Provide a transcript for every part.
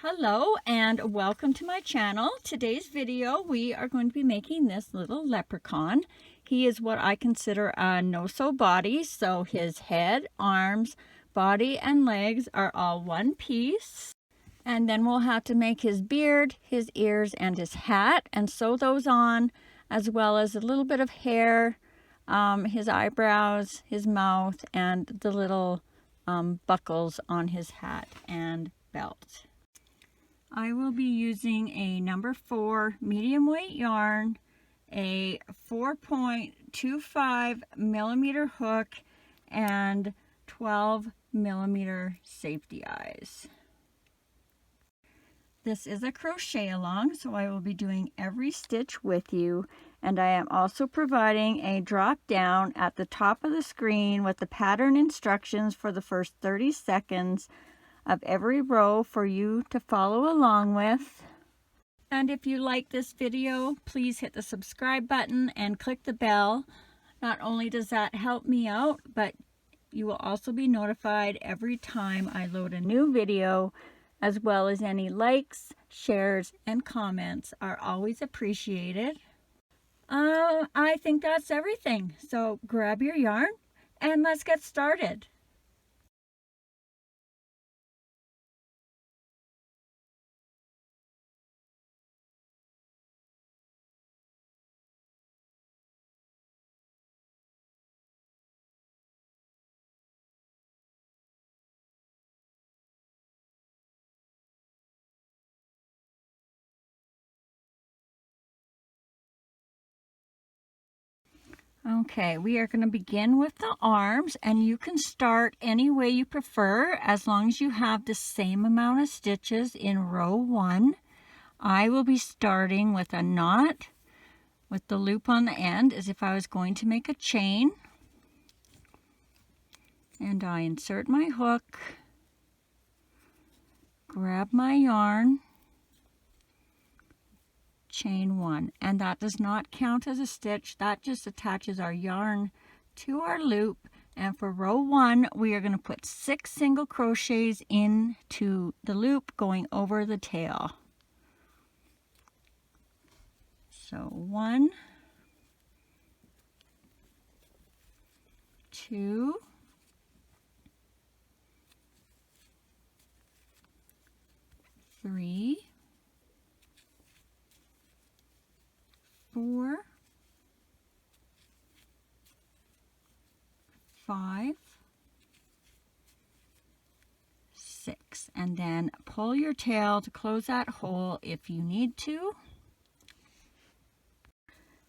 Hello and welcome to my channel. Today's video we are going to be making this little leprechaun. He is what I consider a no-sew body, so his head, arms, body and legs are all one piece. And then we'll have to make his beard, his ears and his hat and sew those on, as well as a little bit of hair, his eyebrows, his mouth and the little buckles on his hat and belt. I will be using a number 4 medium weight yarn, a 4.25 millimeter hook, and 12 millimeter safety eyes. This is a crochet along, so I will be doing every stitch with you, and I am also providing a drop down at the top of the screen with the pattern instructions for the first 30 seconds of every row for you to follow along with. And if you like this video, please hit the subscribe button and click the bell. Not only does that help me out, but you will also be notified every time I load a new video, as well as any likes, shares, and comments are always appreciated. I think that's everything. So grab your yarn and let's get started. Okay, we are going to begin with the arms, and you can start any way you prefer as long as you have the same amount of stitches in row 1. I will be starting with a knot with the loop on the end as if I was going to make a chain. And I insert my hook, grab my yarn, chain 1, and that does not count as a stitch. That just attaches our yarn to our loop. And for row 1 we are going to put 6 single crochets into the loop going over the tail. So 1, 2, 3, 4, 5, 6, and then pull your tail to close that hole if you need to.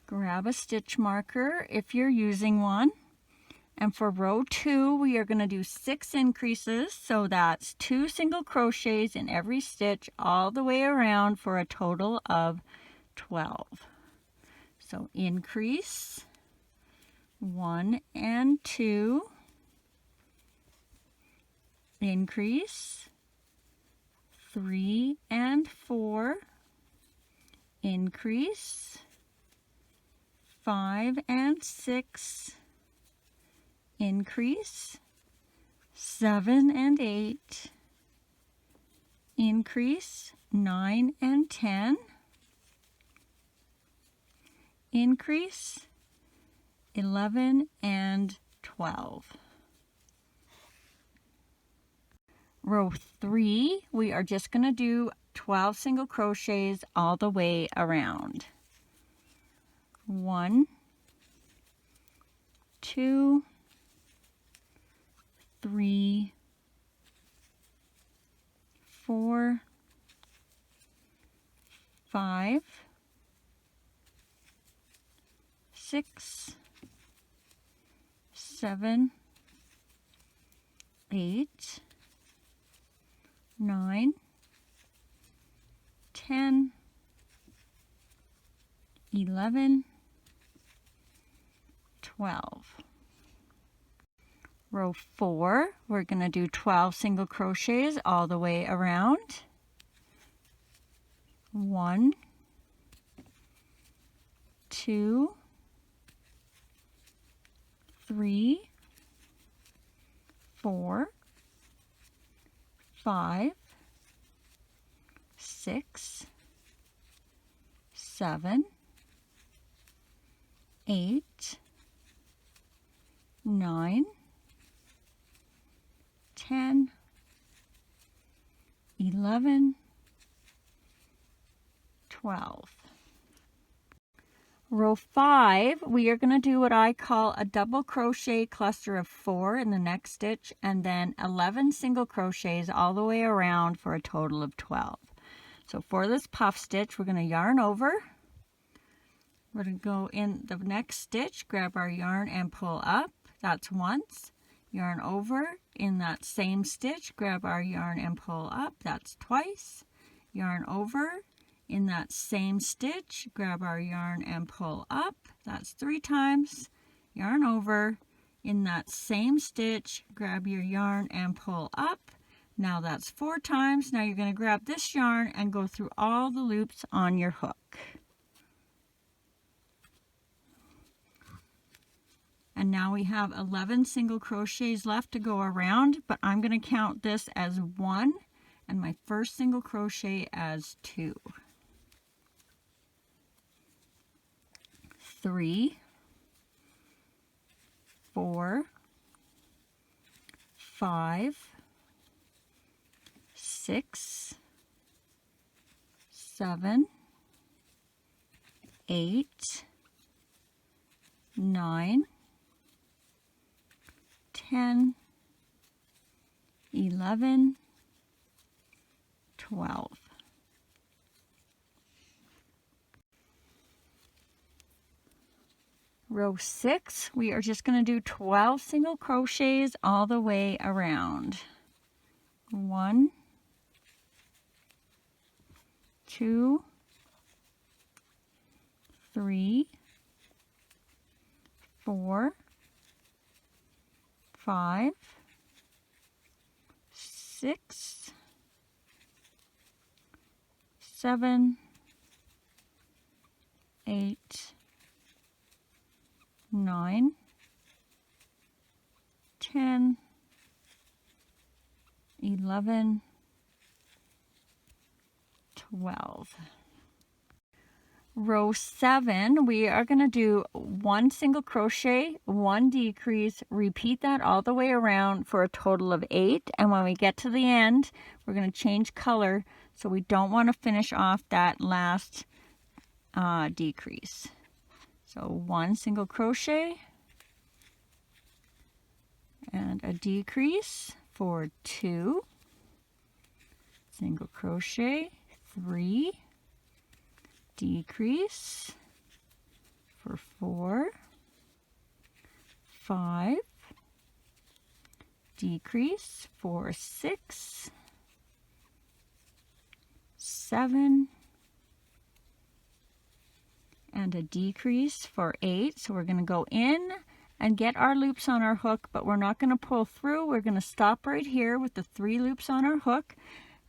Grab a stitch marker if you're using one. And for row 2 we are going to do 6 increases, so that's 2 single crochets in every stitch all the way around for a total of 12. So increase 1 and 2, increase 3 and 4, increase 5 and 6, increase 7 and 8, increase 9 and 10, increase 11 and 12. Row 3 we are just going to do 12 single crochets all the way around. 1, 2, 3, 4, 5, 6, 7, 8, 9, 10, 11, 12. Row 4, we're going to do 12 single crochets all the way around. 1, 2, 3, 4, 5, 6, 7, 8, 9, 10, 11, 12. Row 5, we are going to do what I call a double crochet cluster of 4 in the next stitch, and then 11 single crochets all the way around for a total of 12. So for this puff stitch, we're going to yarn over. We're going to go in the next stitch, grab our yarn and pull up. That's once. Yarn over. In that same stitch, grab our yarn and pull up. That's twice. Yarn over. In that same stitch, grab our yarn and pull up. That's 3 times. Yarn over. In that same stitch, grab your yarn and pull up. Now that's 4 times. Now you're going to grab this yarn and go through all the loops on your hook. And now we have 11 single crochets left to go around, but I'm going to count this as 1 and my first single crochet as 2. 3, 4, 5, 6, 7, 8, 9, 10, 11, 12. Row 6, we are just going to do 12 single crochets all the way around. 1, 2, 3, 4, 5, 6, 7, 8, 9, 10, 11, 12. Row 7, we are going to do 1 single crochet, 1 decrease, repeat that all the way around for a total of 8. And when we get to the end, we're going to change color, so we don't want to finish off that last decrease. So 1 single crochet and a decrease for 2, single crochet, 3, decrease for 4, 5, decrease for 6, 7, and a decrease for 8. So we're going to go in and get our loops on our hook, but we're not going to pull through. We're going to stop right here with the 3 loops on our hook,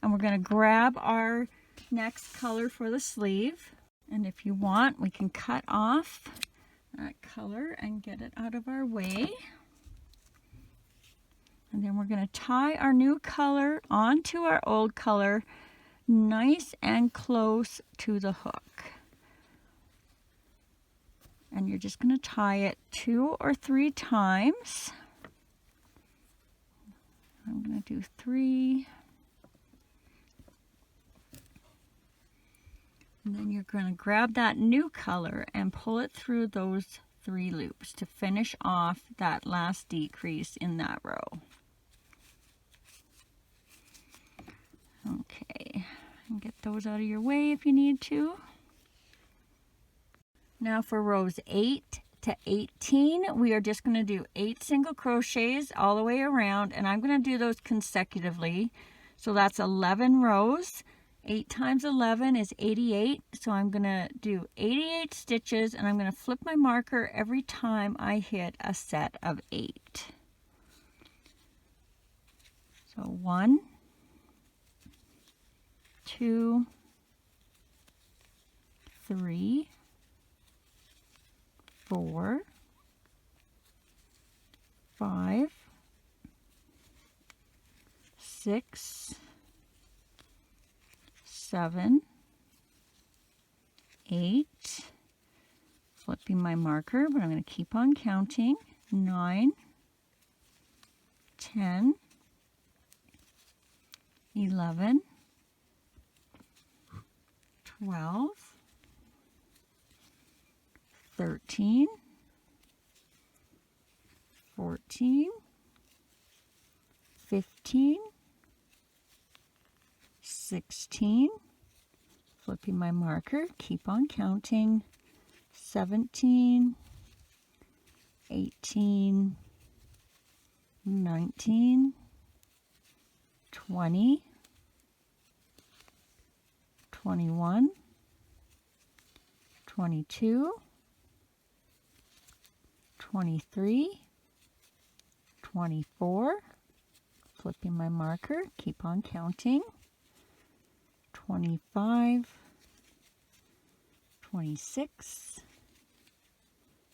and we're going to grab our next color for the sleeve. And if you want, we can cut off that color and get it out of our way. And then we're going to tie our new color onto our old color nice and close to the hook. And you're just going to tie it 2 or 3 times. I'm going to do 3. And then you're going to grab that new color and pull it through those 3 loops to finish off that last decrease in that row. Okay, and get those out of your way if you need to. Now for rows 8 to 18, we are just going to do 8 single crochets all the way around, and I'm going to do those consecutively. So that's 11 rows. 8 times 11 is 88, so I'm going to do 88 stitches, and I'm going to flip my marker every time I hit a set of 8. So 1, 2, 3, 4, 5, 6, 7, 8, flipping my marker, but I'm going to keep on counting, 9, 10, 11, 12, 13, 14, 15, 16, flipping my marker, keep on counting, 17, 18, 19, 20, 21, 22, 23, 24, flipping my marker, keep on counting, 25, 26,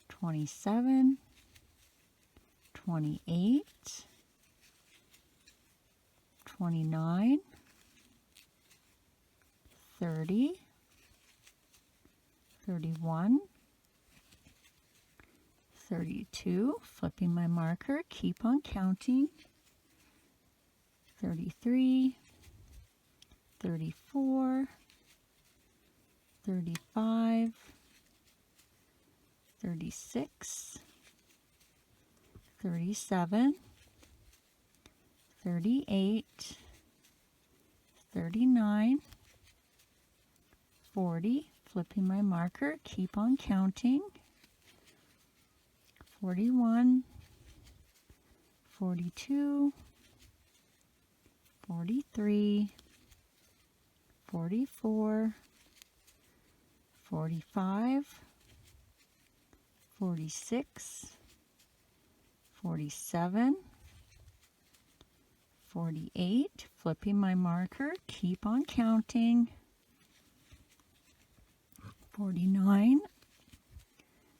27, 28, 29, 30, 31, 32, flipping my marker, keep on counting, 33, 34, 35, 36, 37, 38, 39, 40, flipping my marker, keep on counting, 41, 42, 43, 44, 45, 46, 47, 48, flipping my marker, keep on counting, 49,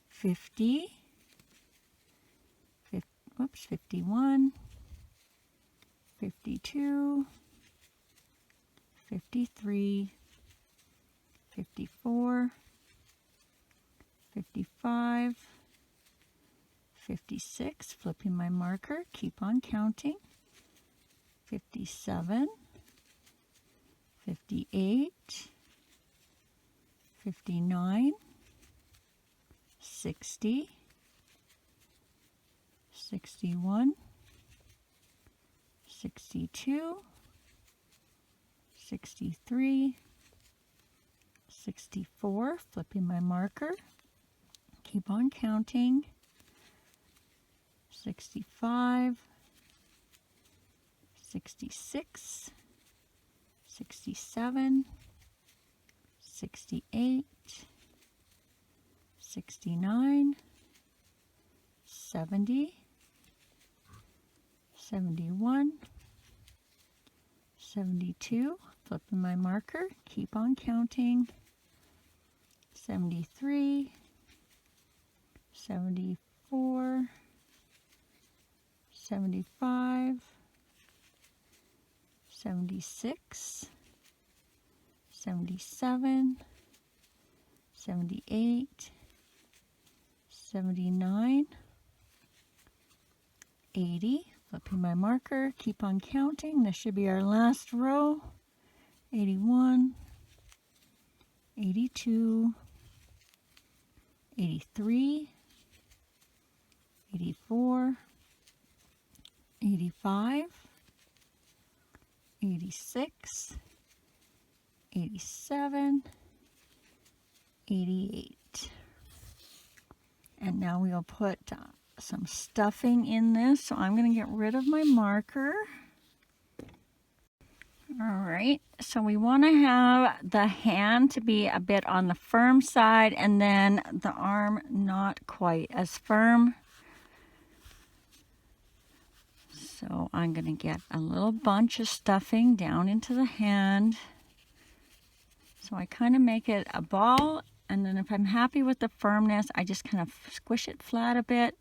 50, 51, 52, 53, 54, 55, 56, flipping my marker, keep on counting, 57, 58, 59, 60, 61, 62, 63, 64, flipping my marker, keep on counting, 65, 66, 67, 68, 69, 70, 71, 72, flipping my marker, keep on counting, 73, 74, 75, 76, 77, 78, 79, 80, flipping my marker, keep on counting, this should be our last row, 81, 82, 83, 84, 85, 86, 87, 88. And now we'll put some stuffing in this, so I'm going to get rid of my marker. Alright, so we want to have the hand to be a bit on the firm side and then the arm not quite as firm. So I'm going to get a little bunch of stuffing down into the hand. So I kind of make it a ball, and then if I'm happy with the firmness, I just kind of squish it flat a bit.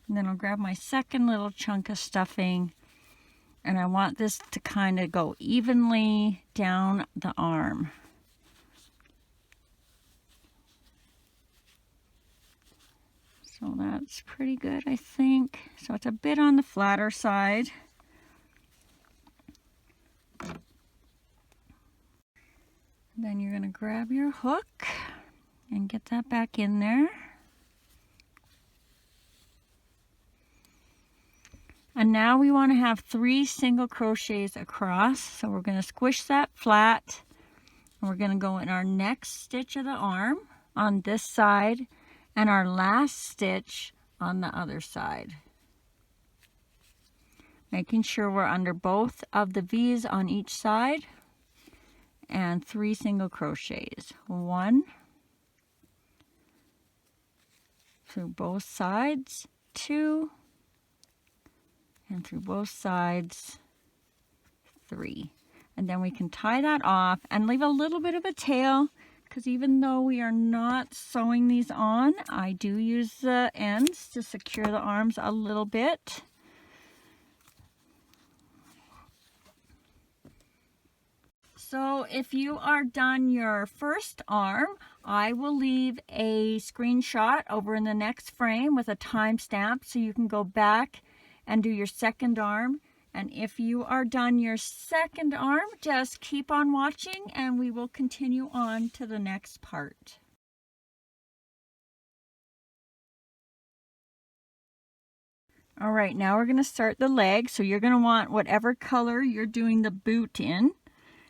And then I'll grab my second little chunk of stuffing And I want this to kind of go evenly down the arm. So that's pretty good, I think. So it's a bit on the flatter side. Then you're going to grab your hook and get that back in there. And now we want to have 3 single crochets across. So we're going to squish that flat. And we're going to go in our next stitch of the arm on this side and our last stitch on the other side. Making sure we're under both of the V's on each side. And 3 single crochets. 1 through both sides, 2, and through both sides, 3. And then we can tie that off and leave a little bit of a tail, because even though we are not sewing these on, I do use the ends to secure the arms a little bit. So if you are done your first arm, I will leave a screenshot over in the next frame with a timestamp so you can go back and do your second arm. And if you are done your second arm, just keep on watching and we will continue on to the next part. All right, now we're going to start the leg. So you're going to want whatever color you're doing the boot in.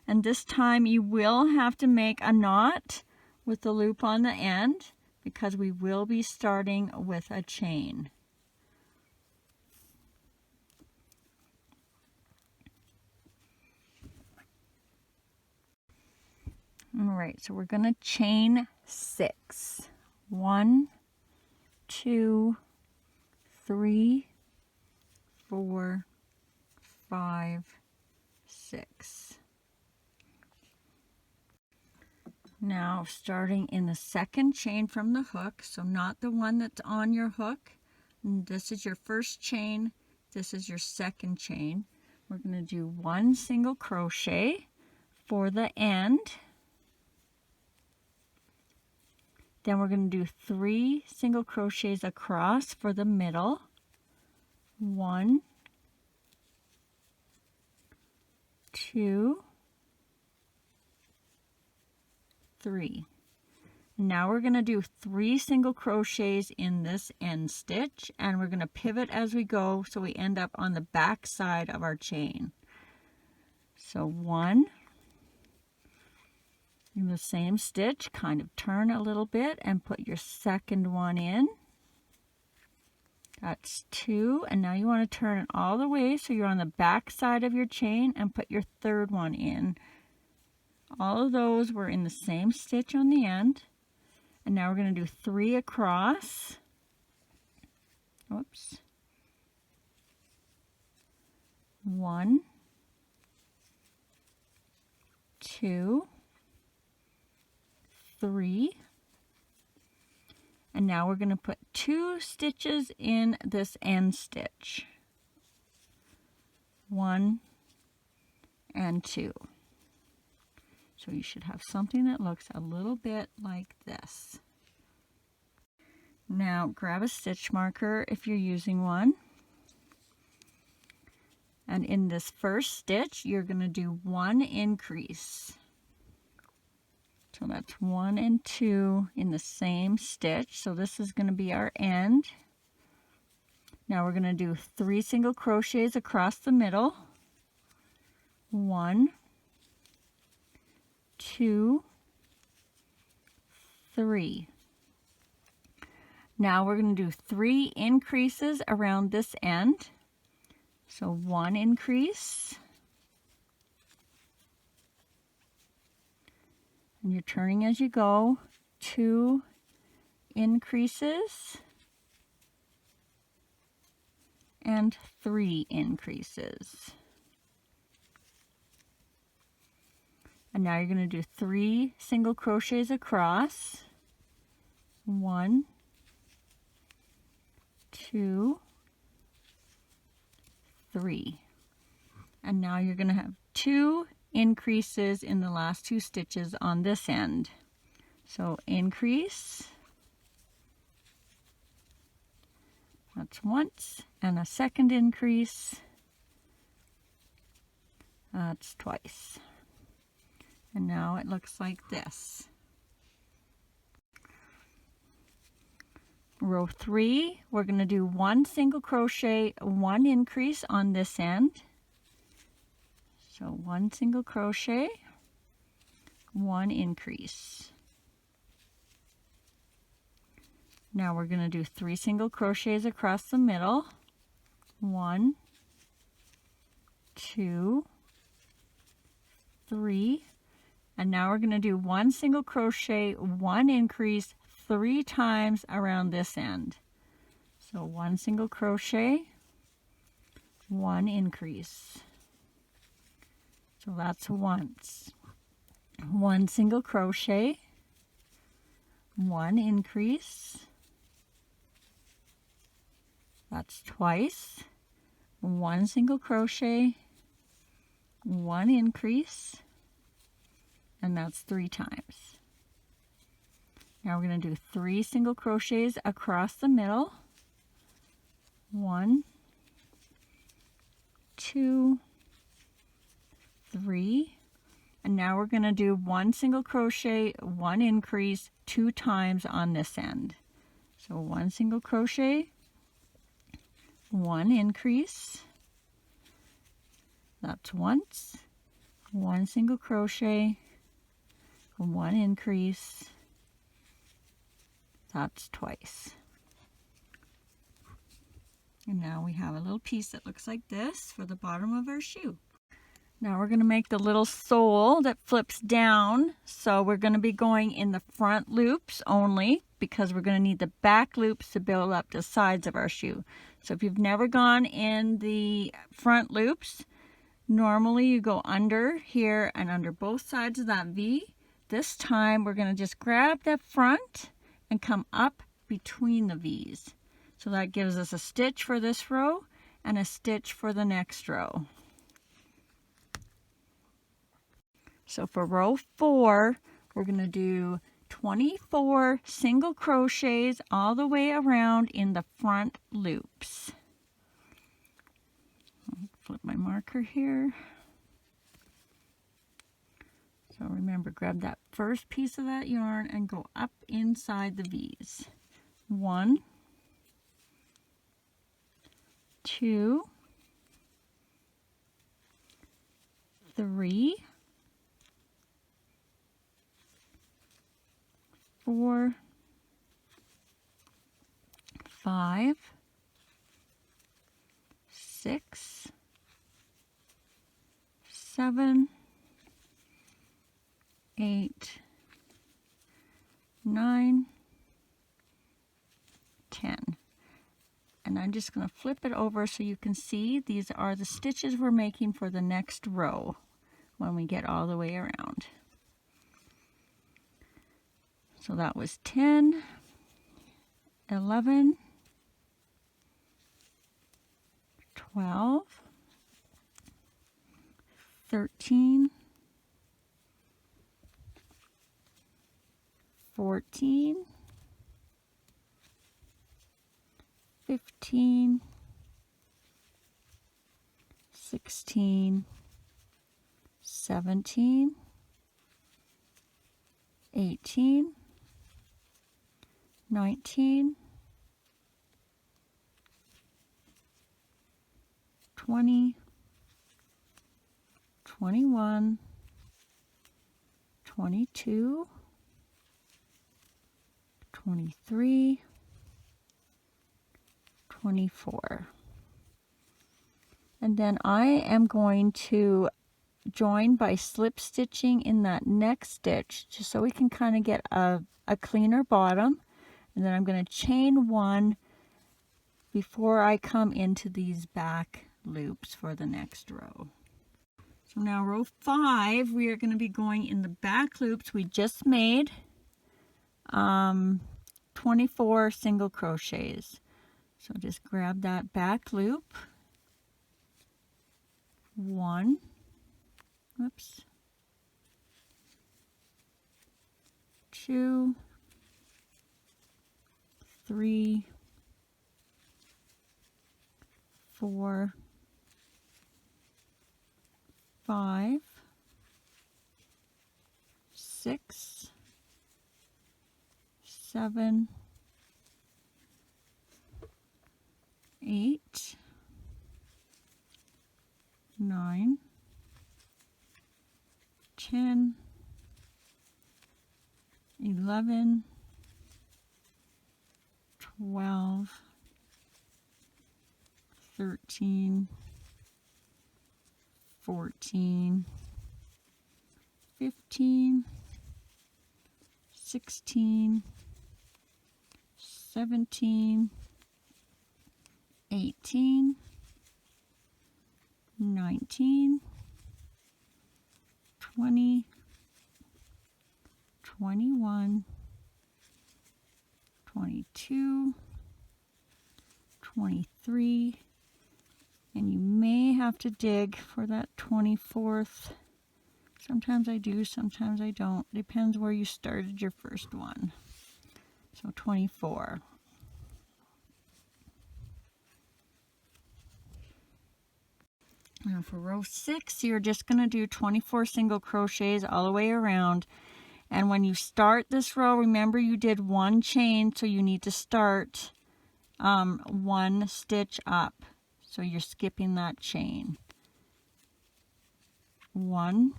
And this time you will have to make a knot with the loop on the end because we will be starting with a chain. All right, so we're going to chain 6. 1, 2, 3, 4, 5, 6. Now starting in the second chain from the hook, so not the one that's on your hook. And this is your first chain, this is your second chain. We're going to do 1 single crochet for the end. Then we're going to do 3 single crochets across for the middle. 1, 2, 3. Now we're going to do 3 single crochets in this end stitch, and we're going to pivot as we go so we end up on the back side of our chain. So 1 in the same stitch, kind of turn a little bit and put your second one in. That's 2, and now you want to turn it all the way so you're on the back side of your chain and put your third one in. All of those were in the same stitch on the end. And now we're going to do 3 across. Oops. 1, 2, 3. And now we're going to put 2 stitches in this end stitch. 1 and 2. So you should have something that looks a little bit like this. Now grab a stitch marker if you're using one. And in this first stitch, you're going to do 1 increase. So that's 1 and 2 in the same stitch. So this is going to be our end. Now we're going to do 3 single crochets across the middle. 1, 2, 3. Now we're going to do 3 increases around this end. So 1 increase. And you're turning as you go. 2 increases. And 3 increases. And now you're going to do 3 single crochets across. 1, 2, 3. And now you're going to have 2 increases in the last 2 stitches on this end. So increase, that's once, and a second increase, that's twice. And now it looks like this. Row 3, we're going to do 1 single crochet, 1 increase on this end. So 1 single crochet, 1 increase. Now we're going to do 3 single crochets across the middle. 1, 2, 3. And now we're going to do 1 single crochet, 1 increase 3 times around this end. So 1 single crochet, 1 increase. So that's once. 1 single crochet, 1 increase. That's twice. 1 single crochet, 1 increase, and that's 3 times. Now we're going to do 3 single crochets across the middle. 1, 2, 3. And now we're going to do 1 single crochet, 1 increase 2 times on this end. So 1 single crochet, 1 increase. That's once. 1 single crochet, 1 increase. That's twice. And now we have a little piece that looks like this for the bottom of our shoe. Now we're going to make the little sole that flips down. So we're going to be going in the front loops only because we're going to need the back loops to build up the sides of our shoe. So if you've never gone in the front loops, normally you go under here and under both sides of that V. This time we're going to just grab the front and come up between the V's. So that gives us a stitch for this row and a stitch for the next row. So for row 4, we're going to do 24 single crochets all the way around in the front loops. I'll flip my marker here. So remember, grab that first piece of that yarn and go up inside the V's. 1, 2, 3, 4, 5, 6, 7, 8, 9, 10. And I'm just going to flip it over so you can see these are the stitches we're making for the next row when we get all the way around. So that was 10, 11, 12, 13, 14, 15, 16, 17, 18, 19, 20, 21, 22, 23, 24. And then I am going to join by slip stitching in that next stitch just so we can kind of get a cleaner bottom. And then I'm going to chain 1 before I come into these back loops for the next row. So now row 5, we are going to be going in the back loops we just made 24 single crochets. So just grab that back loop 1, whoops, 2, 3, 4, 5, 6, 7, 8, 9, 10, 11, 12, 13, 14, 15, 16, 17, 18, 19, 20, 21, 22, 23, and you may have to dig for that 24th. Sometimes I do, sometimes I don't. Depends where you started your first one. So 24. Now for row 6, you're just going to do 24 single crochets all the way around. And when you start this row, remember you did 1 chain, so you need to start 1 stitch up. So you're skipping that chain. 1,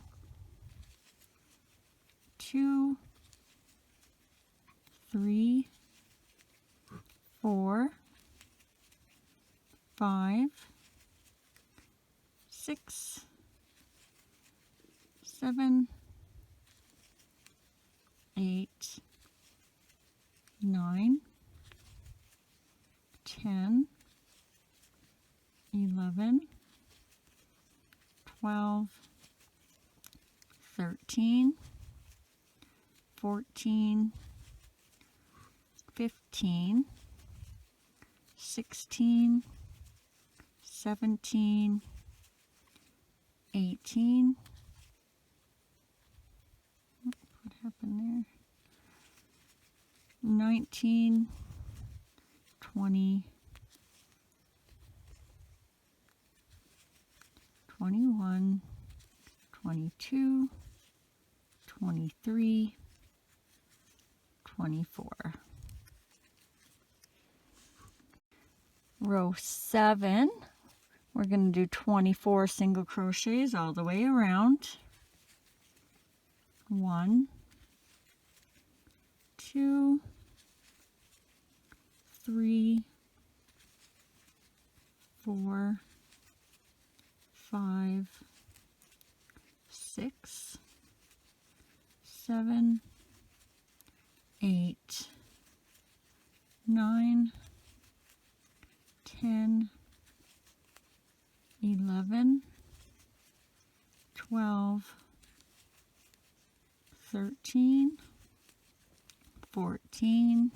2, 3, 4, 5, 6, 7, 8, 9, 10, 11, 12, 13, 14, 15, 16, 17, 18, what happened there? 19, 20, 21, 22, 23, 24. Row 7, we're going to do 24 single crochets all the way around. 1, 2, 3, 4, 5, 6, 7, 8, 9, 10, 11, 12, 13, 14,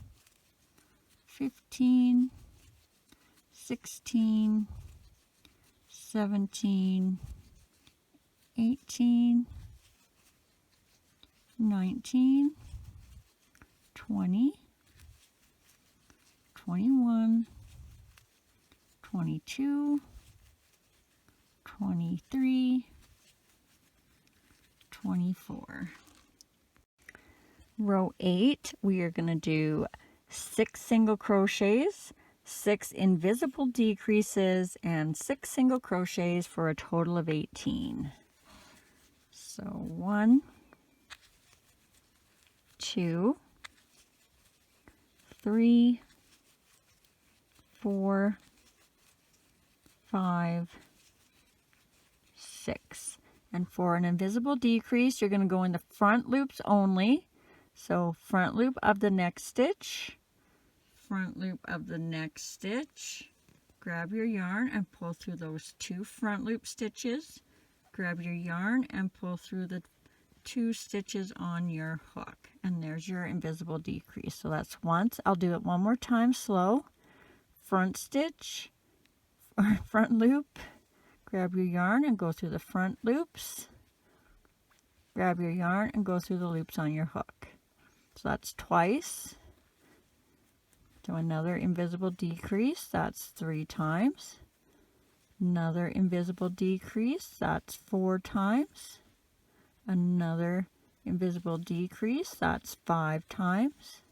15, 16, 17, 18, 19, 20, 21, 22, 23, 24. Row 8, we are going to do 6 single crochets, 6 invisible decreases, and 6 single crochets for a total of 18. So 1, 2, 3, 4, 5, 6. And for an invisible decrease, you're going to go in the front loops only. So front loop of the next stitch, front loop of the next stitch, grab your yarn and pull through those 2 front loop stitches, grab your yarn and pull through the 2 stitches on your hook, and there's your invisible decrease. So that's once. I'll do it one more time slow. Front stitch, or front loop, grab your yarn and go through the front loops. Grab your yarn and go through the loops on your hook. So that's twice. So another invisible decrease, that's 3 times. Another invisible decrease, that's 4 times. Another invisible decrease, that's 5 times.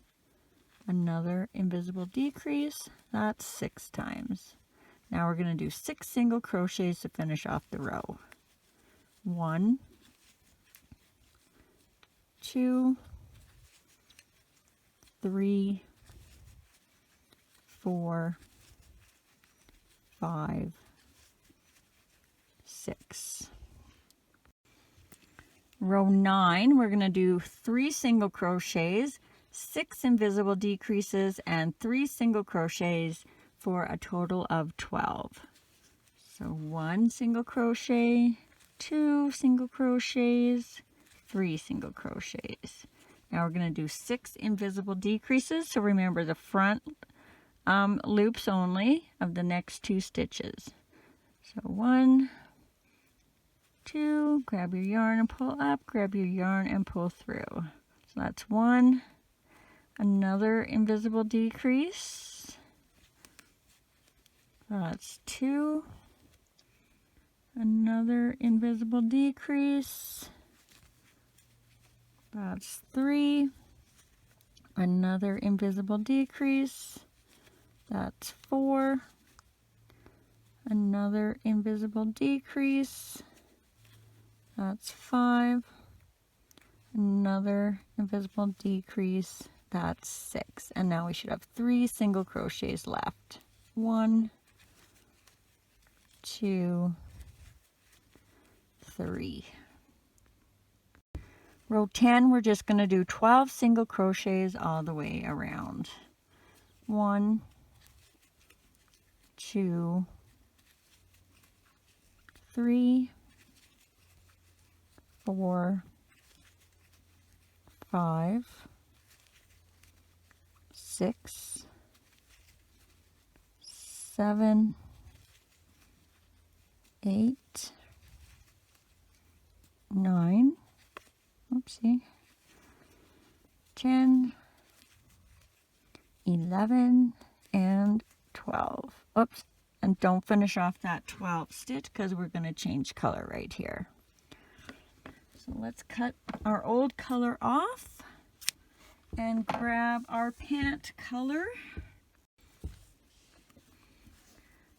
Another invisible decrease, that's 6 times. Now we're going to do 6 single crochets to finish off the row. 1, 2, 3, 4, 5, 6. Row 9, we're going to do 3 single crochets, 6 invisible decreases, and 3 single crochets for a total of 12. So 1 single crochet, 2 single crochets, 3 single crochets. Now we're going to do 6 invisible decreases. So remember the front loops only of the next 2 stitches. So 1, 2, grab your yarn and pull up, grab your yarn and pull through. So that's 1, another invisible decrease. That's 2, another invisible decrease. That's 3, another invisible decrease. That's 4, another invisible decrease. That's 5, another invisible decrease. That's 6. And now we should have 3 single crochets left. 1, 2, 3. Row 10, we're just going to do 12 single crochets all the way around. 1, 2, 3, 4, 5, 6, 7, 8, 9, oopsie, 10, 11, and 12. Oops, and don't finish off that 12th stitch because we're going to change color right here. So let's cut our old color off and grab our pant color.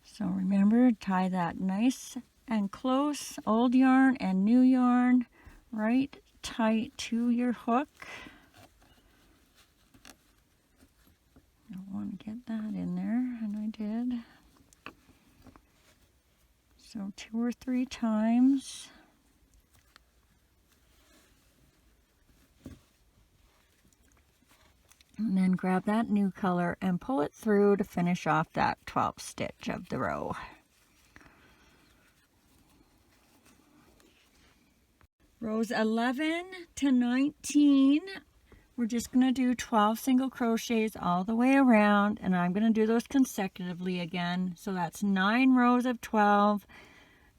So remember, tie that nice and close, old yarn and new yarn, right tight to your hook. I want to get that in there, and I did. So 2 or 3 times. And then grab that new color and pull it through to finish off that 12th stitch of the row. Rows 11 to 19, we're just going to do 12 single crochets all the way around, and I'm going to do those consecutively again. So that's 9 rows of 12.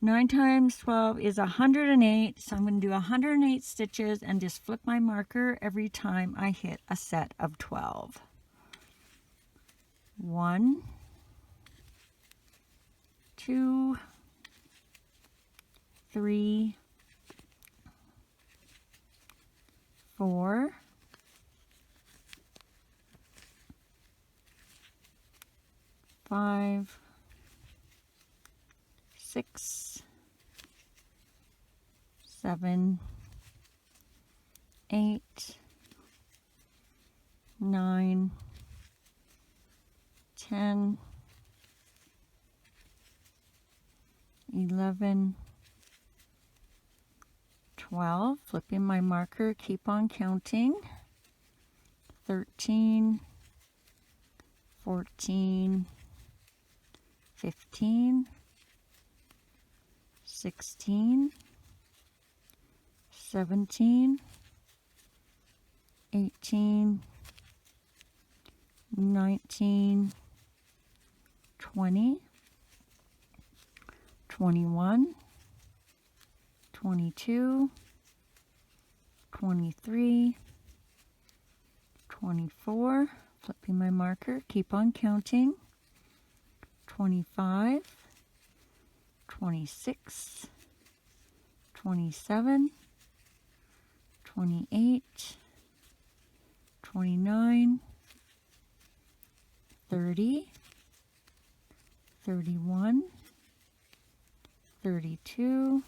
9 times 12 is 108, so I'm going to do 108 stitches and just flip my marker every time I hit a set of 12. 1, 2, 3, 4, 5, 6, 7, 8, 9, 10, 11, 12, flipping my marker, keep on counting, 13, 14, 15, 16, 17, 18, 19, 20, 21, 22, 23, 24, flipping my marker, keep on counting, 25, 26, 27, 28, 29, 30, 31, 32,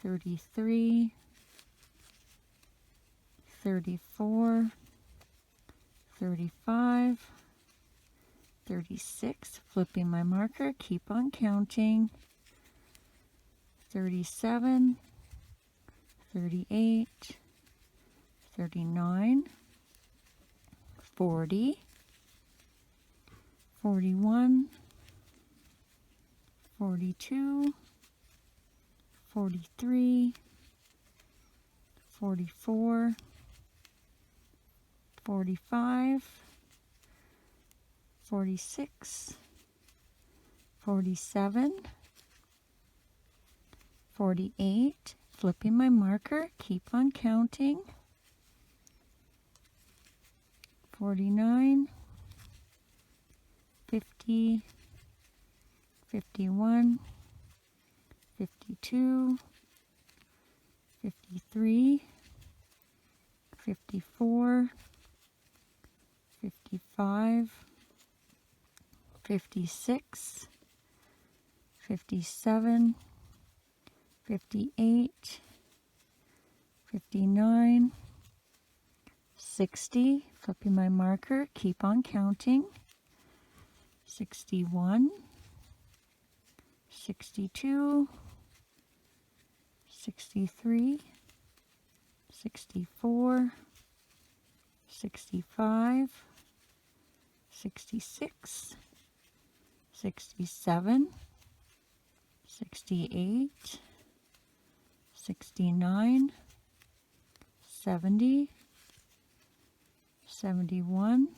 33, 34, 35, 36, flipping my marker, keep on counting, 37, 38, 39, 40, 41, 42, 43, 44, 45, 46, 47, 48, flipping my marker, keep on counting, 49, 50, 51, 52, 53, 54, 55, 56, 57, 58, 59, 60, flipping my marker, keep on counting, 61, 62, 63, 64, 65, 66, 67, 68, 69, 70, 71,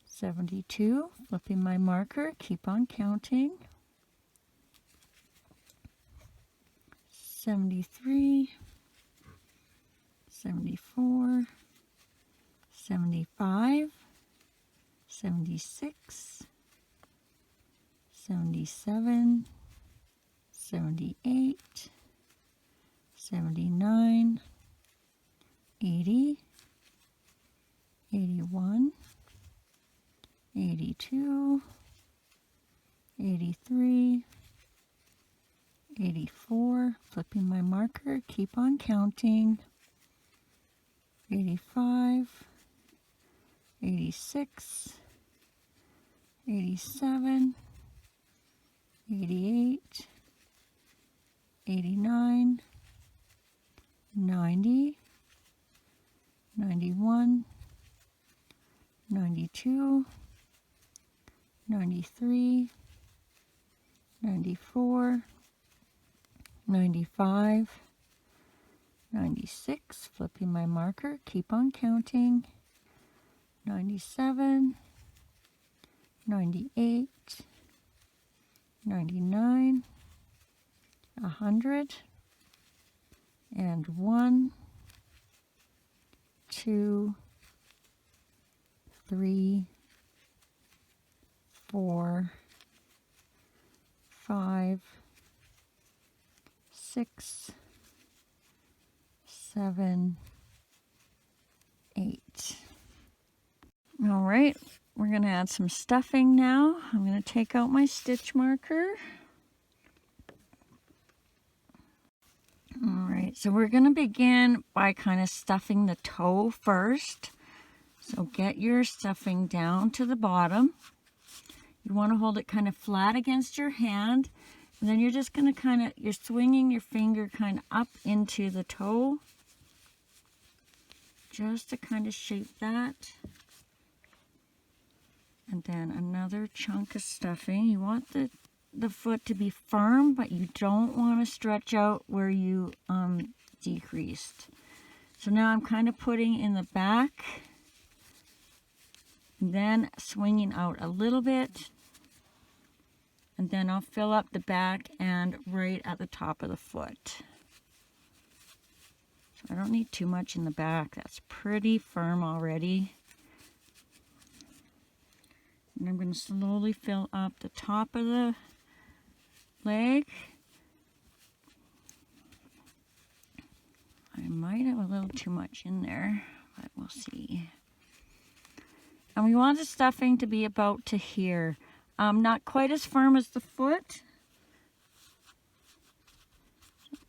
72, flipping my marker, keep on counting, 73, 74, 75, 76, 77, 78, 79, 80, 81, 82, 83, 84, flipping my marker, keep on counting, 85, 86, 87, 88, 89, 90, 91, 92, 93, 94, 95, 96, flipping my marker, keep on counting, 97, 98, 99, 100, and 1, 2, 3, 4, 5, 6, 7, 8. All right, we're going to add some stuffing now. I'm going to take out my stitch marker. All right, so we're going to begin by kind of stuffing the toe first. So get your stuffing down to the bottom. You want to hold it kind of flat against your hand. And then you're just going to you're swinging your finger kind of up into the toe. Just to kind of shape that. And then another chunk of stuffing. You want the foot to be firm, but you don't want to stretch out where you decreased. So now I'm kind of putting in the back, then swinging out a little bit, And then I'll fill up the back and right at the top of the foot. So I don't need too much in the back. That's pretty firm already. And I'm going to slowly fill up the top of the leg. I might have a little too much in there, but we'll see. And we want the stuffing to be about to here. Not quite as firm as the foot.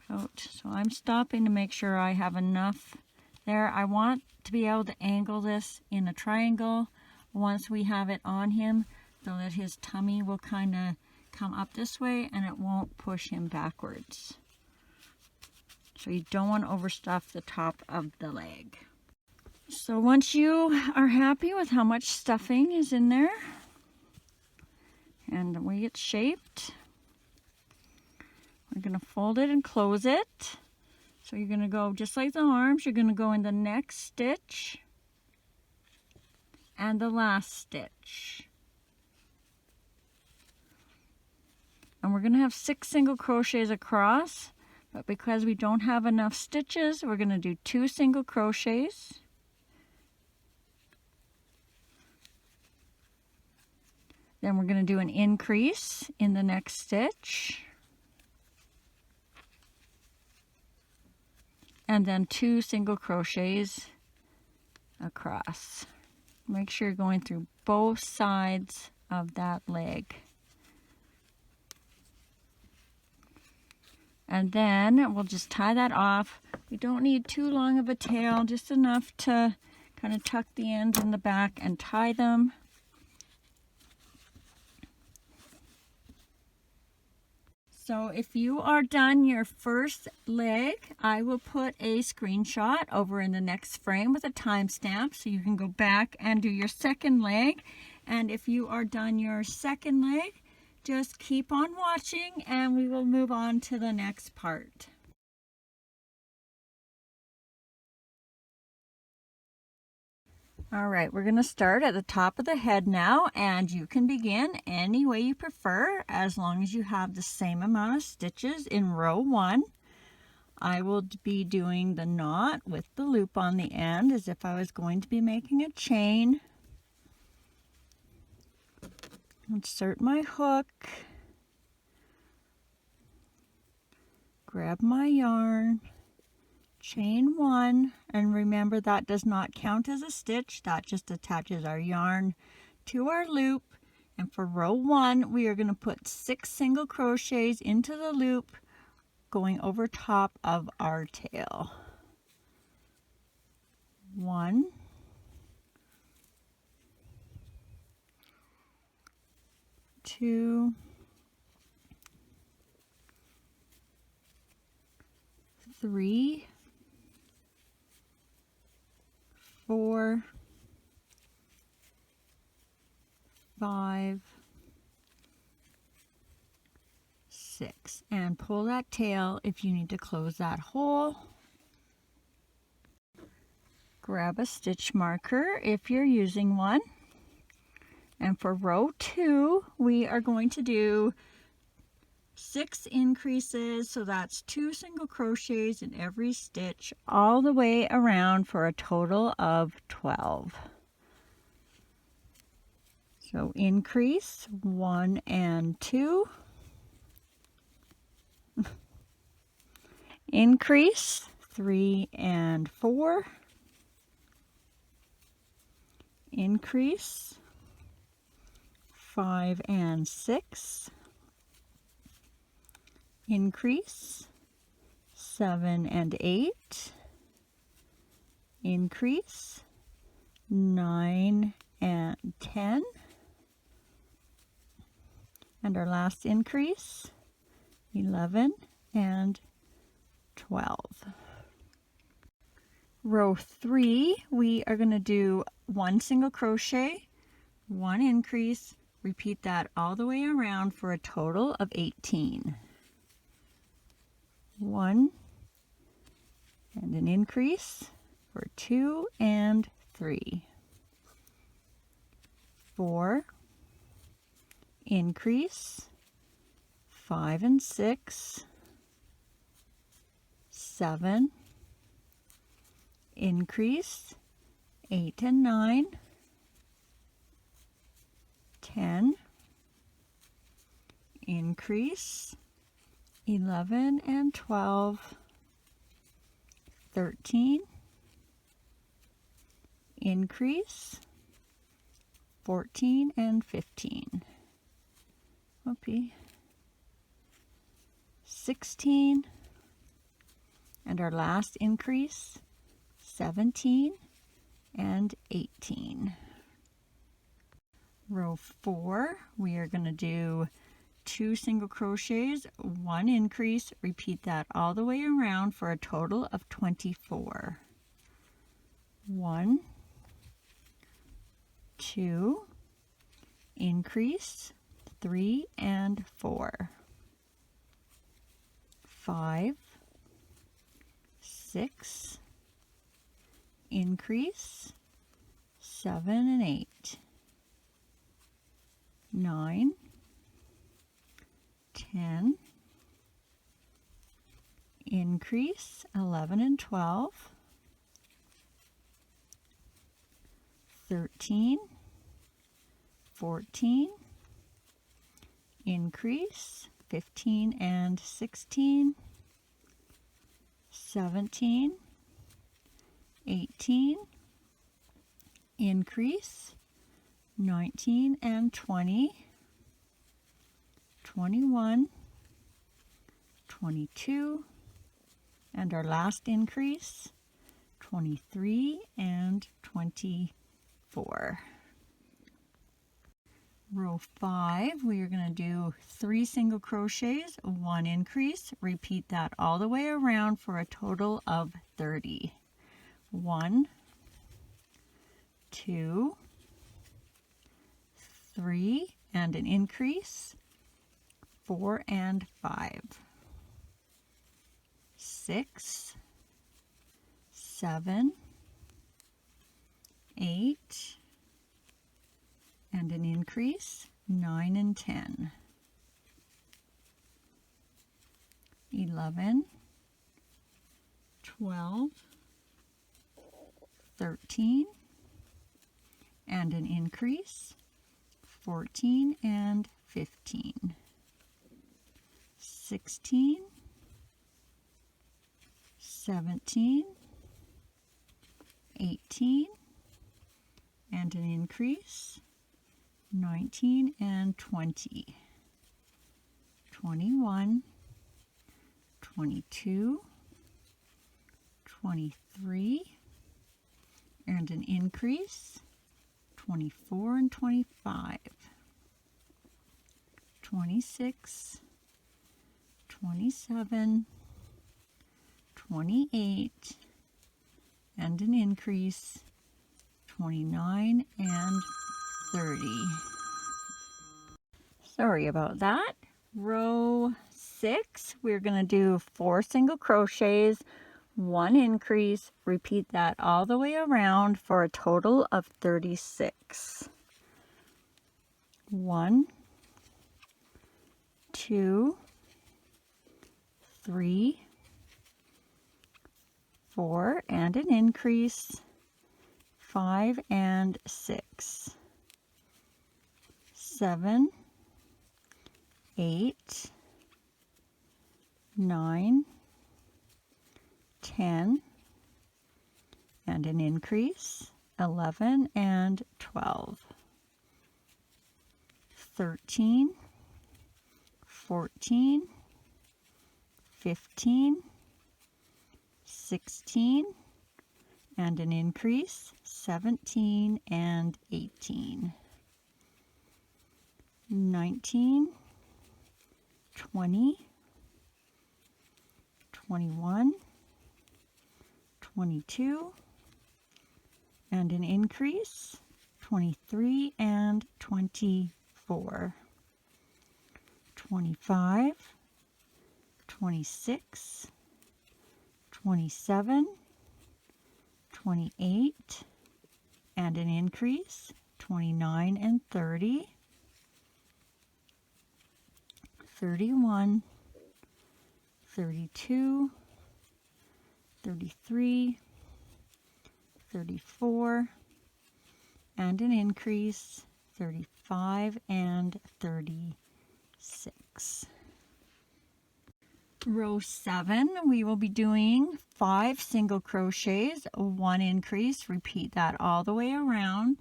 So I'm stopping to make sure I have enough there. I want to be able to angle this in a triangle once we have it on him, so that his tummy will kind of come up this way and it won't push him backwards. So you don't want to overstuff the top of the leg. So once you are happy with how much stuffing is in there and the way it's shaped, we're going to fold it and close it. So you're going to go just like the arms, you're going to go in the next stitch and the last stitch. And we're going to have 6 single crochets across, but because we don't have enough stitches, we're going to do 2 single crochets. Then we're going to do an increase in the next stitch. And then 2 single crochets across. Make sure you're going through both sides of that leg. And then we'll just tie that off. We don't need too long of a tail, just enough to kind of tuck the ends in the back and tie them. So if you are done your first leg, I will put a screenshot over in the next frame with a timestamp so you can go back and do your second leg. And if you are done your second leg, just keep on watching and we will move on to the next part. All right, we're going to start at the top of the head now, and you can begin any way you prefer as long as you have the same amount of stitches in row 1. I will be doing the knot with the loop on the end as if I was going to be making a chain. Insert my hook, grab my yarn, chain 1, and remember that does not count as a stitch, that just attaches our yarn to our loop. And for row 1 we are going to put 6 single crochets into the loop going over top of our tail. 1, 2, 3, 4, 5, 6, and pull that tail if you need to close that hole. Grab a stitch marker if you're using one. And for row 2, we are going to do 6 increases, so that's 2 single crochets in every stitch all the way around for a total of 12. So increase 1 and 2, increase 3 and 4, increase 5 and 6, increase 7 and 8, increase 9 and 10, and our last increase 11 and 12. Row 3, we are going to do 1 single crochet, 1 increase, repeat that all the way around for a total of 18. 1 and an increase for 2 and 3, 4, increase 5 and 6, 7, increase, 8 and 9, 10, increase, 11 and 12, 13, increase, 14 and 15, whoopee, 16, and our last increase, 17 and 18. Row 4, we are going to do 2 single crochets, 1 increase, repeat that all the way around for a total of 24. 1, 2, increase, 3 and 4, 5, 6, increase, 7 and 8, 9, 10, increase, 11 and 12, 13, 14, increase, 15 and 16, 17, 18, increase, 19 and 20, 21, 22, and our last increase, 23 and 24. Row 5, we are going to do 3 single crochets, 1 increase, repeat that all the way around for a total of 30. 1, 2, 3, and an increase, 4 and 5, 6, 7, 8, and an increase, 9 and 10, 11, 12, 13, and an increase, 14 and 15, 16, 17, 18, and an increase, 19 and 20, 21, 22, 23, and an increase, 24 and 25, 26, 27, 28, and an increase, 29 and 30. Sorry about that. Row 6, we're going to do 4 single crochets, 1 increase, repeat that all the way around for a total of 36. 1, 2, 3, 4, and an increase, 5 and 6, 7, 8, 9, 10, and an increase, 11 and 12, 13, 14, 15, 16, and an increase, 17 and 18, 19, 20, 21, 22, and an increase, 23 and 24, 25, 26, 27, 28, and an increase, 29 and 30, 31, 32, 33, 34, and an increase, 35 and 36. Row 7, we will be doing 5 single crochets, 1 increase. Repeat that all the way around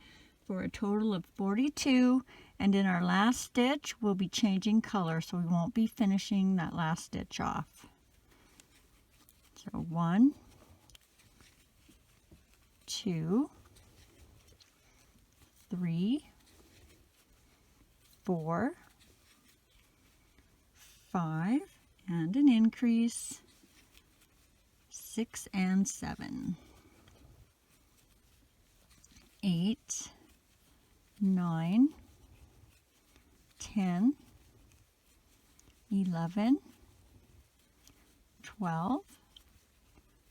for a total of 42. And in our last stitch, we'll be changing color, so we won't be finishing that last stitch off. So 1, 2, 3, 4, 5, and an increase, 6 and 7, 8, 9, 10, 11, 12,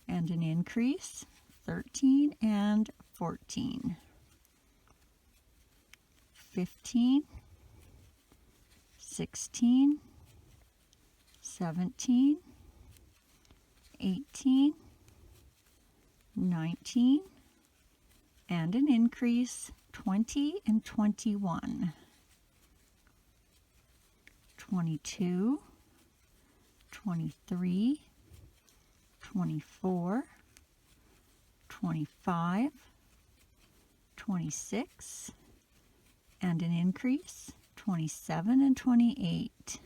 and an increase, 13 and 14, 15, 16, 17, 18, 19, and an increase, 20 and 21, 22, 23, 24, 25, 26, and an increase, 27 and 28,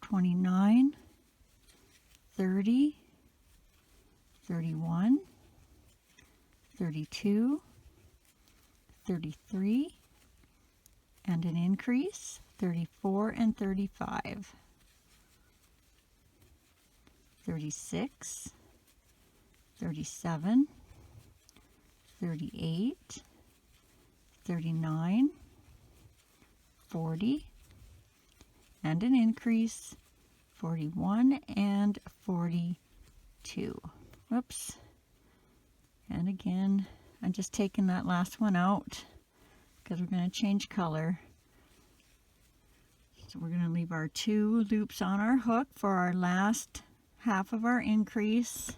29, 30, 31, 32, 33, and an increase, 34 and 35, 36, 37, 38, 39, 40, and an increase, 41 and 42. Whoops. And again, I'm just taking that last one out because we're going to change color. So we're going to leave our 2 loops on our hook for our last half of our increase.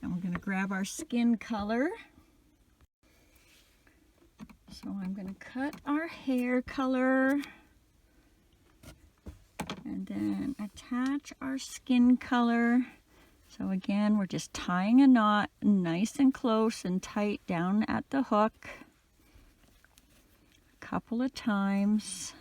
And we're going to grab our skin color. So I'm going to cut our hair color and then attach our skin color. So again, we're just tying a knot nice and close and tight down at the hook a couple of times.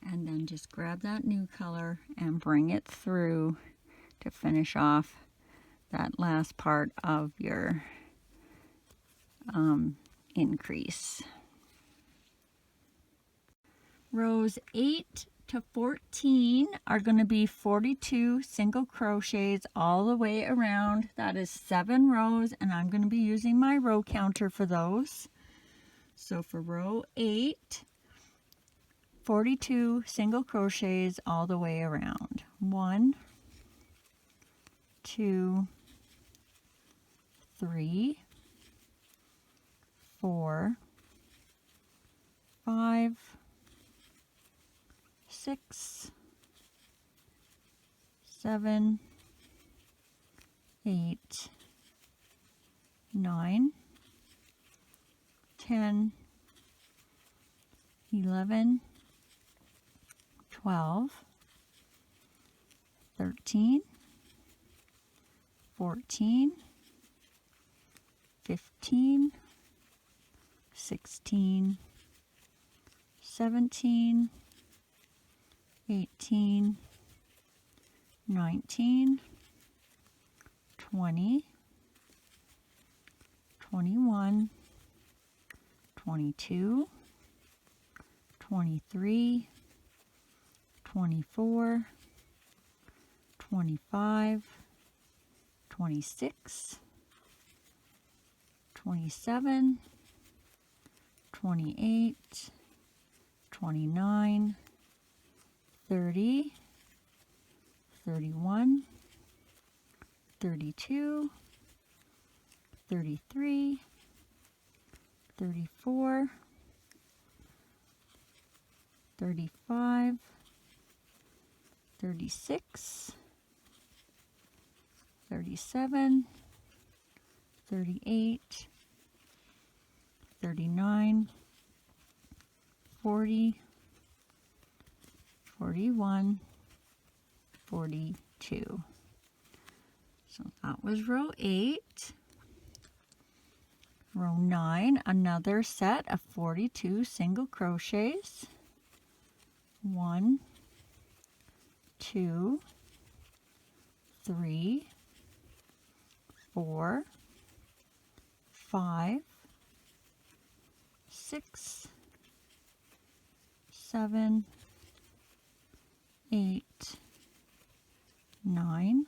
And then just grab that new color and bring it through to finish off that last part of your increase. Rows 8 to 14 are going to be 42 single crochets all the way around. That is 7 rows, and I'm going to be using my row counter for those. So for row 8, 42 single crochets all the way around. 1, 2, 3, 4, 5, 6, 7, 8, 9, 10, 11, 12, 13, 14, 15, 16, 17, 18, 19, 20, 21, 22, 23, 24, 25, 26, 27, 28, 29, 30, 31, 32, 33, 34, 35, 36, 37, 38, 39, 40, 41, 42. So that was row 8. Row 9, another set of 42 single crochets. 1, 2, 3, 4, 5, 6, 7, 8, 9,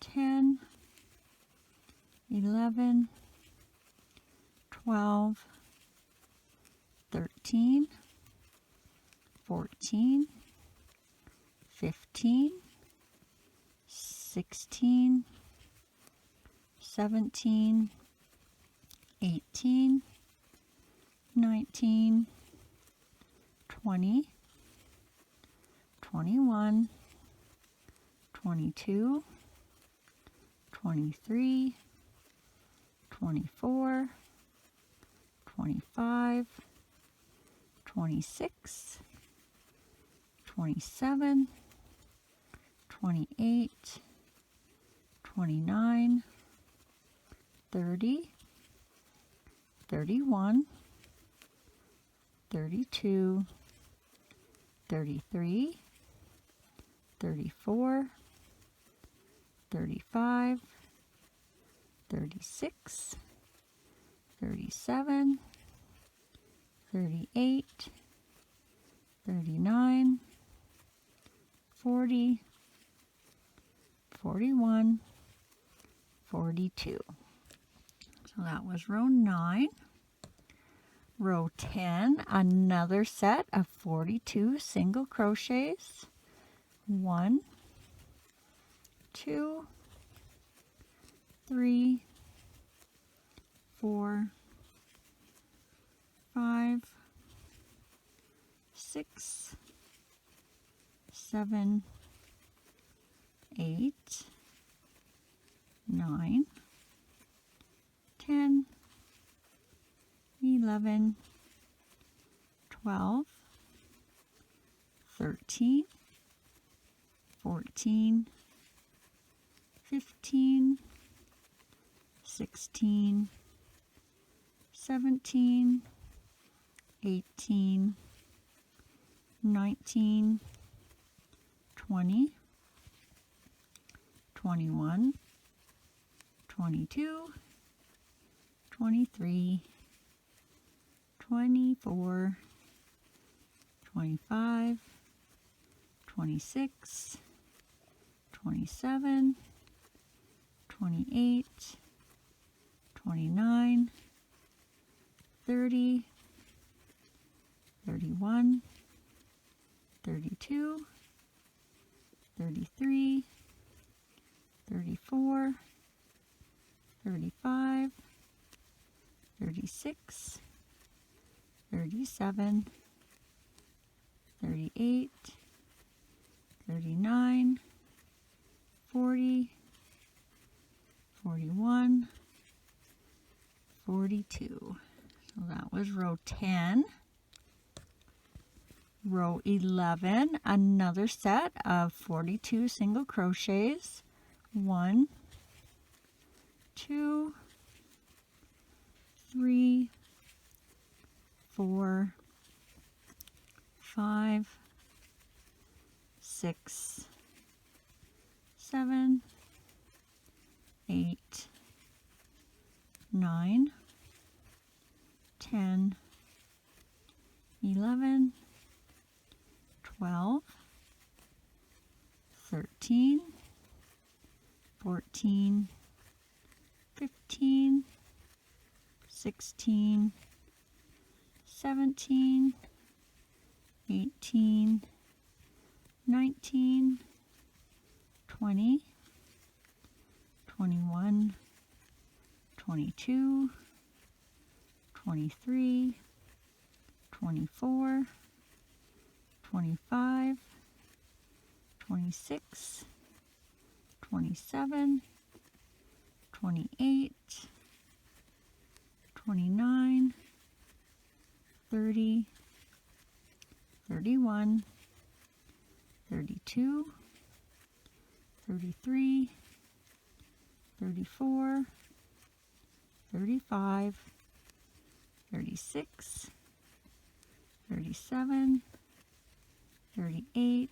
10, 11, 12, 13, 14, 15, 16, 17, 18, 19, 20, 21, 22, 23, 24, 25, 26, 27, 28, 29, 30, 31, 32, 33, 34, 35, 36, 37, 38, 39, 40, 41, 42. So that was row 9. Row 10, another set of 42 single crochets. 1, 2, 3, 4, 5, 6, 7, 8, 9, 10, 11, 12, 13, 14, 15, 16, 17, 18, 19, 20, 21, 22, 23, 24, 25, 26, 27, 28, 29, 30, 31, 32, 33, 34, 35, 36, 37, 38, 39, 40, 41, 42. So that was row 10. Row 11, another set of 42 single crochets. 1, 2, 3, 4, 5, 6, 7, 8, 9, 10, 11, 12, 13, 14, 15, 16, 17, 18, 19, 20, 21, 22, 23, 24, 25, 26, 27, 28, 29, 30, 31, 32, 33, 34, 35, 36, 37, 38,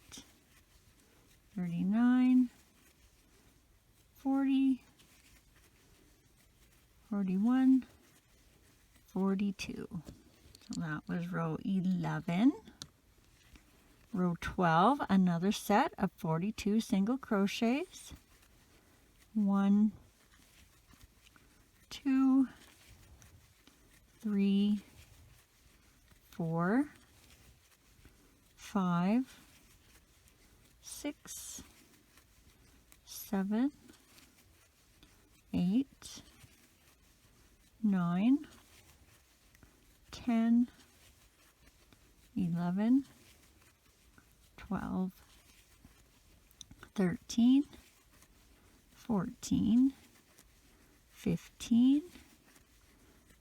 39, 40, 41, 42. So that was row 11. Row 12, another set of 42 single crochets. 1, 2, 3, 4, 5, 6, 7, 8, 9, 10, 11, 12, 13, 14, 15,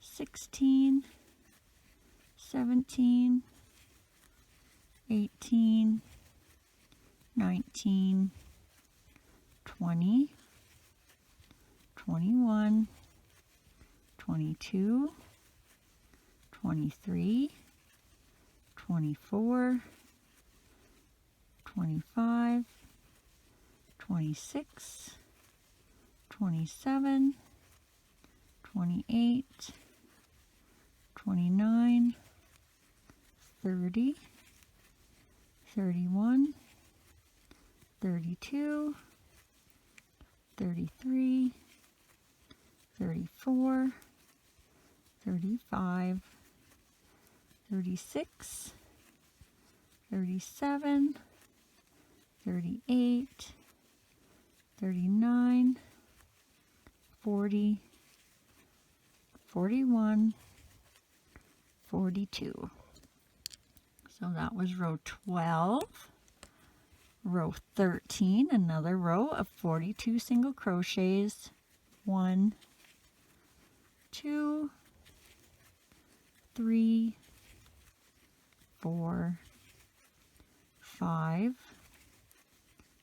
16, 17, 18, 19, 20, 21, 22, 23, 24, 25, 26, 27, 28, 29, 30, 31, 32, 33, 34, 35, 36, 37, 38, 39, 40, 41, 42. So that was row 12. Row 13, another row of 42 single crochets. 1, 2, 3, 4, 5,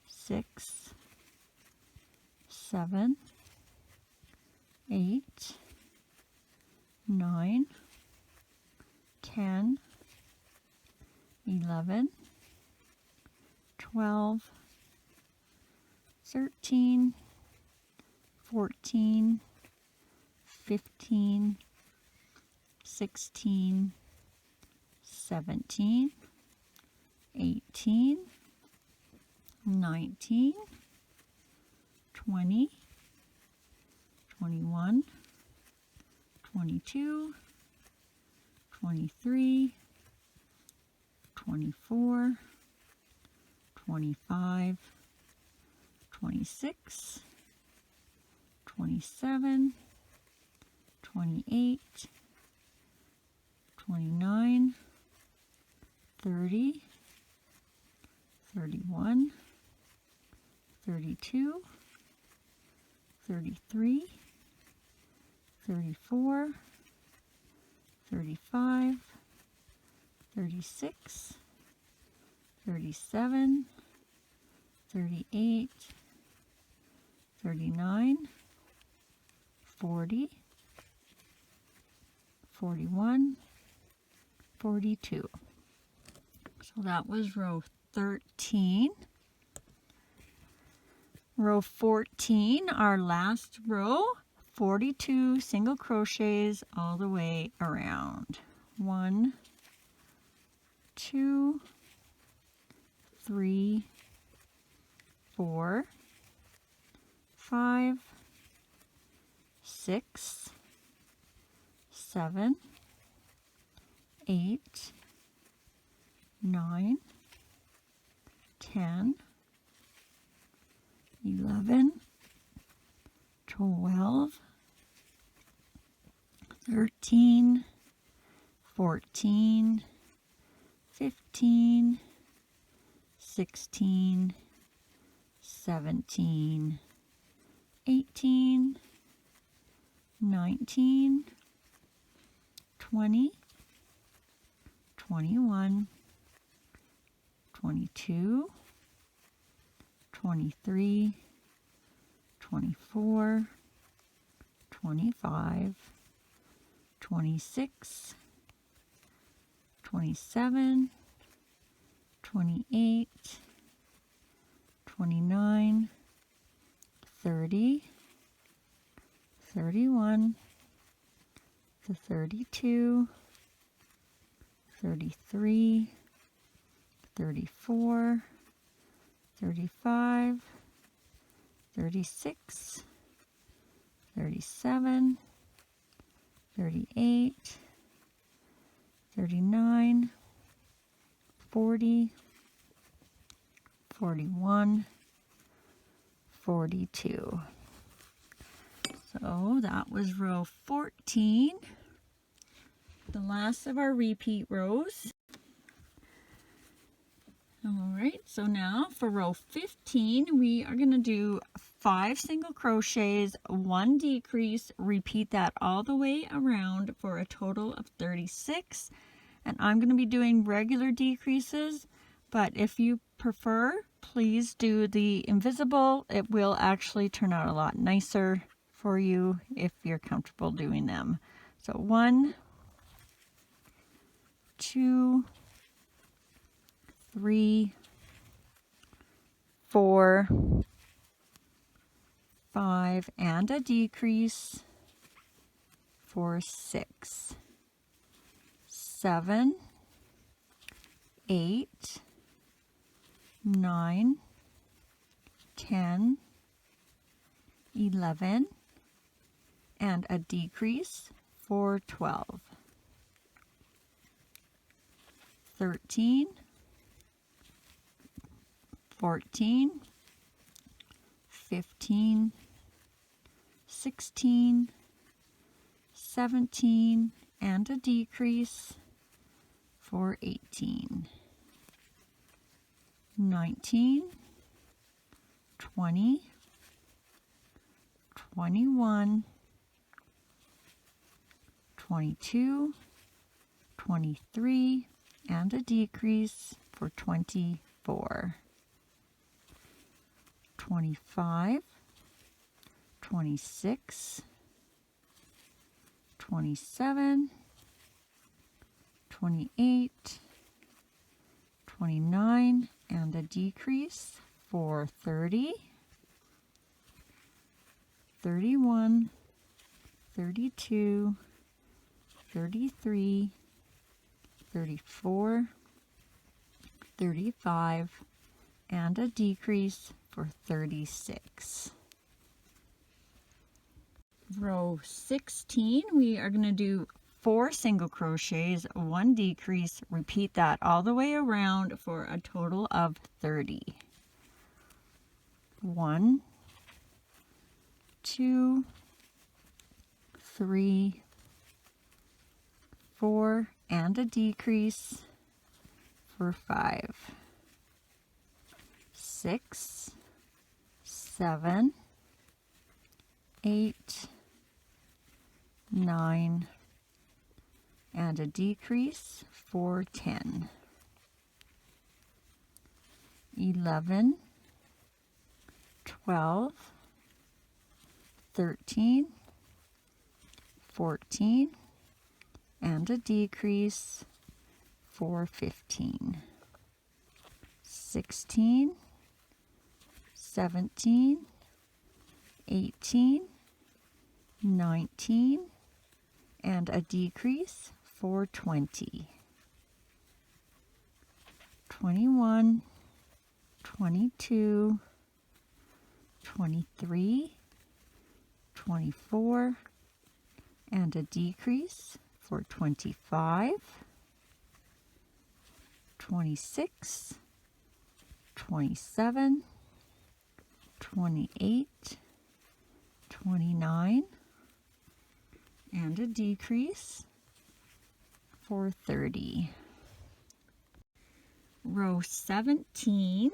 6, 7, 8, 9, 10, 11, 12, 13, 14, 15, 16, 17, 18, 19, 20, 21, 22, 23, 24, 25, 26, 27, 28, 29, 30, 31, 32, 33, 34, 35, 36, 37, 38, 39, 40, 41, 42. So that was row 13. Row 14, our last row, 42 single crochets all the way around. 1, 2, 3, 4, 5, 6, 7, 8, 9, 10, 11, 12, 13, 14, 15, 16, 17, 18, 19, 20, 21, 22, 23, 24, 25, 26, 27, 28, 29, 30, 31, 32, 33, 34, 35, 36, 37, 38, 39, 40, 41, 42. So that was row 14, the last of our repeat rows. Alright, so now for row 15, we are going to do 5 single crochets, 1 decrease, repeat that all the way around for a total of 36. And I'm going to be doing regular decreases, but if you prefer, please do the invisible. It will actually turn out a lot nicer for you if you're comfortable doing them. So 1, 2, 3, 4, 5, and a decrease for 6, 7, 8, 9, 10, 11, and a decrease for 12, 13, 14, 15, 16, 17, and a decrease for 18, 19, 20, 21, 22, 23, and a decrease for 24, 25, 26, 27, 28, 29, and a decrease for 30, 31, 32, 33, 34, 35, and a decrease for 36. Row 16, we are going to do 4 single crochets, 1 decrease, repeat that all the way around for a total of 30. 1, 2, 3, 4, and a decrease for 5, 6, 7, 8, 9, and a decrease for 10, 11, 12, 13, 14, and a decrease for 15, 16, 17, 18, 19, and a decrease for 20, 21, 22, 23, 24, and a decrease for 25, 26, 27, 28, 29, and a decrease for 30. Row 17,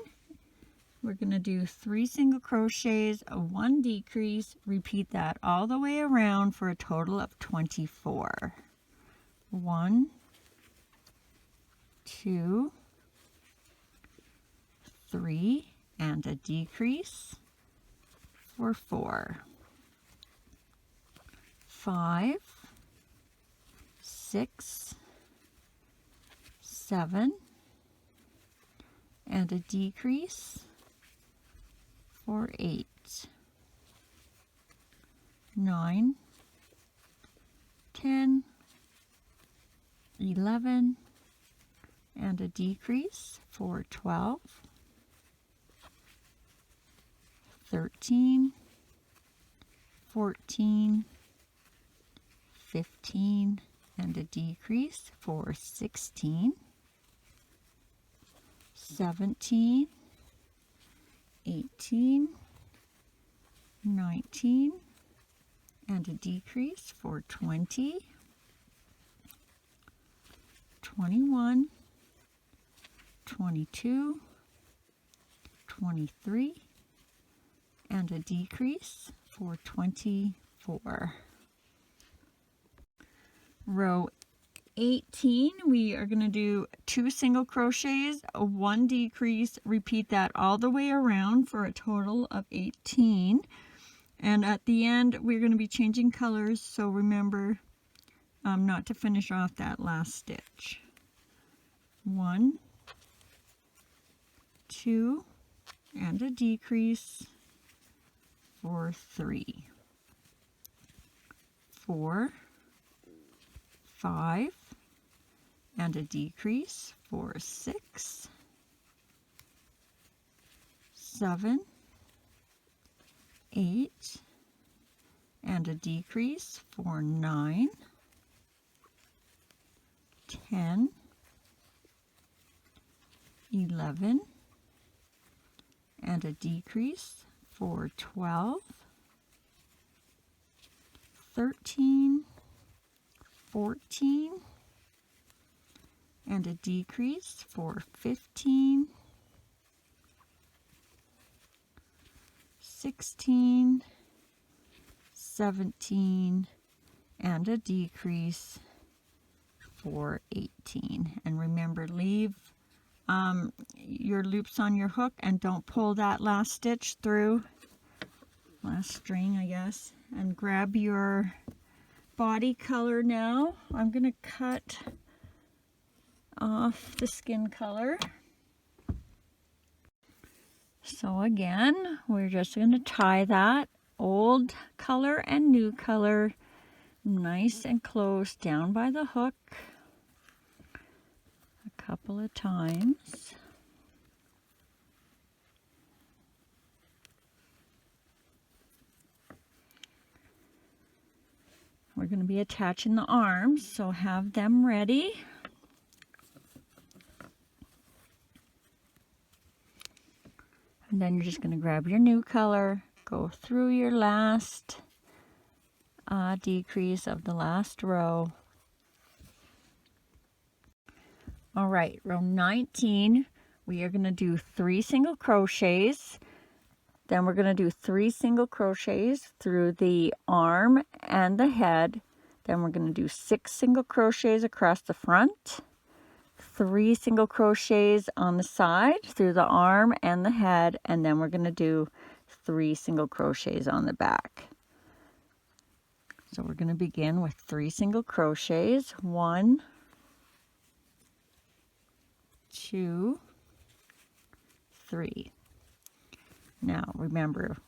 we're going to do 3 single crochets, a 1 decrease, repeat that all the way around for a total of 24. 1, 2, 3, and a decrease for 4. 5, 6, 7, and a decrease for 8. 9, 10, 11, and a decrease for 12. 13, 14, 15, and a decrease for 16, 17, 18, 19, and a decrease for 20, 21, 22, 23, and a decrease for 24. Row 18, we are going to do 2 single crochets, a 1 decrease, repeat that all the way around for a total of 18. And at the end, we're going to be changing colors, so remember not to finish off that last stitch. 1, 2, and a decrease for 3, 4, 5, and a decrease for 6, 7, 8, and a decrease for 9, 10, 11, and a decrease for 12, 13, 14, and a decrease for 15, 16, 17, and a decrease for 18. And remember, leave your loops on your hook and don't pull that last stitch through, last string I guess, and grab your body color now. I'm going to cut off the skin color. So again, we're just going to tie that old color and new color nice and close down by the hook a couple of times. We're going to be attaching the arms, so have them ready. And then you're just going to grab your new color, go through your last decrease of the last row. All right, row 19, we are going to do 3 single crochets. Then we're going to do 3 single crochets through the arm and the head. Then we're going to do 6 single crochets across the front, 3 single crochets on the side through the arm and the head, and then we're going to do 3 single crochets on the back. So we're going to begin with 3 single crochets. 1, 2, 3. Now remember,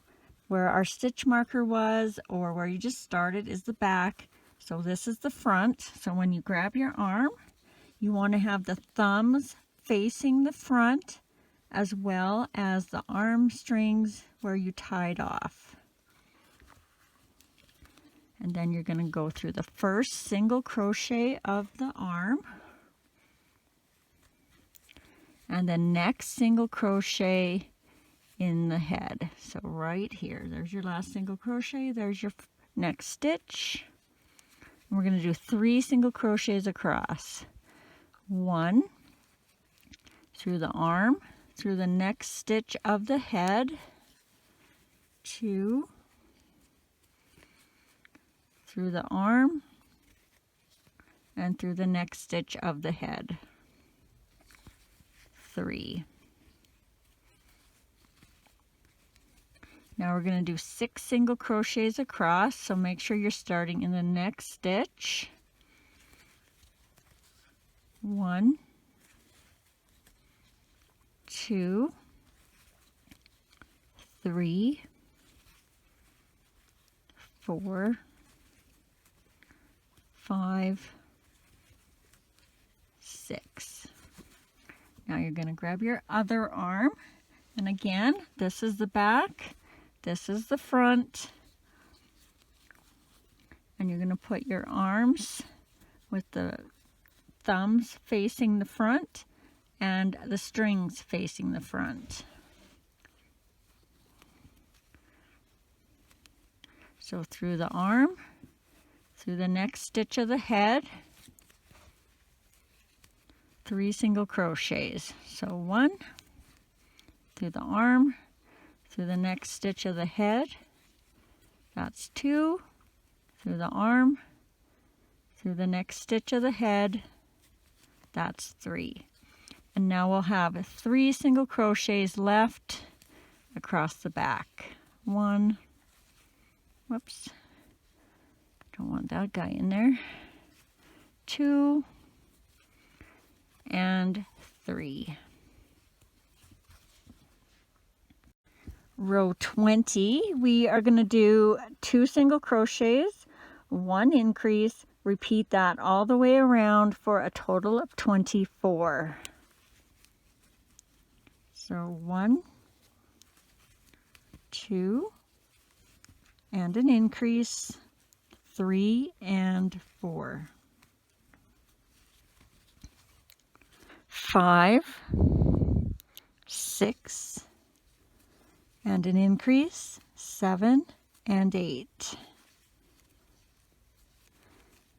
where our stitch marker was, or where you just started, is the back. So this is the front. So when you grab your arm, you want to have the thumbs facing the front as well as the arm strings where you tied off. And then you're going to go through the first single crochet of the arm. and the next single crochet in the head. So right here, there's your last single crochet, there's your next stitch. And we're going to do 3 single crochets across. 1 through the arm, through the next stitch of the head, 2 through the arm, and through the next stitch of the head, 3. Now we're going to do 6 single crochets across, so make sure you're starting in the next stitch. 1, 2, 3, 4, 5, 6. Now you're going to grab your other arm, and again, this is the back, this is the front, and you're going to put your arms with the thumbs facing the front and the strings facing the front. So through the arm, through the next stitch of the head, 3 single crochets. So 1 through the arm, through the next stitch of the head, that's 2 through the arm, through the next stitch of the head, that's 3. And now we'll have 3 single crochets left across the back. 1, whoops, don't want that guy in there, 2, and 3. Row 20, we are going to do 2 single crochets, 1 increase, repeat that all the way around for a total of 24. So 1, 2, and an increase, 3 and 4. 5, 6, and an increase, 7 and 8.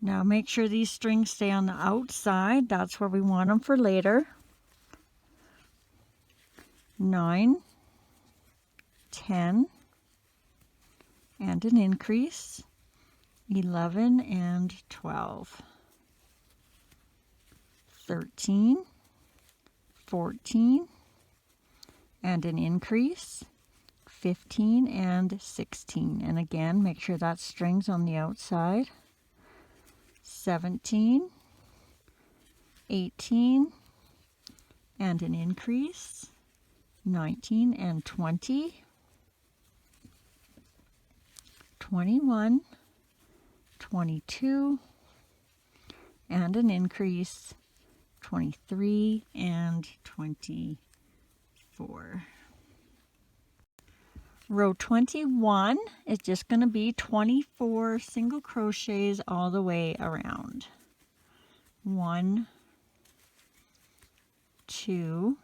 Now make sure these strings stay on the outside. That's where we want them for later. 9, 10, and an increase, 11 and 12. 13, 14, and an increase, 15 and 16. And again, make sure that string's on the outside. 17, 18, and an increase, 19 and 20, 21, 22, and an increase, 23 and 24. Row 21 is just going to be 24 single crochets all the way around. 1, 2,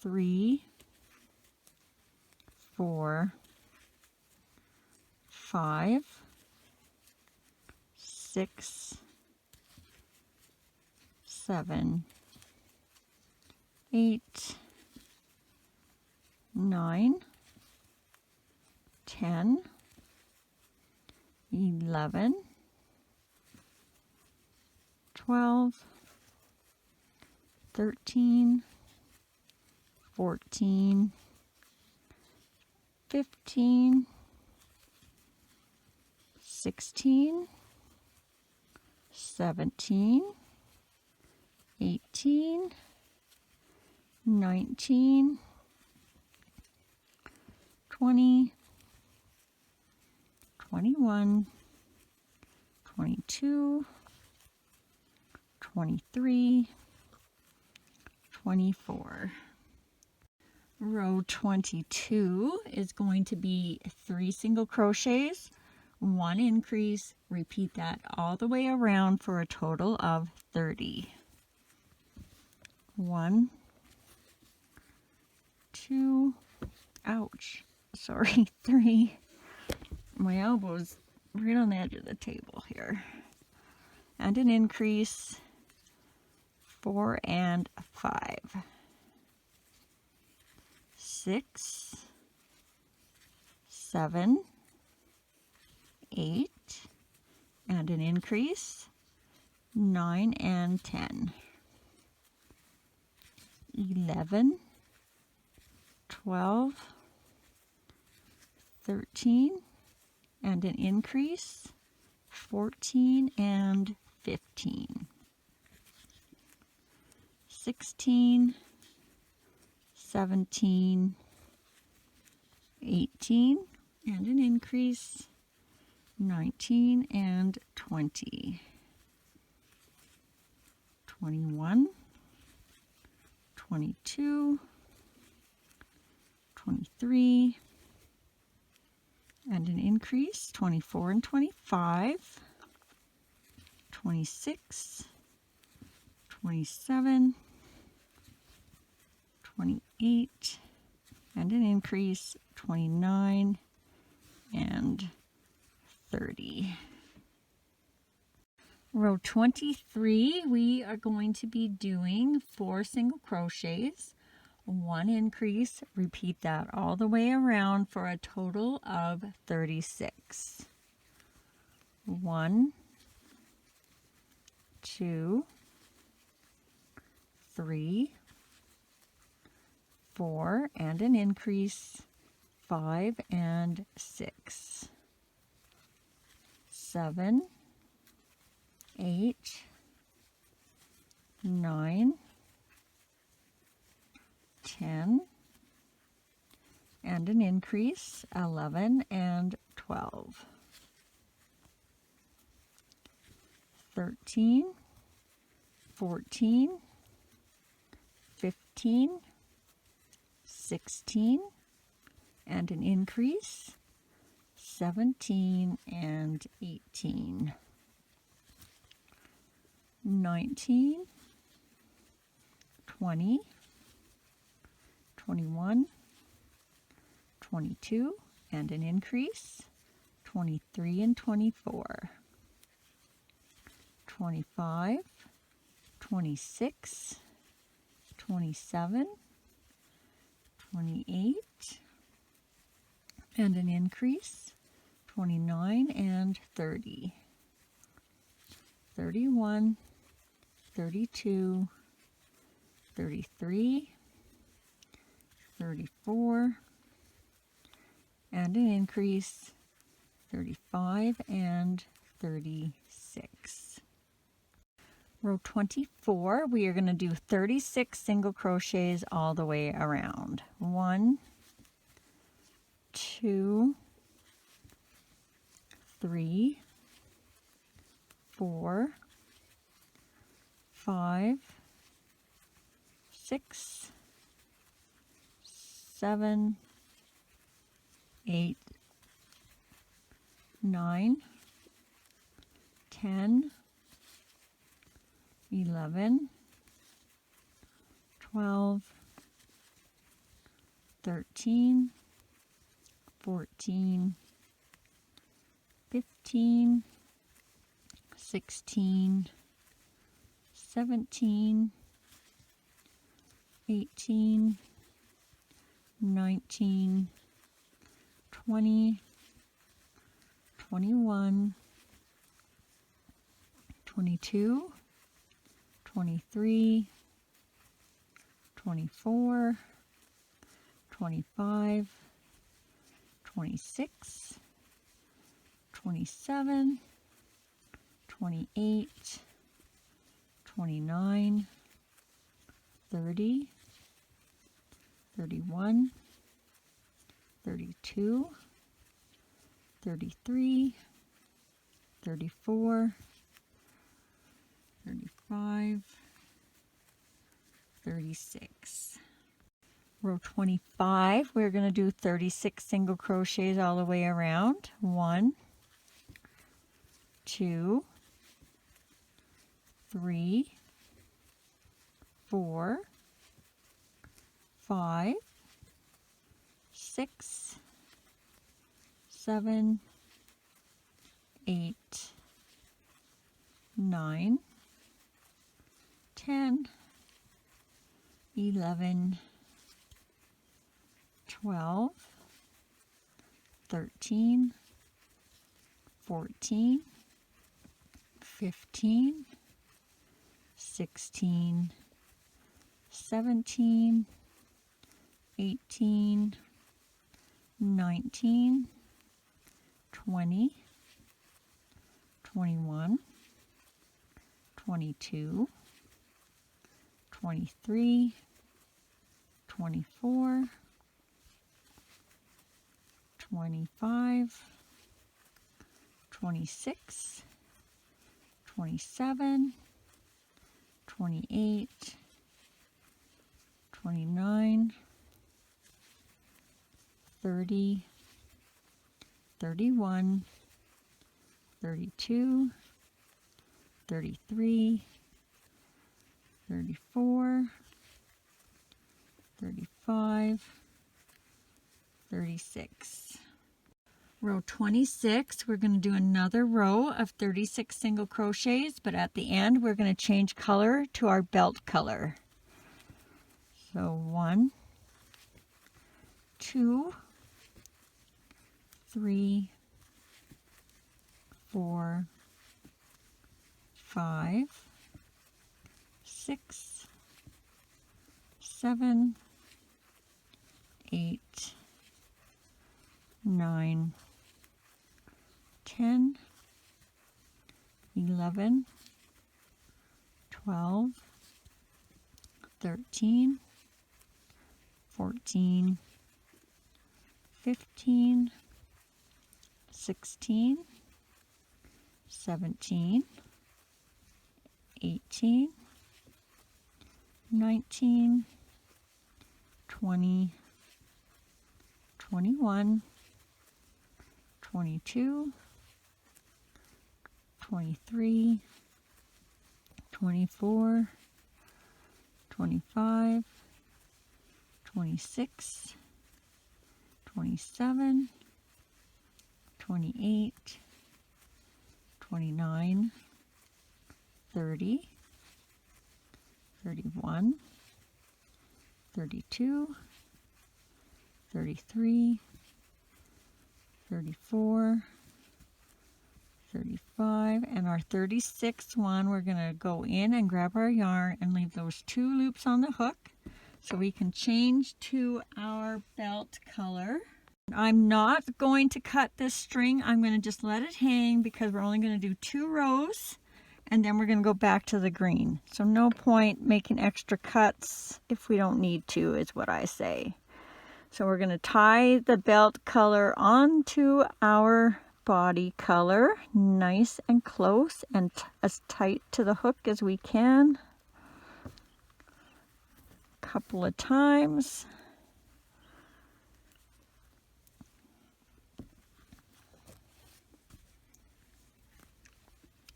3, 4, 5, 6, 7, 8, 9, 10, 11, 12, 13, 14, 15, 16, 17, 18, 19, 20, 21, 22, 23, 24. Row 22 is going to be 3 single crochets, 1 increase, repeat that all the way around for a total of 30. 1, 2, ouch, sorry, 3. My elbow's right on the edge of the table here. And an increase, 4 and 5. 6, 7, 8, and an increase, 9 and 10. 11, 12, 13, and an increase, 14 and 15. 16, 17, 18, and an increase, 19 and 20. 21, 22, 23, and an increase, 24 and 25, 26, 27, 28, and an increase, 29 and 30. Row 23, we are going to be doing 4 single crochets, 1 increase. Repeat that all the way around for a total of 36. 1, 2, 3, 4, and an increase, 5 and 6, 7, 8, 9, 10, and an increase, 11 and 12, 13, 14, 15, 16, and an increase, 17 and 18. 19, 20, 21, 22, and an increase, 23 and 24, 25, 26, 27, 28, and an increase, 29 and 30, 31, 32, 33, 34, and an increase, 35 and 36. Row 24, we are going to do 36 single crochets all the way around. 1, 2, 3, 4, 5, 6, 7, 8, 9, 10, 11, 12, 13, 14, 15, 16, 17, 18, 19, 20, 21, 22, 23, 24, 25, 26, 27, 28, 29, 30, 31, 32, 33, 34, 35, 36. Row 25, we're going to do 36 single crochets all the way around. 1, 2, 3, 4, 5, 6, 7, 8, 9, 10, 11, 12, 13, 14, 15, 16, 17, 18, 19, 20, 21, 22, 23, 24, 25, 26, 27, 28, 29, 30, 31, 32, 33, 34, 35, 36. Row 26, we're going to do another row of 36 single crochets, but at the end we're going to change color to our belt color. So 1, 2, 3, 4, 5, 6, 7, 8, 9, 10, 11, 12, 13, 14, 15, 16, 17, 18, 19, 20, 21, 22, 23, 24, 25, 26, 27, 28, 29, 30, 31, 32, 33, 34, 35, and our 36th one, we're going to go in and grab our yarn and leave those 2 loops on the hook so we can change to our belt color. I'm not going to cut this string. I'm going to just let it hang because we're only going to do 2 rows and then we're going to go back to the green. So no point making extra cuts if we don't need to, is what I say. So we're going to tie the belt color onto our body color, nice and close and as tight to the hook as we can. A couple of times.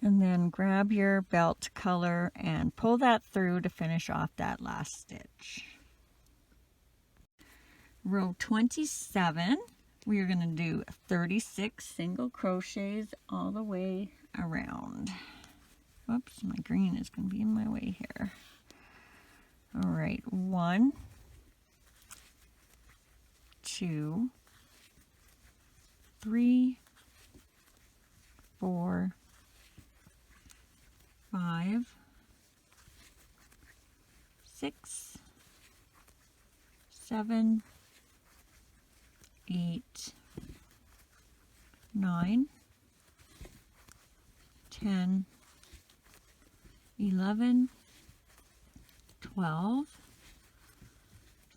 And then grab your belt color and pull that through to finish off that last stitch. Row 27, we are going to do 36 single crochets all the way around. Whoops, my green is going to be in my way here. All right, 1, 2, 3, 4, 5, 6, 7, 8, 9, 10, 11, 12,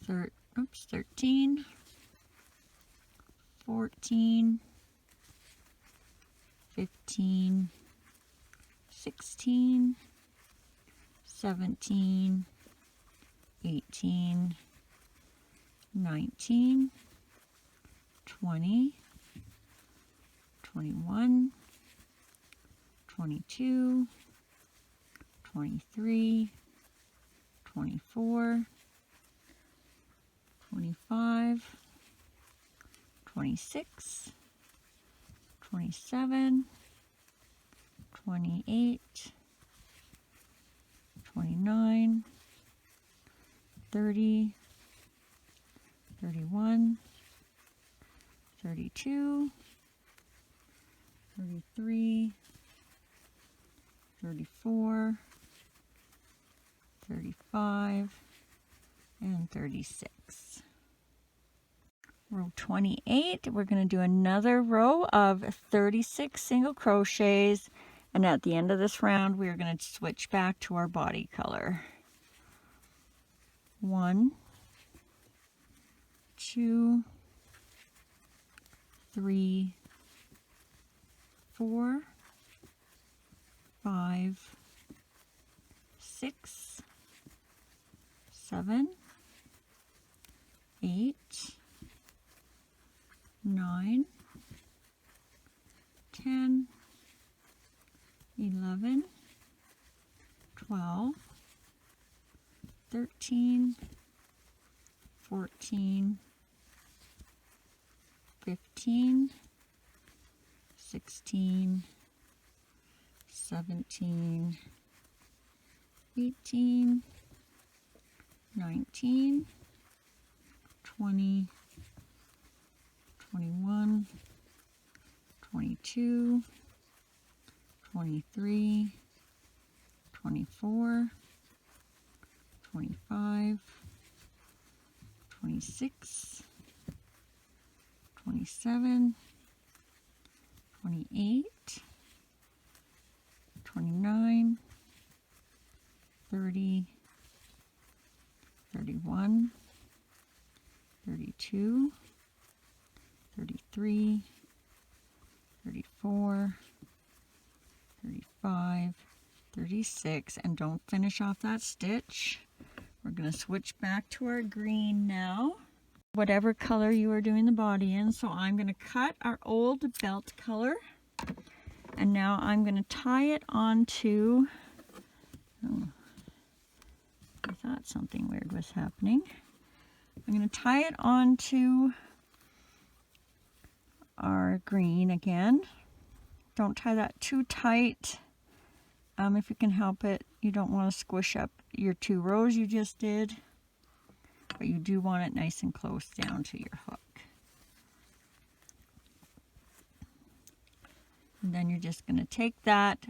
13, 14, 15, 16, 17, 18, 19, 20, 21, 22, 23, 24, 25, 26, 27, 28, 29, 30, 31, 32, 33, 34, 35, and 36. Row 28, we're going to do another row of 36 single crochets, and at the end of this round we are going to switch back to our body color. 1, 2, 3, 4, 5, 6, 7, 8, 9, 10, 11, 12, 13, 14, 15, 16, 17, 18, 19, 20, 21, 22, 23, 24, 25, 26, 27, 28, 29, 30, 31, 32, 33, 34, 35, 36, and don't finish off that stitch. We're going to switch back to our green now, whatever color you are doing the body in. So I'm going to cut our old belt color, and now I'm going to tie it onto, I thought something weird was happening. I'm going to tie it onto our green again. Don't tie that too tight. If you can help it, you don't want to squish up your 2 rows you just did, but you do want it nice and close down to your hook. And then you're just going to take that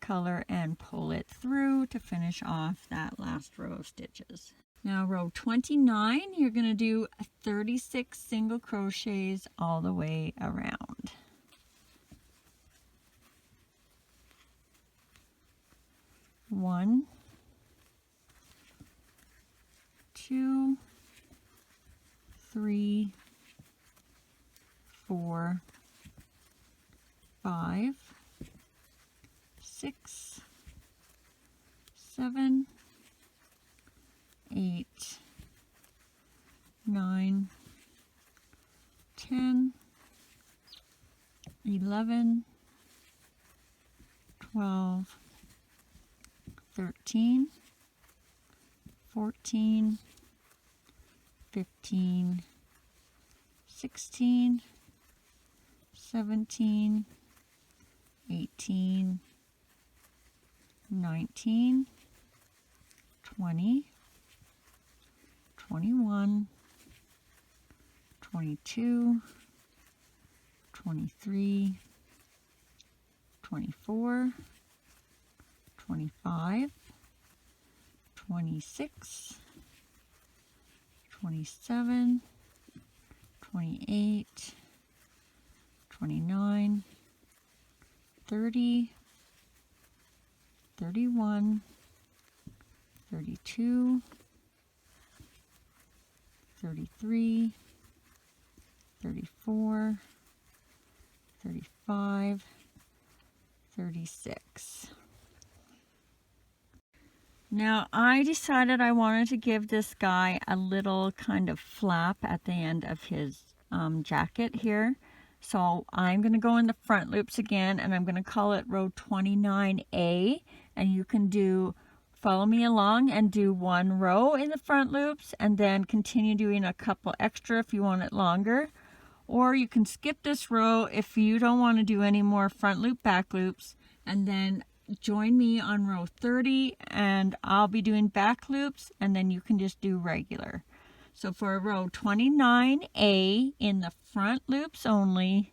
color and pull it through to finish off that last row of stitches. Now row 29, you're going to do 36 single crochets all the way around. 1, 2, 3, 4, 5, 6, 7, 8, 9, 10, 11, 12, 13, 14, 15, 16, 17, 18, 19, 20, 21, 22, 23, 24, 25, 26, 27, 28, 29, 30, 31, 32, 33, 34, 35, 36. Now I decided I wanted to give this guy a little kind of flap at the end of his jacket here. So I'm going to go in the front loops again, and I'm going to call it row 29A, and you can do follow me along and do 1 row in the front loops and then continue doing a couple extra if you want it longer. Or you can skip this row if you don't want to do any more front loop, back loops, and then join me on row 30 and I'll be doing back loops and then you can just do regular. So for row 29A in the front loops only,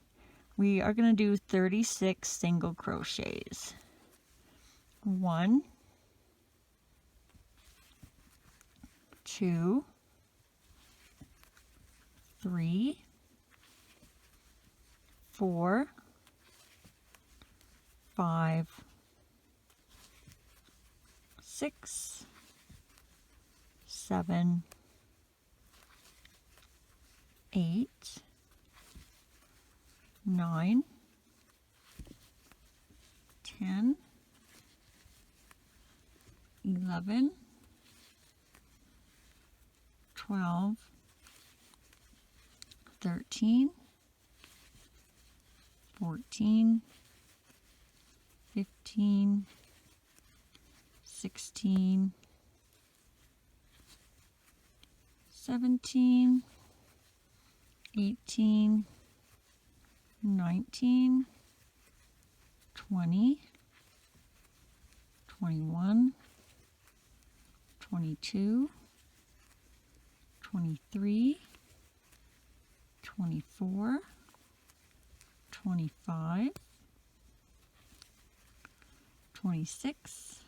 we are going to do 36 single crochets. 1, 2, 3, 4, 5, 6, 7, 8, 9, 10, 11, 12, 13, 14, 15, 16, 17, 18, 19, 20, 21, 22, 23, 24, 25, 26,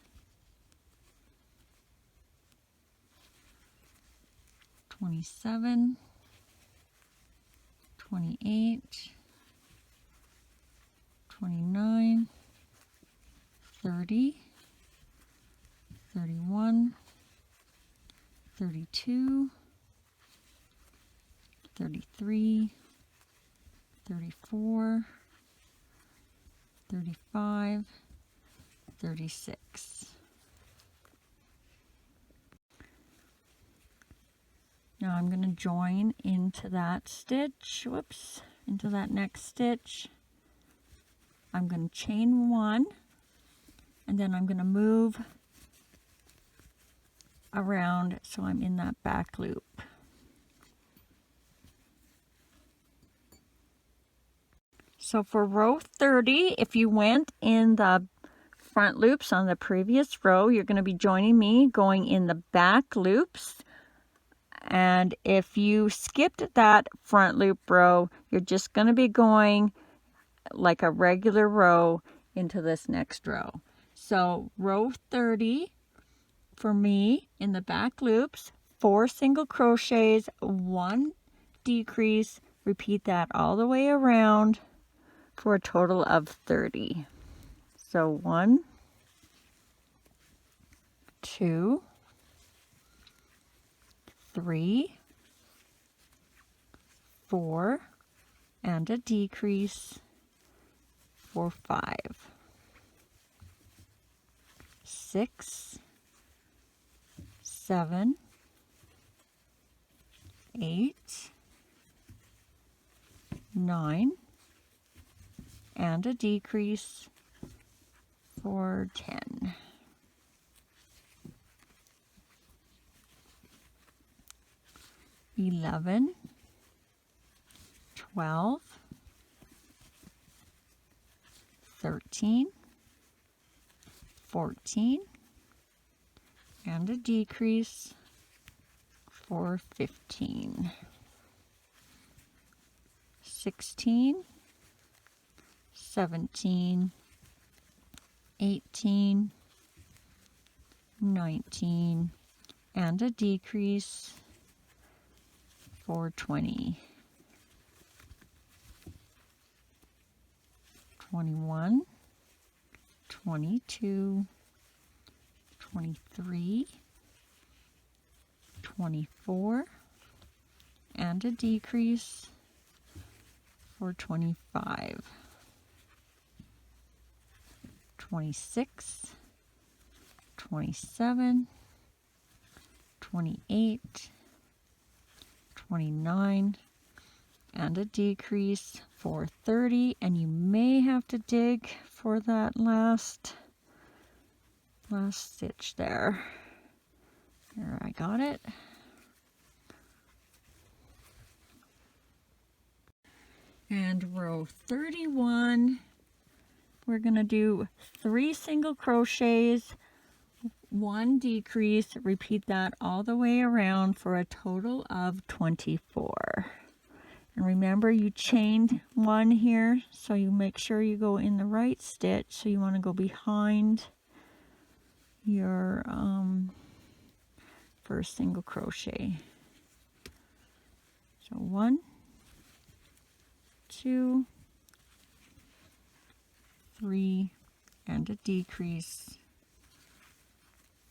27, 28, 29, 30, 31, 32, 33, 34, 35, 36. Now I'm going to join into that stitch, into that next stitch. I'm going to chain 1 and then I'm going to move around so I'm in that back loop. So for row 30, if you went in the front loops on the previous row, you're going to be joining me going in the back loops. And if you skipped that front loop row, you're just going to be going like a regular row into this next row. So row 30 for me in the back loops, 4 single crochets, 1 decrease, repeat that all the way around for a total of 30. So 1, 2, 3, 4, and a decrease for 5, 6, 7, 8, 9, and a decrease for 10. 11, 12, 13, 14, and a decrease for 15, 16, 17, 18, 19, and a decrease for 20, 21, 22, 23, 24, and a decrease for 25, 26, 27, 28, 29, and a decrease for 30, and you may have to dig for that last last stitch there. Here, I got it. And row 31, we're going to do 3 single crochets, 1 decrease, repeat that all the way around for a total of 24. And remember, you chained 1 here, so you make sure you go in the right stitch. So you want to go behind your first single crochet. So 1, 2, 3, and a decrease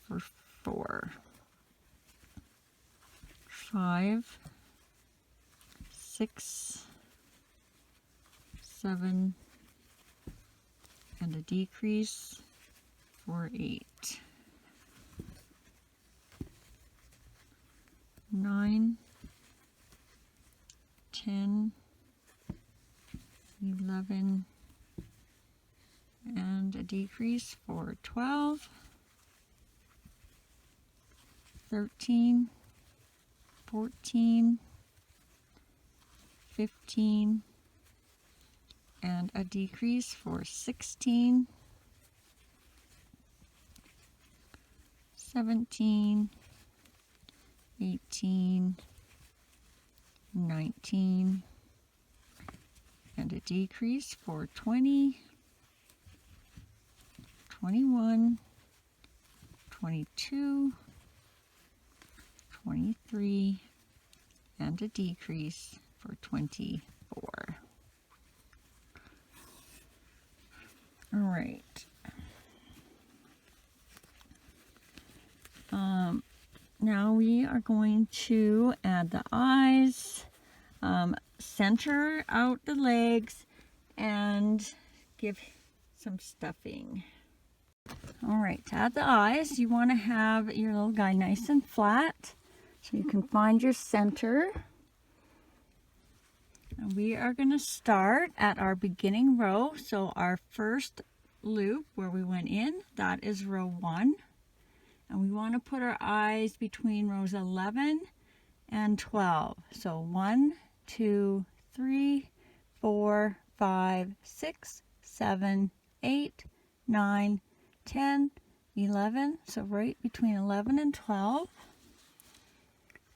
for 4, 5, 6, 7, and a decrease for 8, 9, 10, 11, and a decrease for 12, 13, 14, 15, and a decrease for 16, 17, 18, 19, and a decrease for 20, 21, 22, 23, and a decrease for 24. All right. Now we are going to add the eyes, center out the legs, and give some stuffing. All right, to add the eyes, you want to have your little guy nice and flat so you can find your center. And we are going to start at our beginning row. So our first loop where we went in, that is row 1. And we want to put our eyes between rows 11 and 12. So 1, 2, 3, 4, 5, 6, 7, 8, 9, 10, 11. So right between 11 and 12.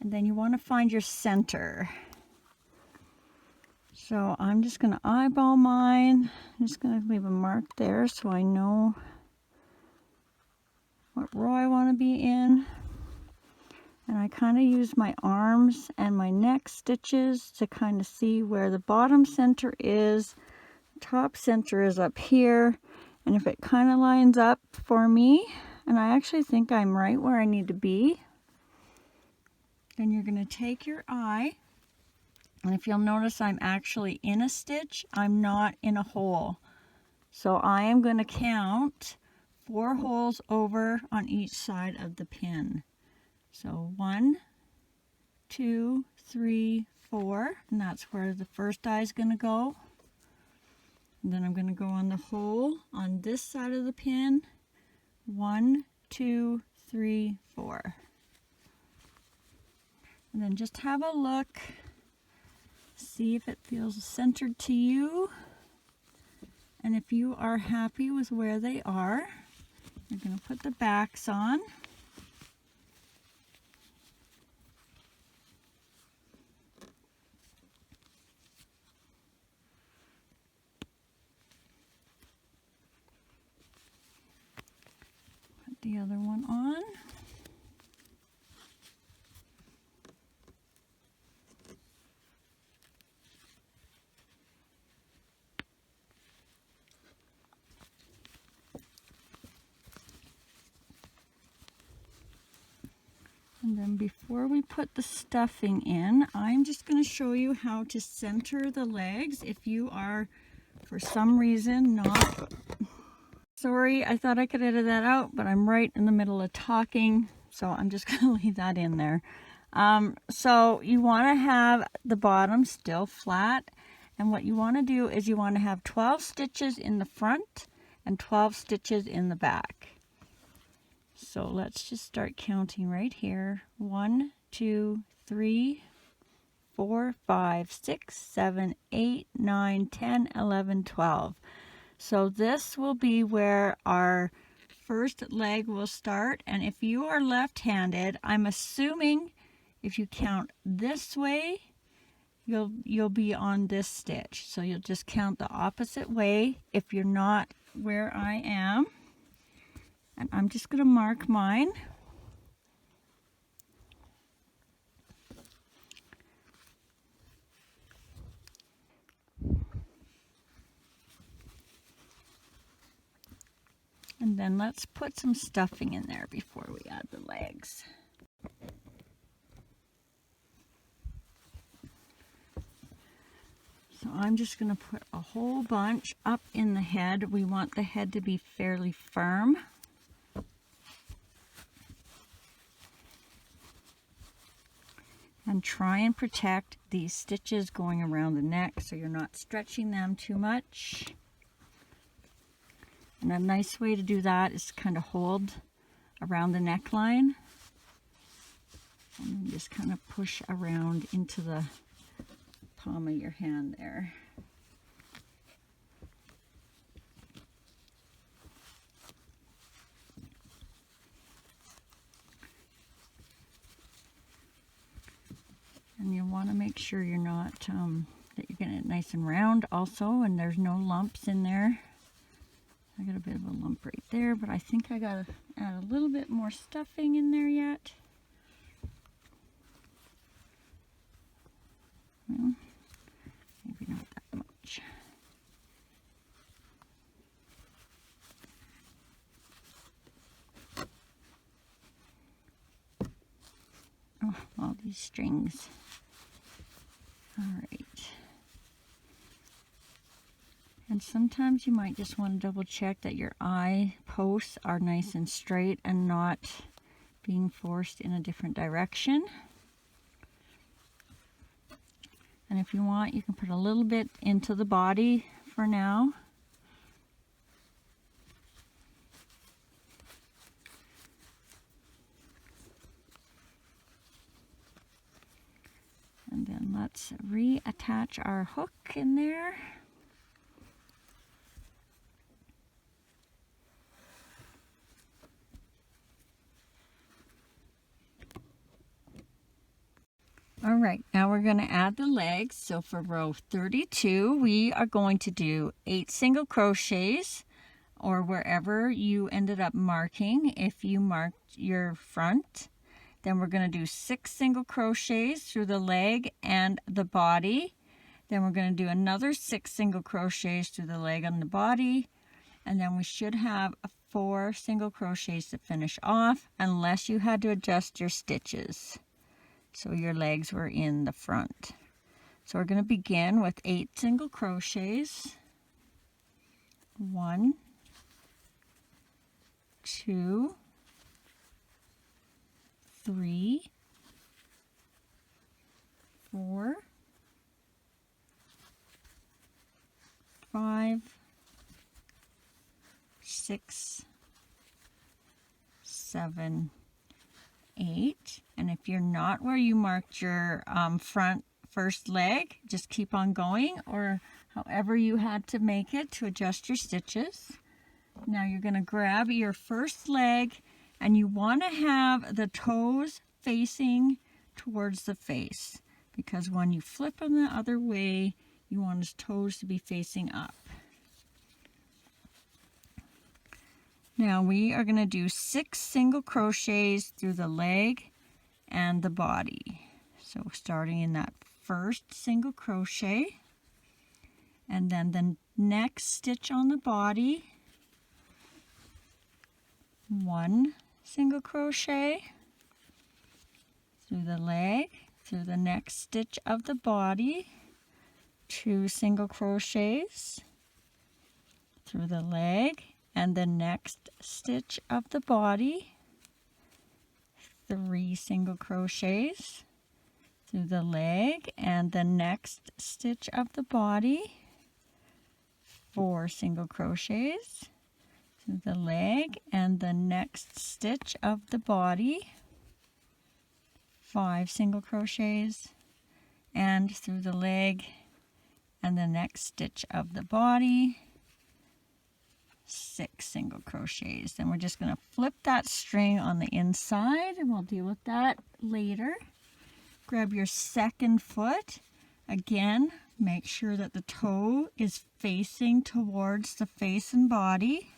And then you want to find your center. So I'm just going to eyeball mine. I'm just going to leave a mark there so I know what row I want to be in. And I kind of use my arms and my neck stitches to kind of see where the bottom center is. Top center is up here. And if it kind of lines up for me, and I actually think I'm right where I need to be, then you're going to take your eye. And if you'll notice, I'm actually in a stitch. I'm not in a hole. So I am going to count 4 holes over on each side of the pin. So 1, 2, 3, 4, and that's where the first eye is going to go. And then I'm going to go on the hole on this side of the pin. 1, 2, 3, 4. And then just have a look. See if it feels centered to you. And if you are happy with where they are, you're going to put the backs on. Put the other one on. And then before we put the stuffing in, I'm just going to show you how to center the legs if you are, for some reason, not... Sorry, I thought I could edit that out, but I'm right in the middle of talking, so I'm just going to leave that in there. So you want to have the bottom still flat, and what you want to do is you want to have 12 stitches in the front and 12 stitches in the back. So let's just start counting right here. 1, 2, 3, 4, 5, 6, 7, 8, 9, 10, 11, 12. So this will be where our first leg will start. And if you are left-handed, I'm assuming if you count this way, you'll be on this stitch. So you'll just count the opposite way if you're not where I am. And I'm just going to mark mine. And then let's put some stuffing in there before we add the legs. So I'm just going to put a whole bunch up in the head. We want the head to be fairly firm. And try and protect these stitches going around the neck so you're not stretching them too much. And a nice way to do that is kind of hold around the neckline and then just kind of push around into the palm of your hand there. And you want to make sure you're not, that you're getting it nice and round also, and there's no lumps in there. I got a bit of a lump right there, but I think I got to add a little bit more stuffing in there yet. Well, maybe not that much. Oh, all these strings. All right. And sometimes you might just want to double check that your eye posts are nice and straight and not being forced in a different direction. And if you want, you can put a little bit into the body for now. And then let's reattach our hook in there. All right, now we're going to add the legs. So for row 32, we are going to do 8 single crochets, or wherever you ended up marking. If you marked your front, then we're going to do 6 single crochets through the leg and the body. Then we're going to do another 6 single crochets through the leg and the body. And then we should have 4 single crochets to finish off, unless you had to adjust your stitches so your legs were in the front. So we're going to begin with 8 single crochets. 1, 2, 3, 4, 5, 6, 7, 8. And if you're not where you marked your front first leg, just keep on going, or however you had to make it to adjust your stitches. Now you're going to grab your first leg, and you want to have the toes facing towards the face, because when you flip them the other way, you want his toes to be facing up. Now we are going to do 6 single crochets through the leg and the body. So starting in that first single crochet, and then the next stitch on the body, 1 single crochet through the leg, through the next stitch of the body, 2 single crochets through the leg and the next stitch of the body, 3 single crochets through the leg and the next stitch of the body, 4 single crochets through the leg and the next stitch of the body, 5 single crochets, and through the leg and the next stitch of the body, 6 single crochets. Then we're just going to flip that string on the inside, and we'll deal with that later. Grab your second foot. Again, make sure that the toe is facing towards the face and body.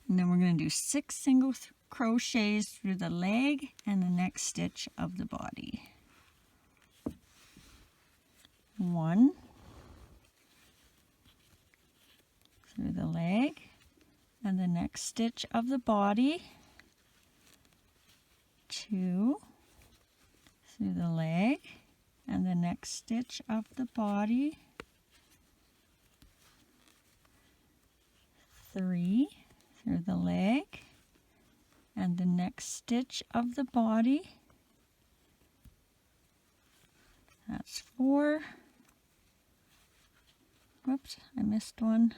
And then we're going to do 6 single crochets through the leg and the next stitch of the body. 1 through the leg and the next stitch of the body, 2 through the leg and the next stitch of the body, 3 through the leg and the next stitch of the body, that's 4. Whoops, I missed one.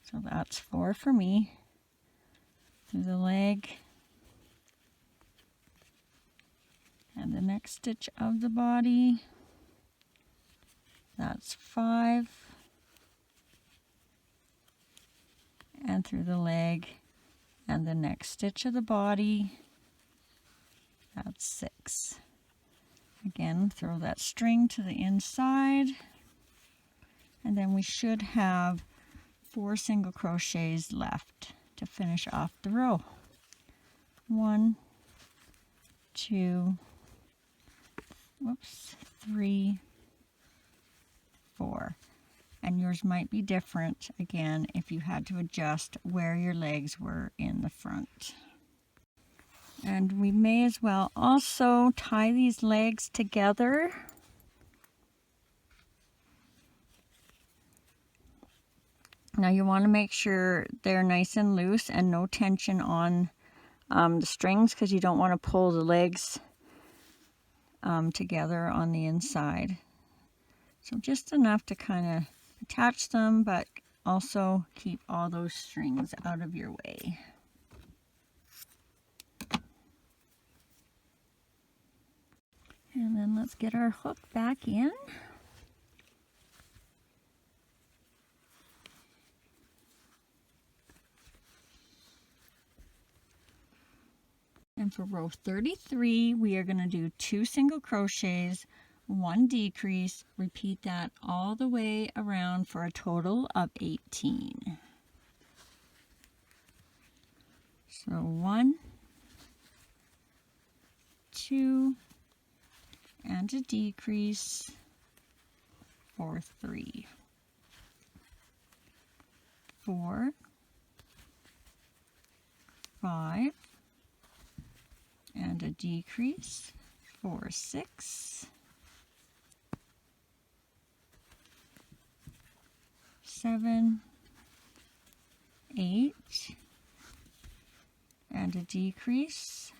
So that's 4 for me. Through the leg and the next stitch of the body, that's 5. And through the leg and the next stitch of the body, that's 6. Again, throw that string to the inside, and then we should have 4 single crochets left to finish off the row. 1, 2, 3, 4. And yours might be different, again, if you had to adjust where your legs were in the front. And we may as well also tie these legs together. Now you want to make sure they're nice and loose and no tension on the strings, because you don't want to pull the legs together on the inside. So just enough to kind of attach them, but also keep all those strings out of your way. And then let's get our hook back in. And for row 33, we are going to do 2 single crochets, 1 decrease, repeat that all the way around for a total of 18. So 1, 2, and a decrease for 3, 4, 5, and a decrease for 6, 7, 8, and a decrease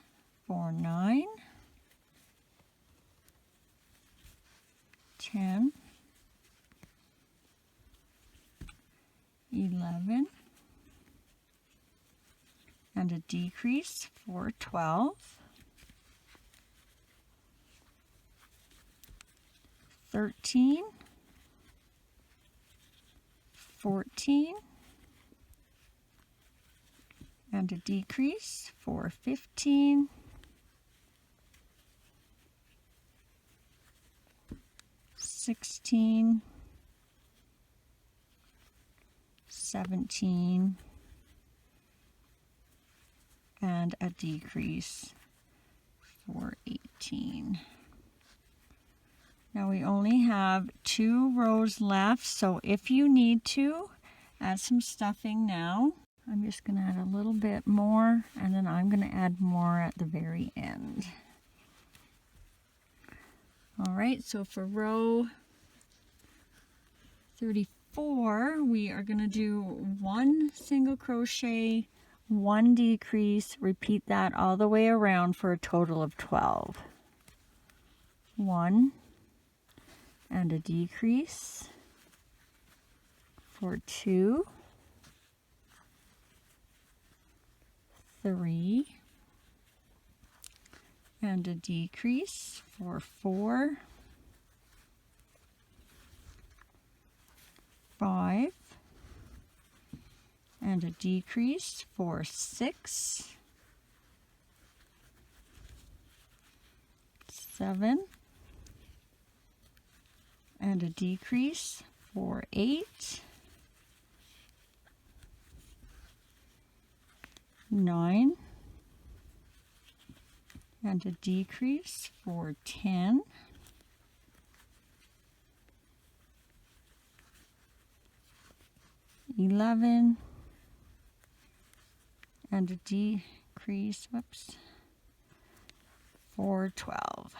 for 9, 10, 11, and a decrease for 12, 13, 14, and a decrease for 15, 16, 17, and a decrease for 18. Now we only have 2 rows left, so if you need to add some stuffing now, I'm just going to add a little bit more, and then I'm going to add more at the very end. All right, so for row 34, we are going to do 1 single crochet, 1 decrease, repeat that all the way around for a total of 12. 1 and a decrease for 2, 3, and a decrease for 4, 5, and a decrease for 6, 7, and a decrease for 8, 9, and a decrease for 10, 11, and a decrease, for 12.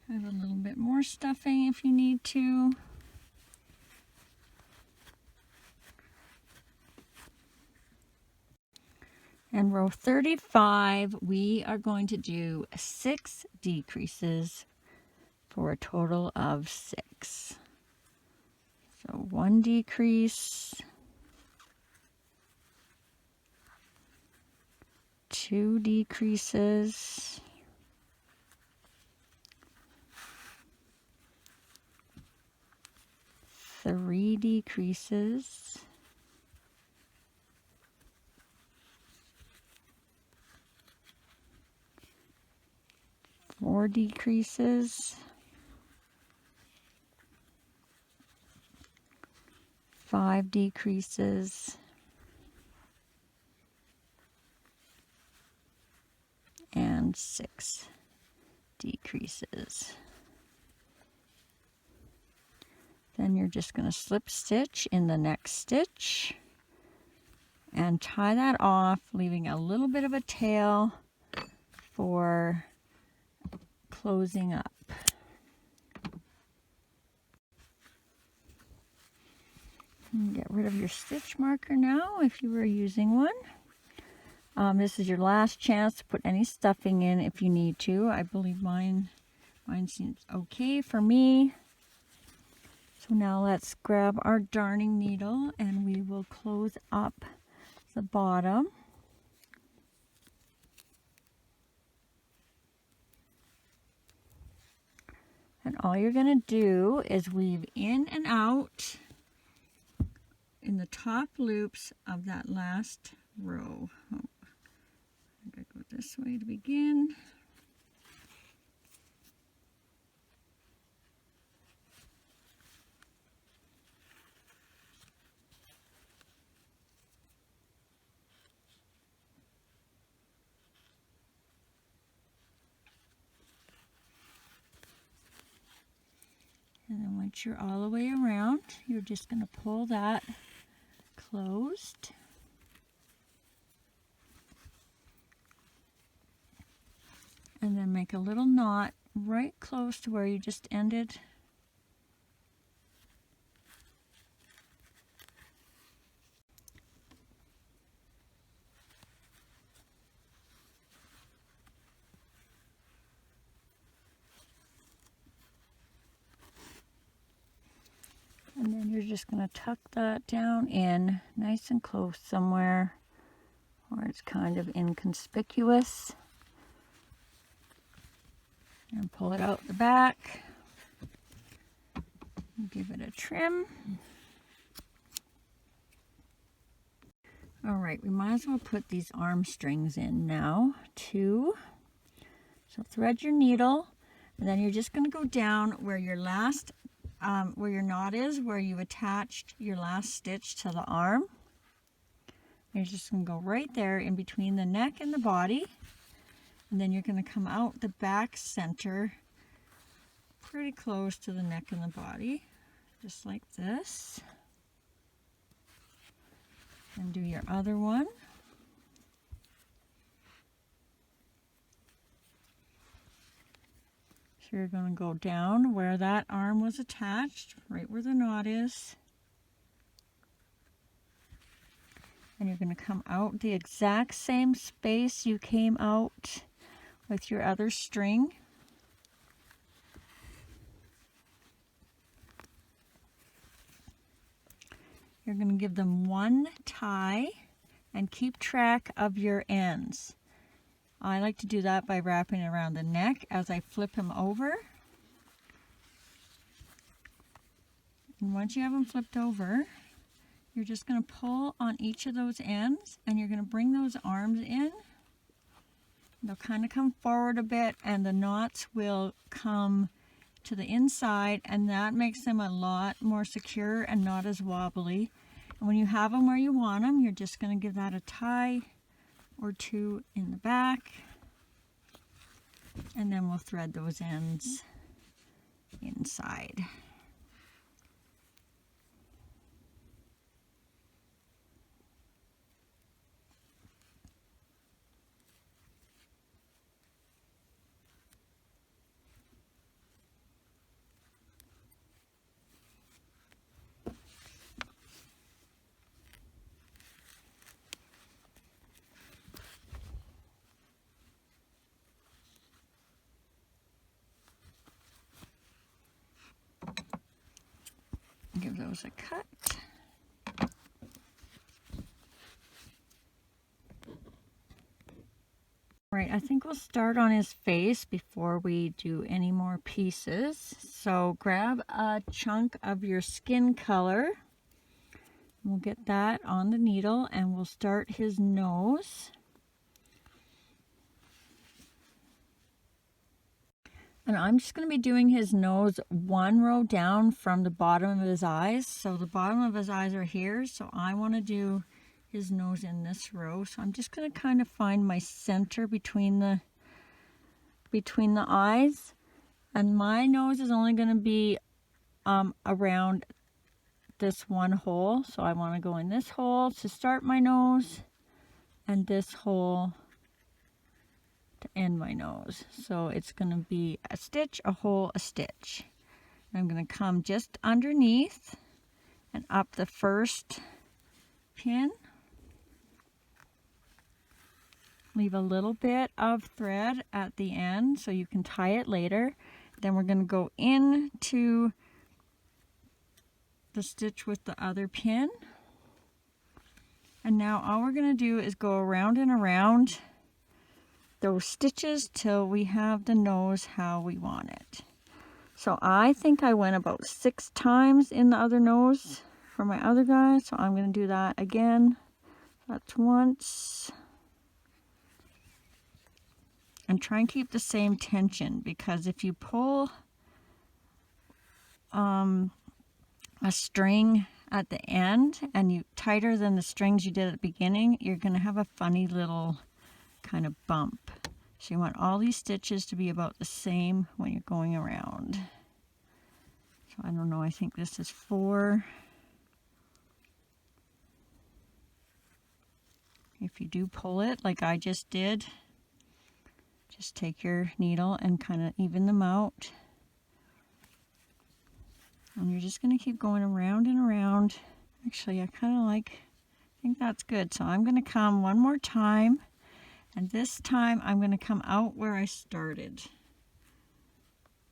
Add a little bit more stuffing if you need to. And row 35, we are going to do 6 decreases for a total of 6. So 1 decrease, 2 decreases, 3 decreases, 4 decreases, 5 decreases, and 6 decreases. Then you're just going to slip stitch in the next stitch and tie that off, leaving a little bit of a tail for closing up. And get rid of your stitch marker now if you were using one. This is your last chance to put any stuffing in if you need to. I believe mine seems okay for me. So now let's grab our darning needle and we will close up the bottom. And all you're going to do is weave in and out in the top loops of that last row. Oh, I'm going to go this way to begin. And then once you're all the way around, you're just going to pull that closed. And then make a little knot right close to where you just ended. And then you're just going to tuck that down in nice and close somewhere where it's kind of inconspicuous. And pull it out the back. Give it a trim. All right, we might as well put these arm strings in now, 2. So thread your needle, and then you're just going to go down where your last where your knot is, where you attached your last stitch to the arm. You're just going to go right there in between the neck and the body, and then you're going to come out the back center pretty close to the neck and the body, just like this. And do your other one. So you're going to go down where that arm was attached, right where the knot is. And you're going to come out the exact same space you came out with your other string. You're going to give them one tie and keep track of your ends. I like to do that by wrapping it around the neck as I flip him over. And once you have them flipped over, you're just going to pull on each of those ends and you're going to bring those arms in. They'll kind of come forward a bit and the knots will come to the inside, and that makes them a lot more secure and not as wobbly. And when you have them where you want them, you're just going to give that a tie or two in the back, and then we'll thread those ends inside. Give those a cut. Right, I think we'll start on his face before we do any more pieces. So grab a chunk of your skin color. We'll get that on the needle and we'll start his nose. And I'm just going to be doing his nose one row down from the bottom of his eyes. So the bottom of his eyes are here, so I want to do his nose in this row. So I'm just going to kind of find my center between the eyes. And my nose is only going to be around this one hole. So I want to go in this hole to start my nose and this hole to end my nose. So it's going to be a stitch, a hole, a stitch. And I'm going to come just underneath and up the first pin. Leave a little bit of thread at the end so you can tie it later. Then we're going to go into the stitch with the other pin. And now all we're going to do is go around and around those stitches till we have the nose how we want it. So I think I went about 6 times in the other nose for my other guy, so I'm going to do that again. That's once. And try and keep the same tension, because if you pull a string at the end and you tighter than the strings you did at the beginning, you're going to have a funny little kind of bump. So you want all these stitches to be about the same when you're going around. So I don't know, I think this is 4. If you do pull it like I just did, just take your needle and kind of even them out. And you're just going to keep going around and around. Actually, I think that's good. So I'm going to come one more time. And this time I'm going to come out where I started.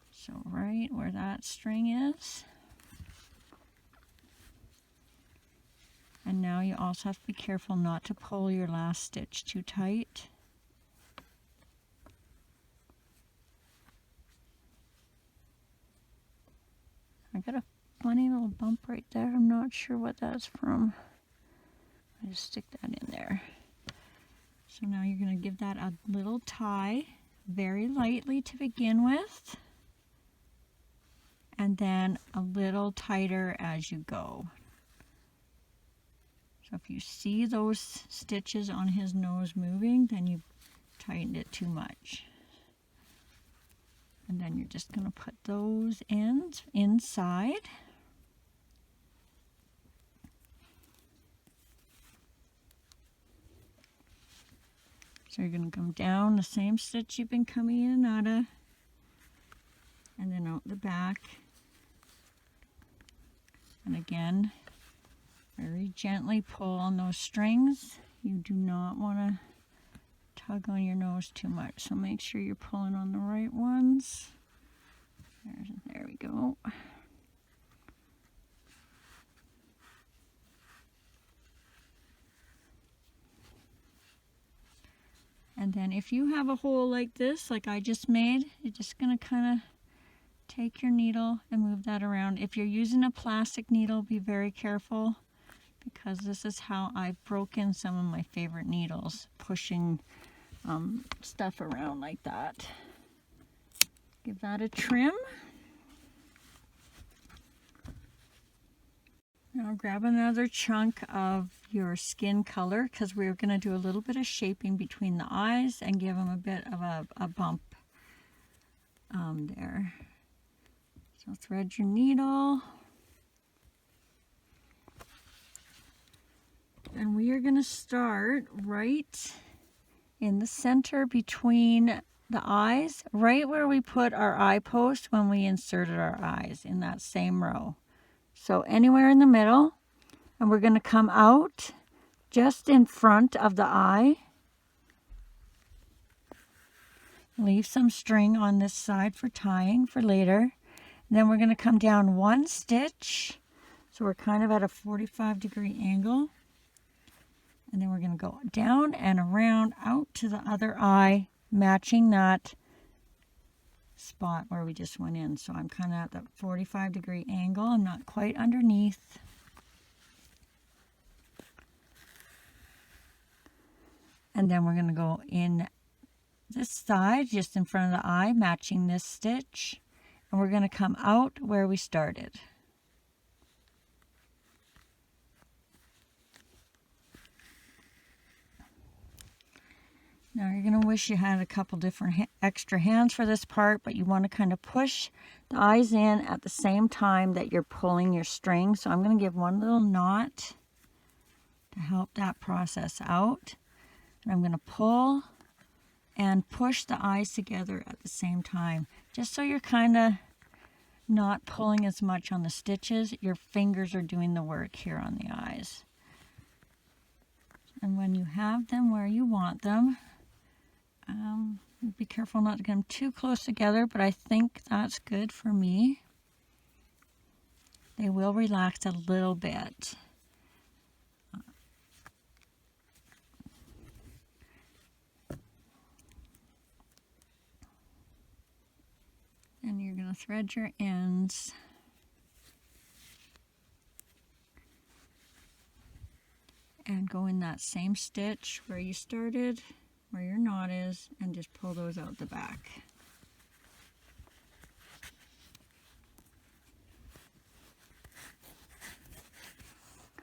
So right where that string is. And now you also have to be careful not to pull your last stitch too tight. I got a funny little bump right there. I'm not sure what that's from. I just stick that in there. So now you're going to give that a little tie, very lightly to begin with, and then a little tighter as you go. So if you see those stitches on his nose moving, then you tightened it too much. And then you're just going to put those ends inside. So you're going to come down the same stitch you've been coming in and out of. and then out the back. And again, very gently pull on those strings. You do not want to tug on your nose too much, so make sure you're pulling on the right ones. There we go. And then if you have a hole like this, like I just made, you're just going to kind of take your needle and move that around. If you're using a plastic needle, be very careful, because this is how I've broken some of my favorite needles, pushing stuff around like that. Give that a trim. Now grab another chunk of your skin color, because we're going to do a little bit of shaping between the eyes and give them a bit of a bump there. So thread your needle. And we are going to start right in the center between the eyes, right where we put our eye post when we inserted our eyes, in that same row. So anywhere in the middle, and we're going to come out just in front of the eye. Leave some string on this side for tying for later. And then we're going to come down one stitch. So we're kind of at a 45-degree angle. And then we're going to go down and around out to the other eye, matching that spot where we just went in. So I'm kind of at that 45-degree angle. I'm not quite underneath. And then we're going to go in this side, just in front of the eye, matching this stitch. And we're going to come out where we started. Now you're going to wish you had a couple different extra hands for this part, but you want to kind of push the eyes in at the same time that you're pulling your string. So I'm going to give one little knot to help that process out. And I'm going to pull and push the eyes together at the same time, just so you're kind of not pulling as much on the stitches. Your fingers are doing the work here on the eyes. And when you have them where you want them, be careful not to get them too close together, but I think that's good for me. They will relax a little bit. And you're going to thread your ends. And go in that same stitch where you started, where your knot is, and just pull those out the back.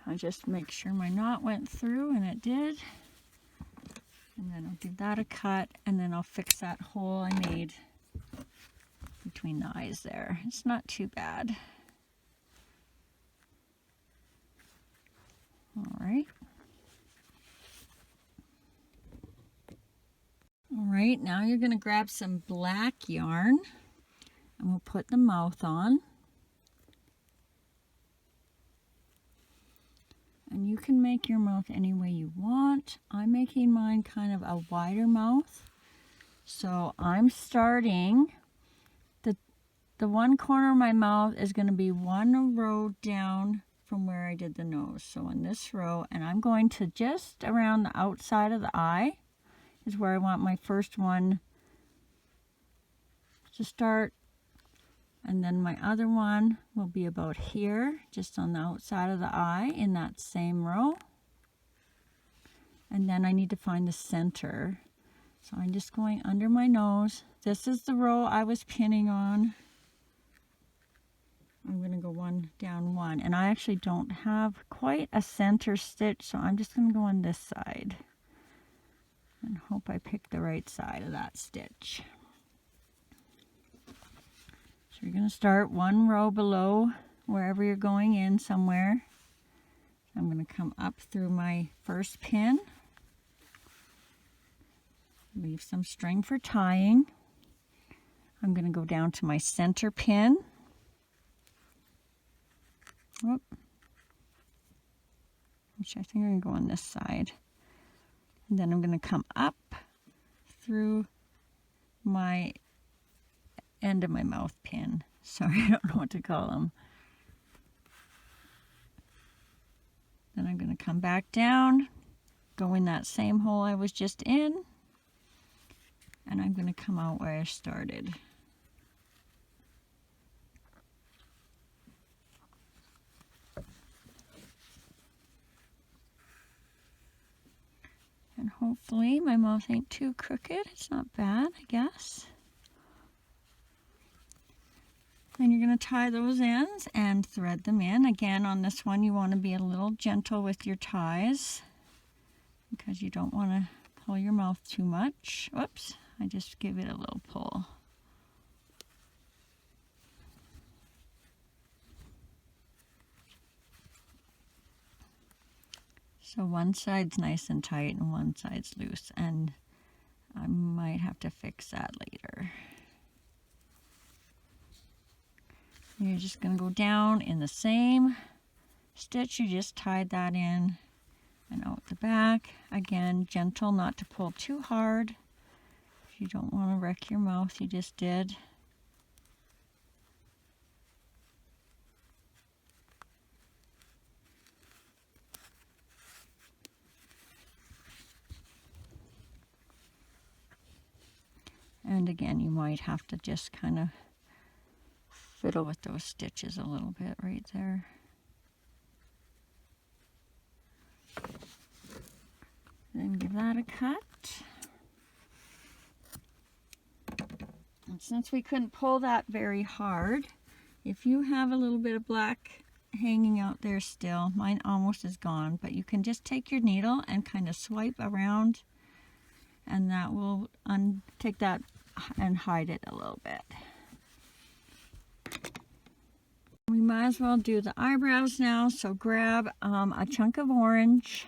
I just make sure my knot went through, and it did. And then I'll give that a cut, and then I'll fix that hole I made between the eyes there. It's not too bad. All right. All right, now you're going to grab some black yarn, and we'll put the mouth on. And you can make your mouth any way you want. I'm making mine kind of a wider mouth. So I'm starting, the one corner of my mouth is going to be one row down from where I did the nose. So in this row, and I'm going to just around the outside of the eye is where I want my first one to start. And then my other one will be about here, just on the outside of the eye in that same row. And then I need to find the center. So I'm just going under my nose. This is the row I was pinning on. I'm going to go one down one. And I actually don't have quite a center stitch, so I'm just going to go on this side. And hope I pick the right side of that stitch. So you're going to start one row below wherever you're going in somewhere. I'm going to come up through my first pin. Leave some string for tying. I'm going to go down to my center pin. Whoop. Which I think I'm going to go on this side. And then I'm going to come up through my end of my mouth pin. Sorry, I don't know what to call them. Then I'm going to come back down, go in that same hole I was just in, and I'm going to come out where I started. And hopefully my mouth ain't too crooked. It's not bad, I guess. Then you're going to tie those ends and thread them in. Again, on this one you want to be a little gentle with your ties because you don't want to pull your mouth too much. Whoops, I just give it a little pull. So one side's nice and tight and one side's loose, and I might have to fix that later. And you're just going to go down in the same stitch you just tied that in and out the back. Again, gentle, not to pull too hard. If you don't want to wreck your mouth, you just did. And again, you might have to just kind of fiddle with those stitches a little bit right there. Then give that a cut. And since we couldn't pull that very hard, if you have a little bit of black hanging out there still, mine almost is gone, but you can just take your needle and kind of swipe around, and that will take that and hide it a little bit. We might as well do the eyebrows now, so grab a chunk of orange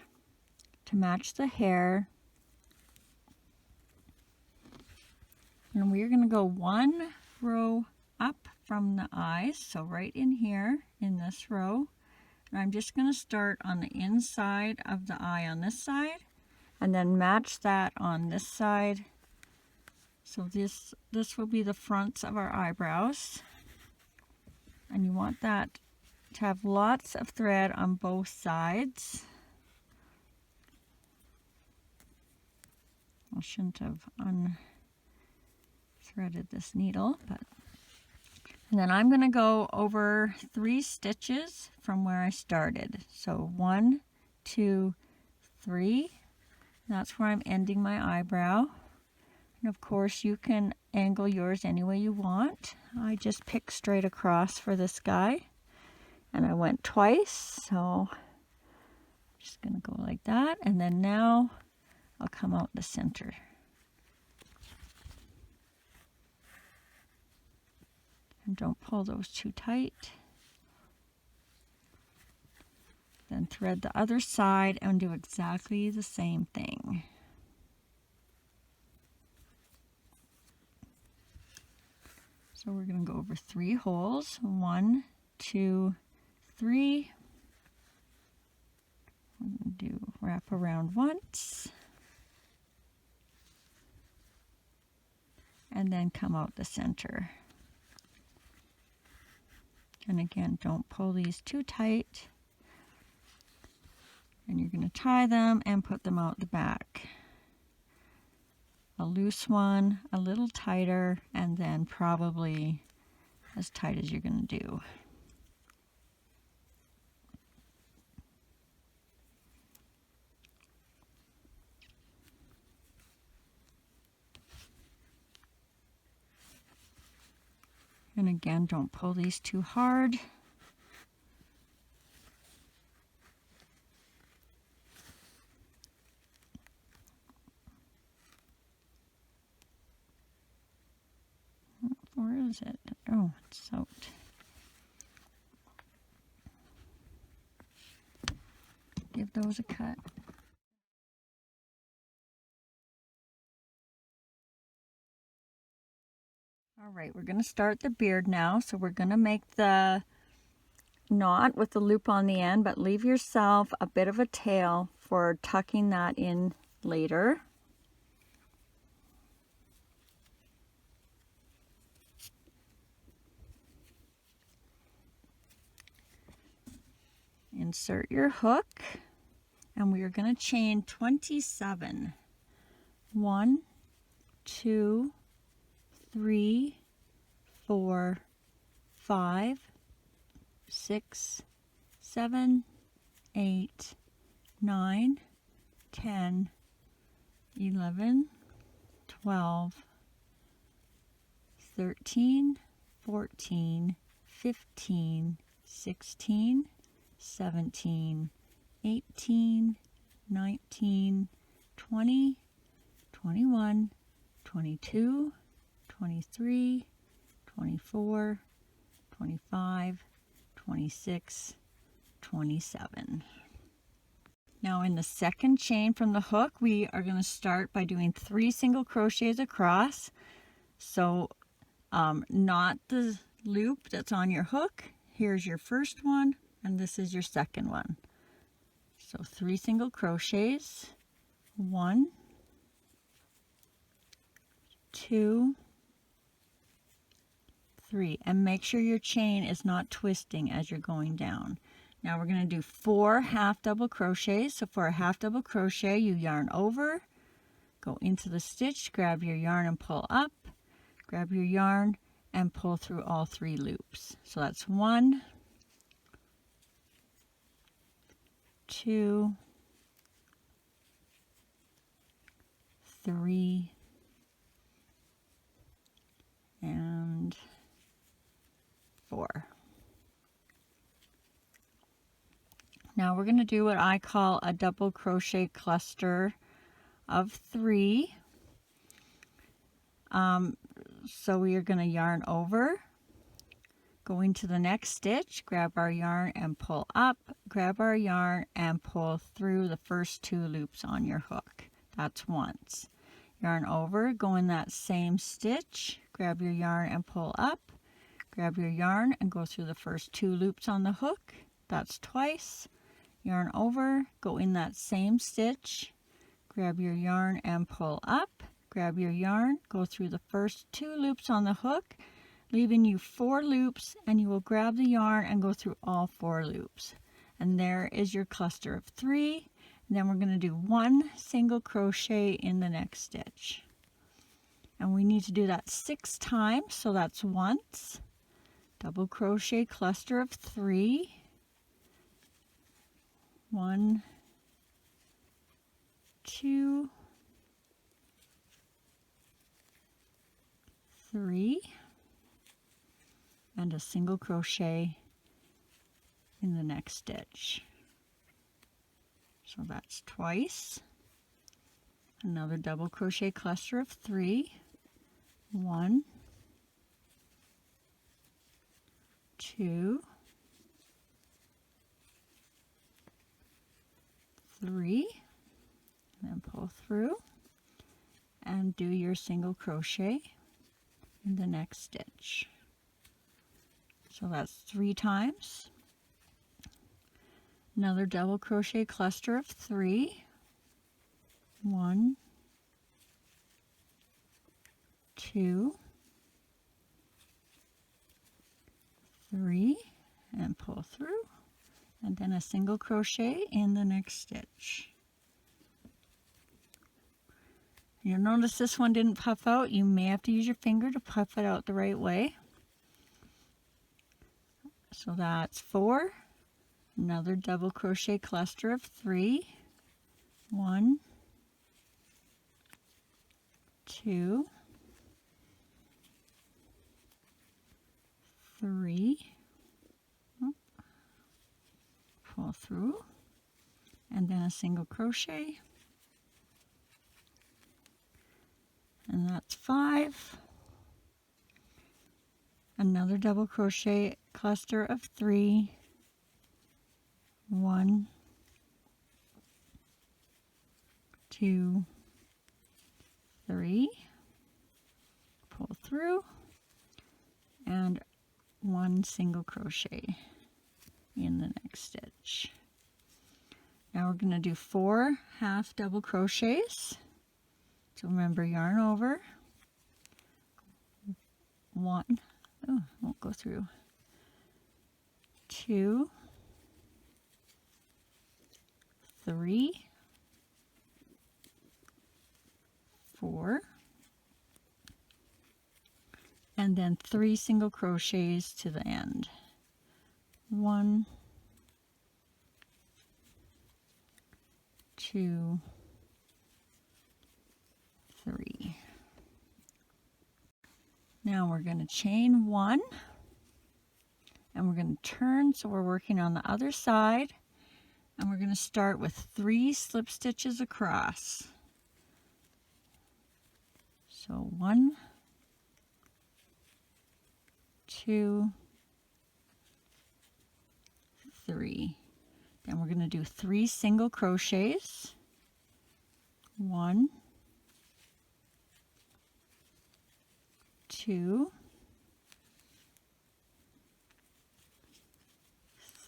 to match the hair, and we're going to go one row up from the eyes, so right in here in this row, and I'm just going to start on the inside of the eye on this side and then match that on this side. So this will be the fronts of our eyebrows, and you want that to have lots of thread on both sides. I shouldn't have unthreaded this needle, but and then I'm going to go over 3 stitches from where I started. So 1, 2, 3. That's where I'm ending my eyebrow. And of course you can angle yours any way you want. I just picked straight across for this guy, and I went twice, so I'm just going to go like that, and then now I'll come out the center. And don't pull those too tight. Then thread the other side and do exactly the same thing. So we're going to go over 3 holes. 1, 2, 3. We're going to do wrap around once. And then come out the center. And again, don't pull these too tight. And you're going to tie them and put them out the back. A loose one, a little tighter, and then probably as tight as you're going to do. And again, don't pull these too hard. Where is it? Oh, it's soaked. Give those a cut. All right, we're going to start the beard now. So we're going to make the knot with the loop on the end, but leave yourself a bit of a tail for tucking that in later. Insert your hook, and we are going to chain 27. 1, 2, 3, 4, 5, 6, 7, 8, 9, 10, 11, 12, 13, 14, 15, 16, 17, 18, 19, 20, 21, 22, 23, 24, 25, 26, 27. Now in the second chain from the hook, we are going to start by doing 3 single crochets across. So not the loop that's on your hook. Here's your first one, and this is your second one. So 3 single crochets, 1, 2, 3, and make sure your chain is not twisting as you're going down. Now we're going to do 4 half double crochets. So for a half double crochet, you yarn over, go into the stitch, grab your yarn and pull up, grab your yarn and pull through all 3 loops. So that's 1, 2, 3, and 4. Now we're going to do what I call a double crochet cluster of 3. So we are going to yarn over, go into the next stitch, grab our yarn and pull up, grab our yarn and pull through the first 2 loops on your hook. That's once. Yarn over, go in that same stitch, grab your yarn and pull up, grab your yarn and go through the first 2 loops on the hook. That's twice. Yarn over, go in that same stitch, grab your yarn and pull up, grab your yarn, go through the first 2 loops on the hook, leaving you 4 loops, and you will grab the yarn and go through all 4 loops. And there is your cluster of 3. And then we're going to do 1 single crochet in the next stitch. And we need to do that 6 times, so that's once, double crochet cluster of 3, 1, 2, 3, and a single crochet in the next stitch. So that's twice. Another double crochet cluster of 3, 1, 2, 3, and then pull through and do your single crochet in the next stitch. So that's 3 times. Another double crochet cluster of 3, 1, 2, 3, and pull through, and then a single crochet in the next stitch. You'll notice this one didn't puff out. You may have to use your finger to puff it out the right way. So that's 4. Another double crochet cluster of 3, 1, 2, 3, pull through, and then a single crochet, and that's 5. Another double crochet cluster of 3, 1, 2, 3, pull through, and 1 single crochet in the next stitch. Now we're going to do 4 half double crochets. So remember, yarn over, 1, oh, won't go through, 2, 3, 4, and then 3 single crochets to the end. 1, 2, 3. Now we're going to chain 1, and we're going to turn, so we're working on the other side, and we're going to start with 3 slip stitches across. So 1, 2, 3. Then we're going to do 3 single crochets. 1, 2,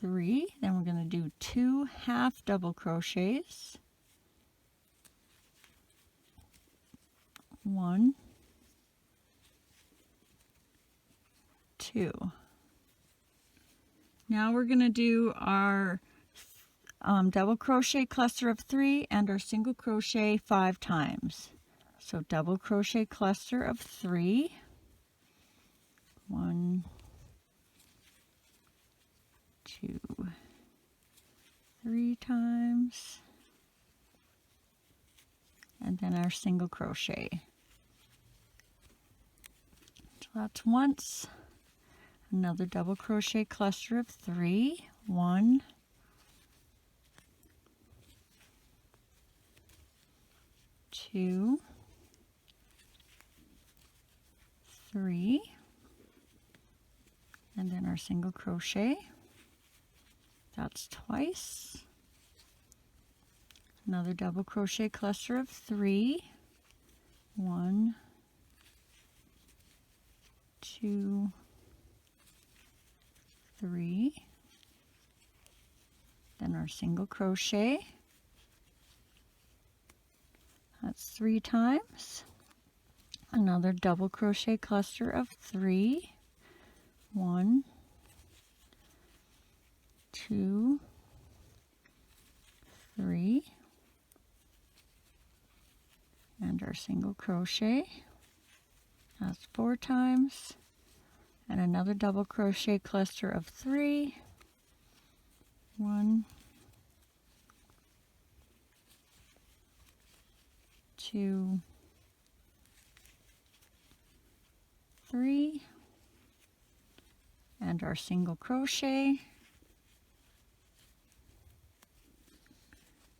3. Then we're going to do 2 half double crochets. 1, 2. Now we're going to do our double crochet cluster of 3 and our single crochet 5 times. So double crochet cluster of 3. 1, 2, 3 times, and then our single crochet. So that's once. Another double crochet cluster of 3. 1, 2, 3, and then our single crochet. That's twice. Another double crochet cluster of 3. 1, 2, 3. Then our single crochet. That's 3 times. Another double crochet cluster of 3. 1, 2, 3, and our single crochet. That's 4 times, and another double crochet cluster of 3. 1, 2, 3, and our single crochet.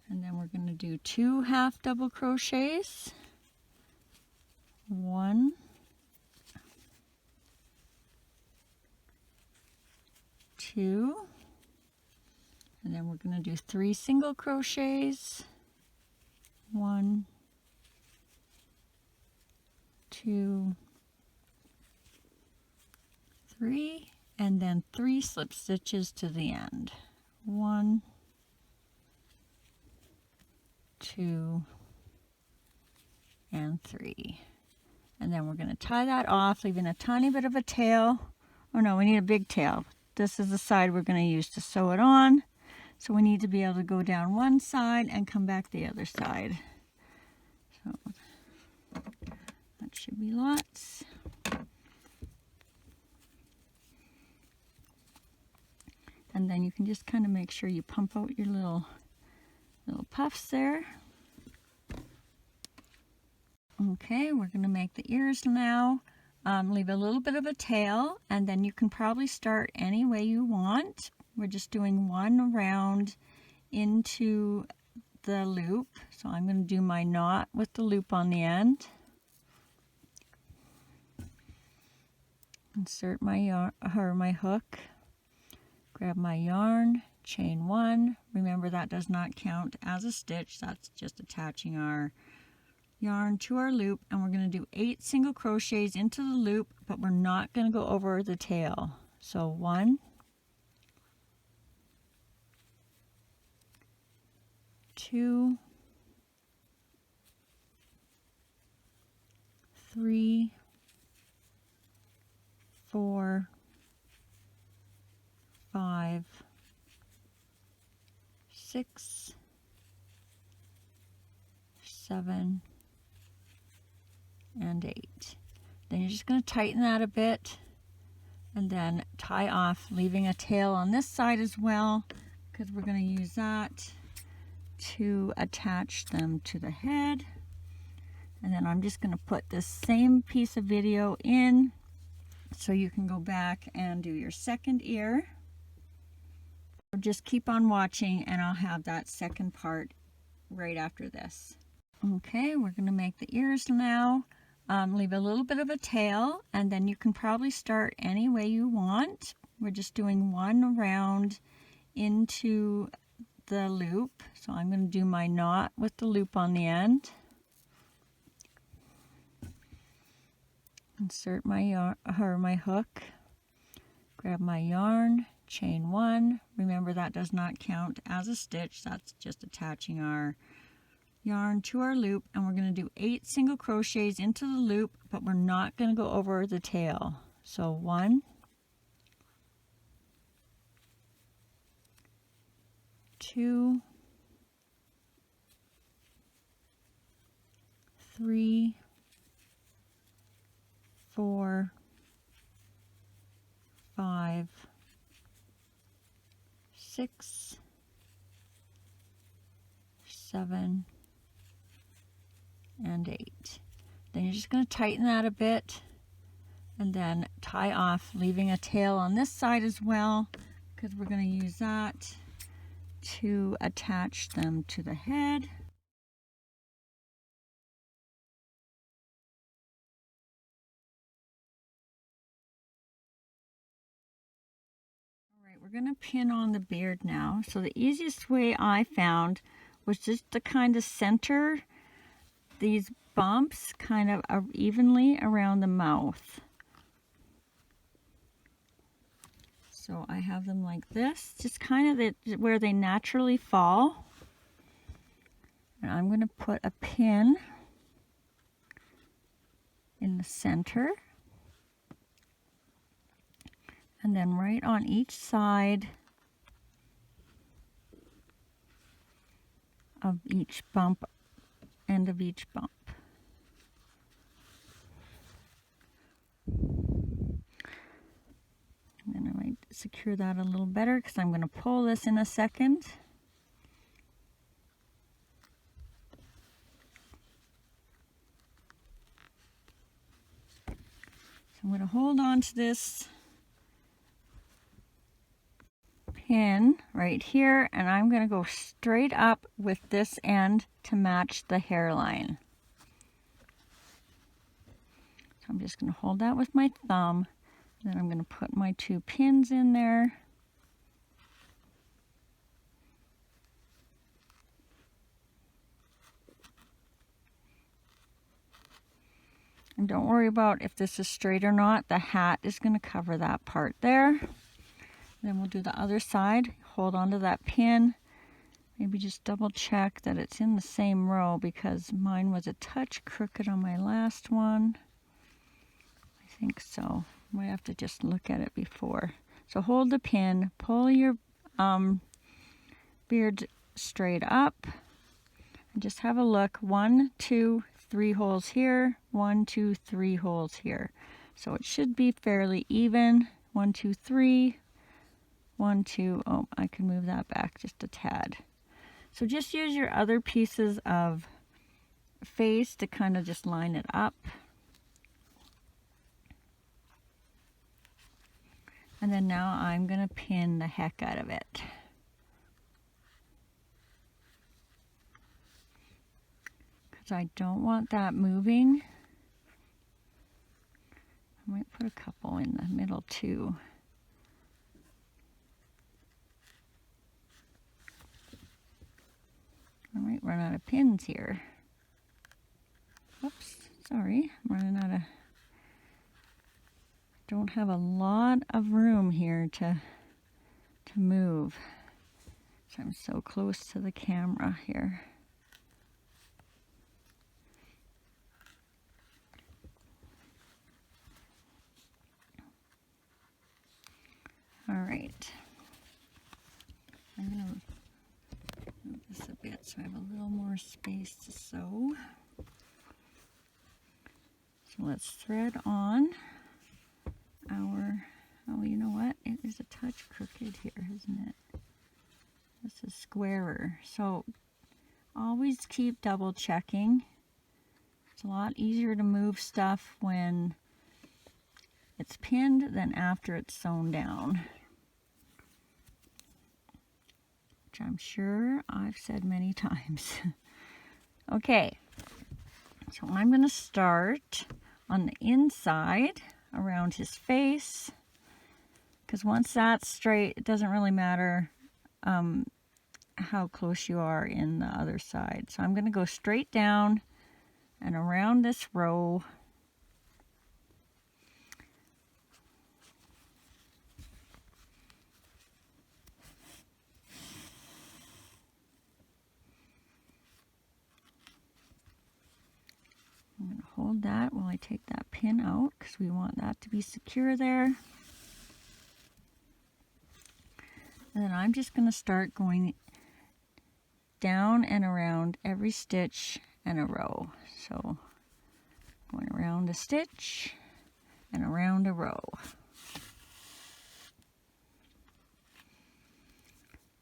And then we're going to do 2 half double crochets. 1, 2, and then we're going to do 3 single crochets. 1, 2, 3, and then 3 slip stitches to the end. 1, 2, and 3. And then we're going to tie that off, leaving a tiny bit of a tail. Oh no, we need a big tail. This is the side we're going to use to sew it on. So we need to be able to go down one side and come back the other side. So that should be lots. And then you can just kind of make sure you pump out your little puffs there. Okay, we're going to make the ears now. Leave a little bit of a tail, and then you can probably start any way you want. We're just doing one round into the loop. So I'm going to do my knot with the loop on the end. Insert my yarn, or my hook. Grab my yarn, chain 1. Remember, that does not count as a stitch. That's just attaching our yarn to our loop, and we're going to do 8 single crochets into the loop, but we're not going to go over the tail. So 1, 2, 3, 4, 5, 6, 7, and 8. Then you're just going to tighten that a bit and then tie off, leaving a tail on this side as well, because we're going to use that to attach them to the head. And then I'm just going to put this same piece of video in so you can go back and do your second ear. Just keep on watching and I'll have that second part right after this. Okay, we're going to make the ears now. Leave a little bit of a tail, and then you can probably start any way you want. We're just doing one round into the loop. So I'm going to do my knot with the loop on the end. Insert my hook. Grab my yarn, chain 1. Remember, that does not count as a stitch. That's just attaching our yarn to our loop, and we're going to do 8 single crochets into the loop, but we're not going to go over the tail. So 1, 2, 3, 4, 5, 6, 7, and 8. Then you're just going to tighten that a bit and then tie off, leaving a tail on this side as well, because we're going to use that to attach them to the head. All right, we're going to pin on the beard now. So the easiest way I found was just to kind of center these bumps kind of evenly around the mouth. So I have them like this, just kind of where they naturally fall. And I'm going to put a pin in the center. And then right on each side of each bump, end of each bump. And then I might secure that a little better because I'm going to pull this in a second. So I'm going to hold on to this pin right here, and I'm going to go straight up with this end to match the hairline. So I'm just going to hold that with my thumb, and then I'm going to put my 2 pins in there. And don't worry about if this is straight or not. The hat is going to cover that part there. Then we'll do the other side. Hold on to that pin. Maybe just double check that it's in the same row, because mine was a touch crooked on my last one. I think so. I might have to just look at it before. So hold the pin, pull your beard straight up, and just have a look. 1, 2, 3 holes here. 1, 2, 3 holes here. So it should be fairly even. 1, 2, 3. 1, 2, oh, I can move that back just a tad. So just use your other pieces of face to kind of just line it up. And then now I'm going to pin the heck out of it. Because I don't want that moving. I might put a couple in the middle too. I might run out of pins here. Sorry, I'm running out of, don't have a lot of room here to move. So I'm so close to the camera here. All right. I'm going to move this a bit so I have a little more space to sew. So let's thread on our, oh, you know what? It is a touch crooked here, isn't it? This is squarer. So always keep double checking. It's a lot easier to move stuff when it's pinned than after it's sewn down. Which I'm sure I've said many times. Okay, so I'm going to start on the inside around his face, because once that's straight, it doesn't really matter how close you are in the other side. So I'm going to go straight down and around this row. I'm going to hold that while I take that pin out, because we want that to be secure there. And then I'm just going to start going down and around every stitch in a row. So going around a stitch and around a row.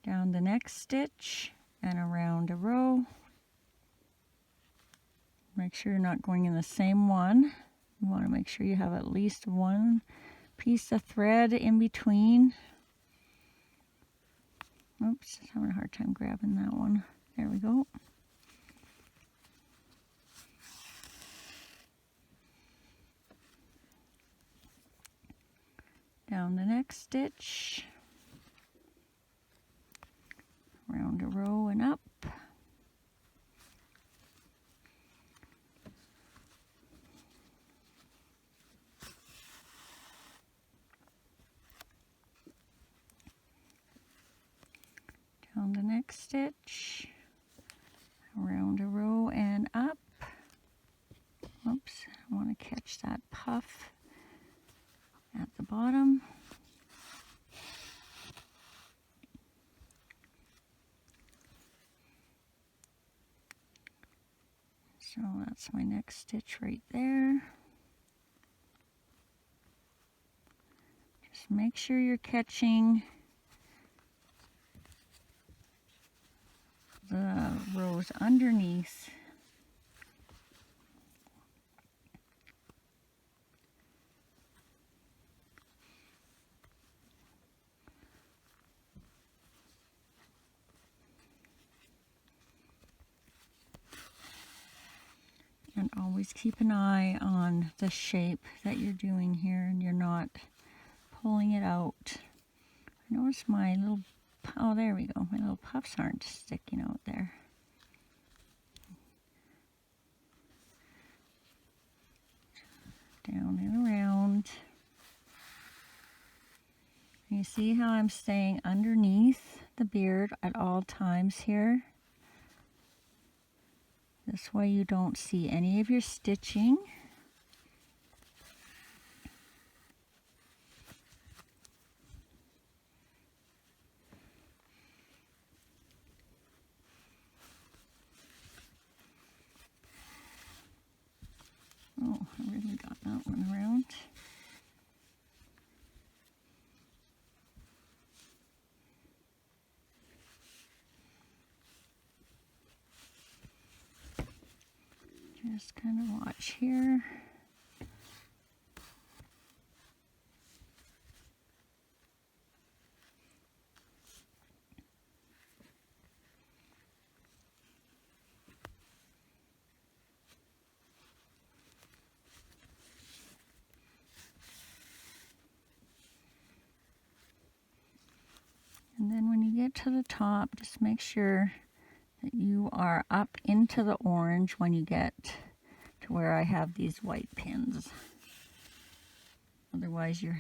Down the next stitch and around a row. Make sure you're not going in the same one. You want to make sure you have at least one piece of thread in between. Oops, I'm having a hard time grabbing that one. There we go. Down the next stitch. Around a row and up. Down the next stitch, around a row and up. Oops, I want to catch that puff at the bottom. So that's my next stitch right there. Just make sure you're catching the rows underneath. And always keep an eye on the shape that you're doing here, and you're not pulling it out. I notice my little, oh, there we go. My little puffs aren't sticking out there. Down and around. You see how I'm staying underneath the beard at all times here? This way you don't see any of your stitching. Oh, I really got that one around. Just kind of watch here. And then when you get to the top, just make sure that you are up into the orange when you get to where I have these white pins. Otherwise your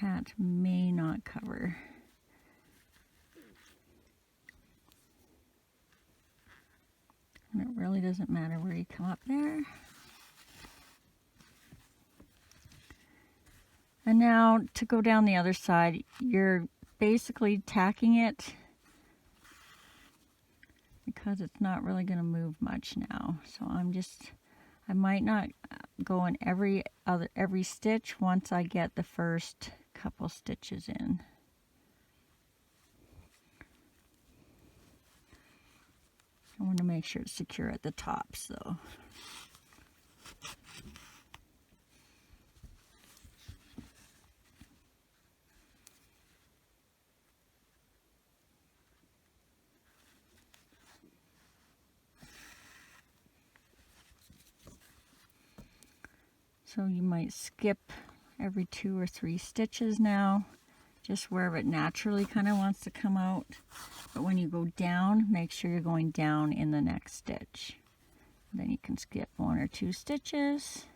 hat may not cover. And it really doesn't matter where you come up there. And now to go down the other side, you're basically tacking it because it's not really going to move much now. So I might not go in every stitch once I get the first couple stitches in. I want to make sure it's secure at the tops though. So you might skip every 2 or 3 stitches now, just where it naturally kind of wants to come out. But when you go down, make sure you're going down in the next stitch. Then you can skip 1 or 2 stitches.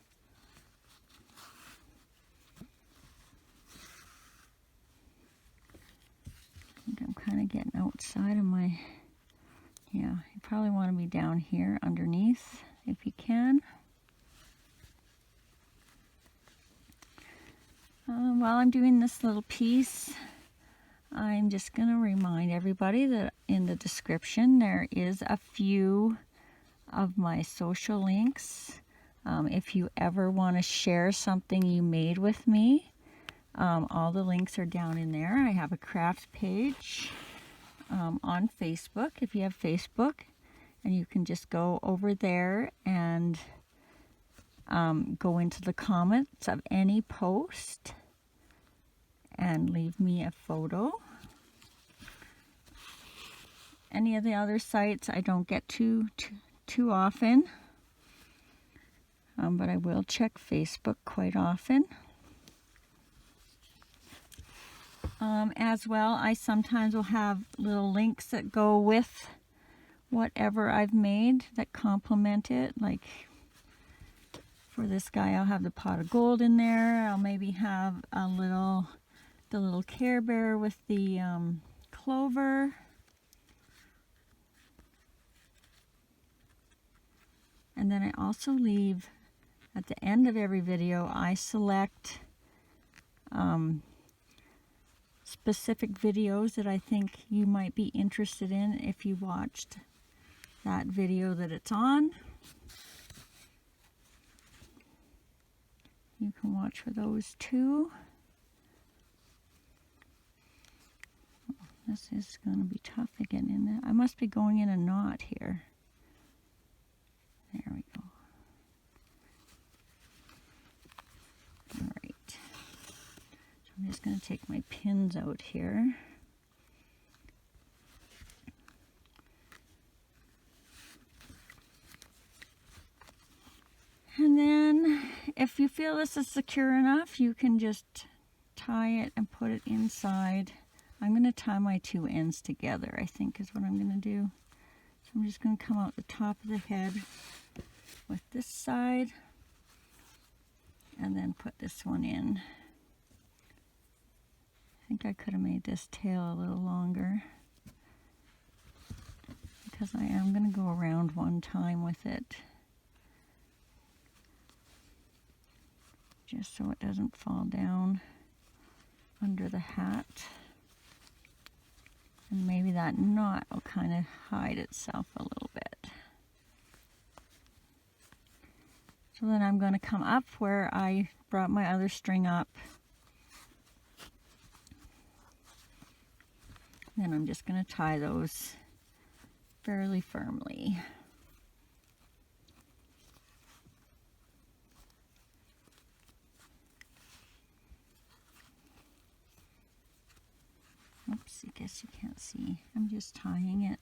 I think I'm kind of getting outside of my, yeah, you probably want to be down here underneath if you can. While I'm doing this little piece, I'm just going to remind everybody that in the description there is a few of my social links. If you ever want to share something you made with me, all the links are down in there. I have a craft page on Facebook, if you have Facebook, and you can just go over there and go into the comments of any post and leave me a photo. Any of the other sites I don't get too often, but I will check Facebook quite often. As well, I sometimes will have little links that go with whatever I've made that complement it. Like for this guy, I'll have the pot of gold in there. I'll maybe have the little Care Bear with the clover. And then I also leave, at the end of every video, I select specific videos that I think you might be interested in if you watched that video that it's on. You can watch for those too. This is going to be tough to get in there. I must be going in a knot here. There we go. All right. So I'm just going to take my pins out here. And then if you feel this is secure enough, you can just tie it and put it inside. I'm going to tie my 2 ends together, I think is what I'm going to do. So I'm just going to come out the top of the head with this side and then put this one in. I think I could have made this tail a little longer because I am going to go around one time with it, just so it doesn't fall down under the hat. And maybe that knot will kind of hide itself a little bit. So then I'm going to come up where I brought my other string up. Then I'm just going to tie those fairly firmly. Oops, I guess you can't see. I'm just tying it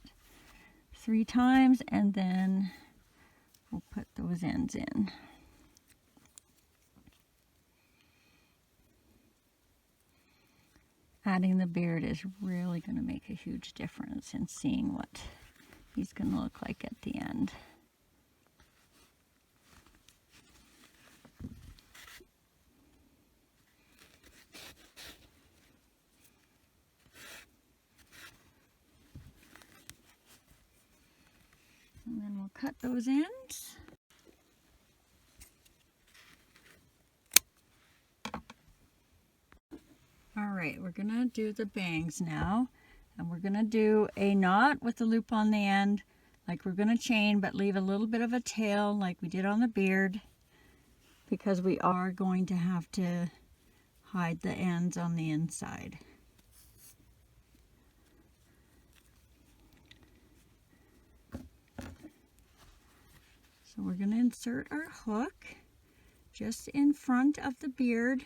3 times and then we'll put those ends in. Adding the beard is really going to make a huge difference in seeing what he's going to look like at the end. cut those ends. All right, we're gonna do the bangs now, and we're gonna do a knot with the loop on the end, like we're gonna chain, but leave a little bit of a tail like we did on the beard, because we are going to have to hide the ends on the inside. So we're gonna insert our hook just in front of the beard,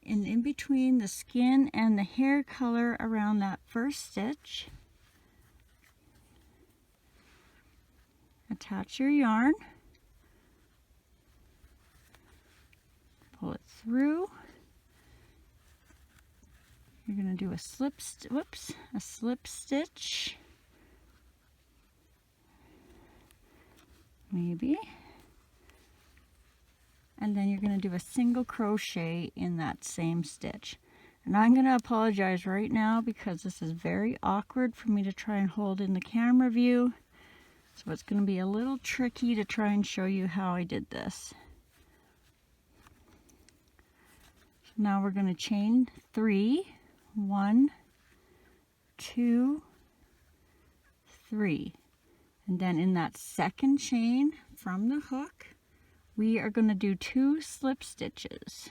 and in between the skin and the hair color around that first stitch. Attach your yarn, pull it through. You're going to do a slip stitch, maybe. And then you're going to do a single crochet in that same stitch. And I'm going to apologize right now because this is very awkward for me to try and hold in the camera view. So it's going to be a little tricky to try and show you how I did this. So now we're going to chain 3. 1, 2, 3. And then in that second chain from the hook, we are going to do 2 slip stitches.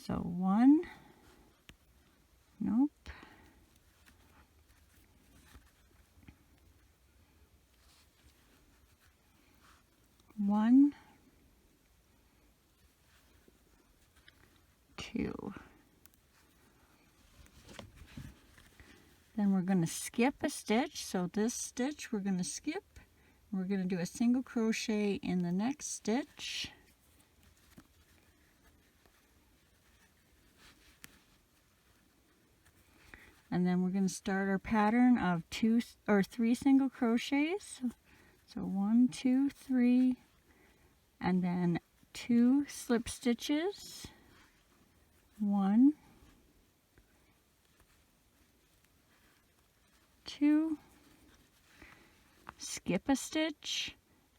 So 1, nope, 1, 2. Then we're going to skip a stitch. So this stitch we're going to skip. We're going to do a single crochet in the next stitch. And then we're going to start our pattern of 2 or 3 single crochets. So 1, 2, 3, and then 2 slip stitches. 1, 2, skip a stitch,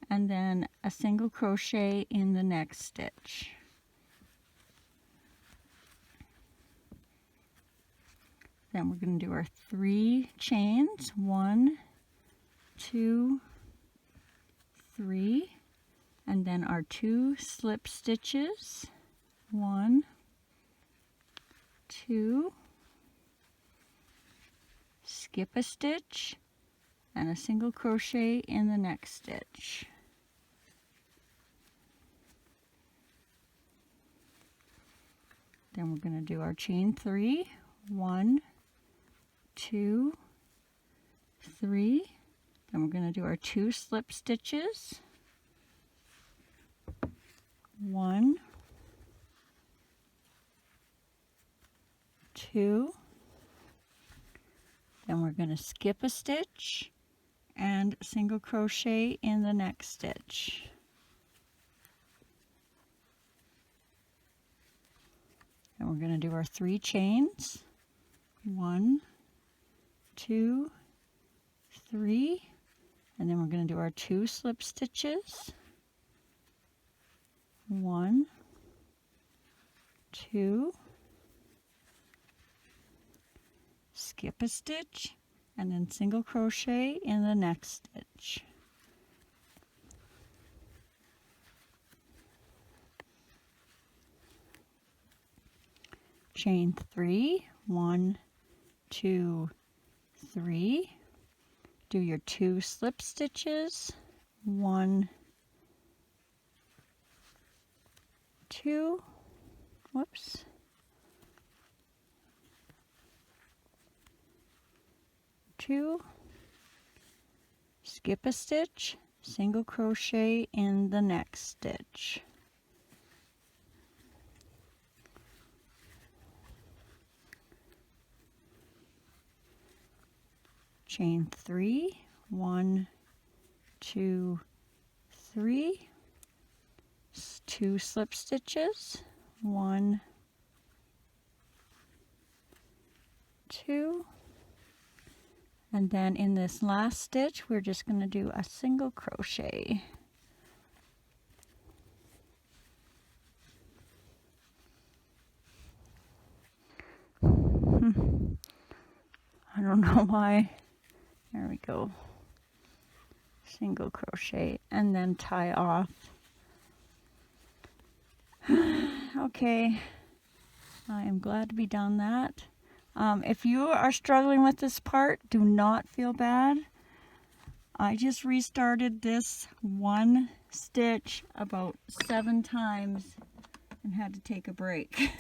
and then a single crochet in the next stitch. Then we're going to do our 3 chains. 1, 2, 3, and then our 2 slip stitches. 1, 2, skip a stitch, and a single crochet in the next stitch. Then we're going to do our chain 3. 1, 2, 3. Then we're going to do our 2 slip stitches. 1, 2. Then we're going to skip a stitch and single crochet in the next stitch. And we're going to do our 3 chains. 1, 2, 3, and then we're going to do our 2 slip stitches. 1, 2, skip a stitch, and then single crochet in the next stitch. Chain 3, 1, 2, 3. Do your 2 slip stitches. 1, 2. Whoops. 2. Skip a stitch, single crochet in the next stitch. Chain 3, 1, 2, 3, 2 slip stitches, 1, 2, And then in this last stitch, we're just going to do a single crochet. I don't know why. There we go. Single crochet and then tie off. Okay, I am glad to be done that. If you are struggling with this part, do not feel bad. I just restarted this one stitch about 7 times and had to take a break.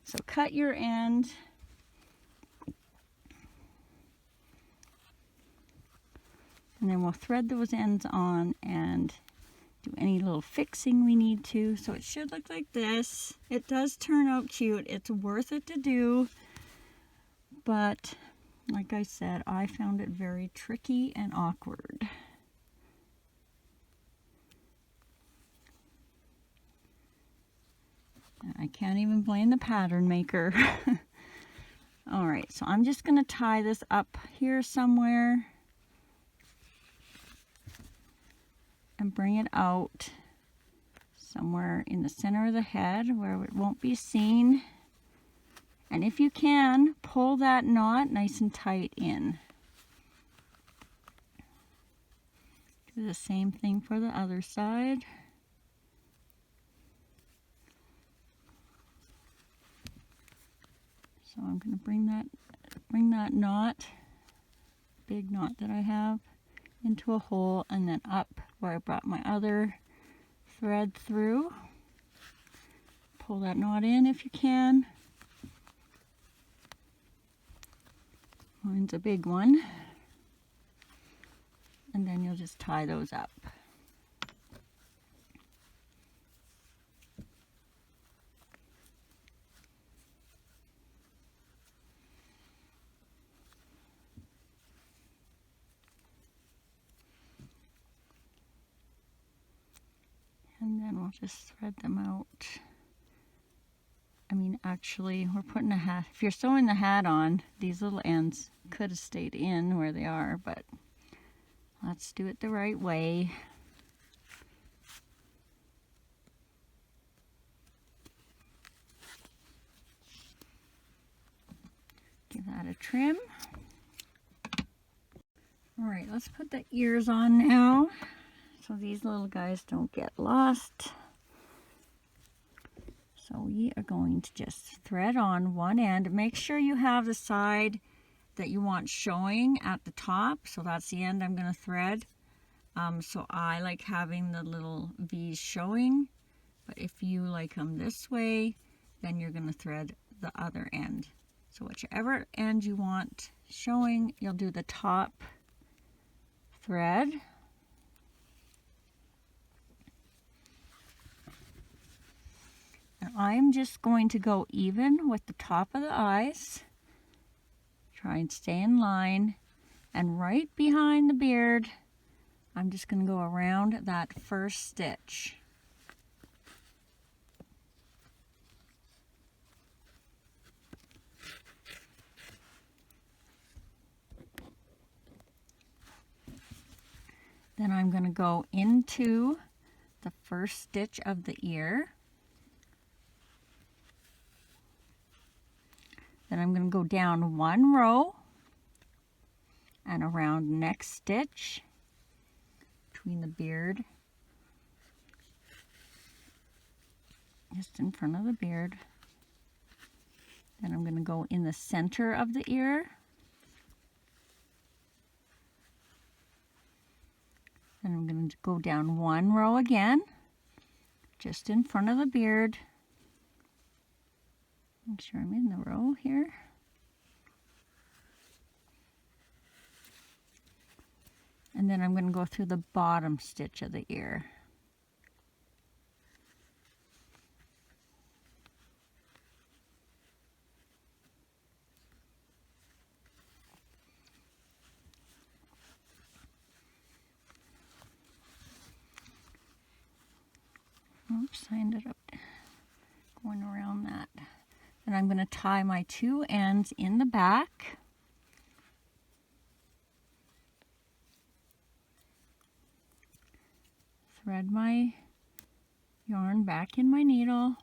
So cut your end. And then we'll thread those ends on and do any little fixing we need to. So it should look like this. It does turn out cute. It's worth it to do. But like I said, I found it very tricky and awkward. And I can't even blame the pattern maker. All right, so I'm just going to tie this up here somewhere and bring it out somewhere in the center of the head where it won't be seen. And if you can, pull that knot nice and tight in. Do the same thing for the other side. So I'm going to bring that knot, big knot that I have, into a hole and then up where I brought my other thread through. Pull that knot in if you can. Mine's a big one. And then you'll just tie those up. And then we'll just thread them out. I mean, actually, we're putting a hat. If you're sewing the hat on, these little ends could have stayed in where they are, but let's do it the right way. Give that a trim. All right, let's put the ears on now so these little guys don't get lost. So we are going to just thread on one end. Make sure you have the side that you want showing at the top. So that's the end I'm going to thread. So I like having the little V's showing. But if you like them this way, then you're going to thread the other end. So whichever end you want showing, you'll do the top thread. And I'm just going to go even with the top of the eyes. Try and stay in line. And right behind the beard, I'm just going to go around that first stitch. Then I'm going to go into the first stitch of the ear. Then I'm going to go down one row and around the next stitch between the beard, just in front of the beard. Then I'm going to go in the center of the ear. Then I'm going to go down one row again, just in front of the beard. Make sure I'm in the row here. And then I'm going to go through the bottom stitch of the ear. Oops, I ended up going around that. And I'm going to tie my two ends in the back. thread my yarn back in my needle.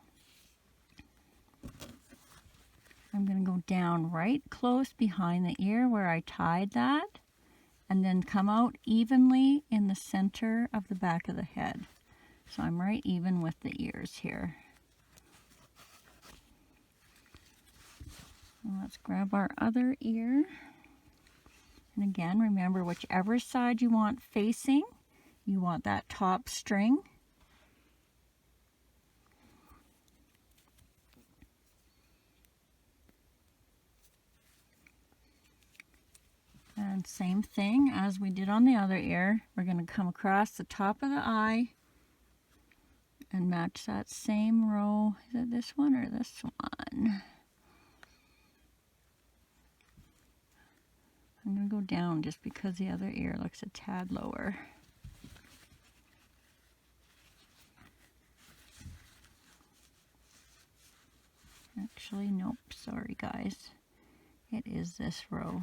I'm going to go down right close behind the ear where I tied that, and then come out evenly in the center of the back of the head. So I'm right even with the ears here. Let's grab our other ear. And again, remember, whichever side you want facing, you want that top string. And same thing as we did on the other ear, we're going to come across the top of the eye and match that same row. Is it this one or this one? I'm going to go down just because the other ear looks a tad lower. Actually, nope, sorry guys. It is this row.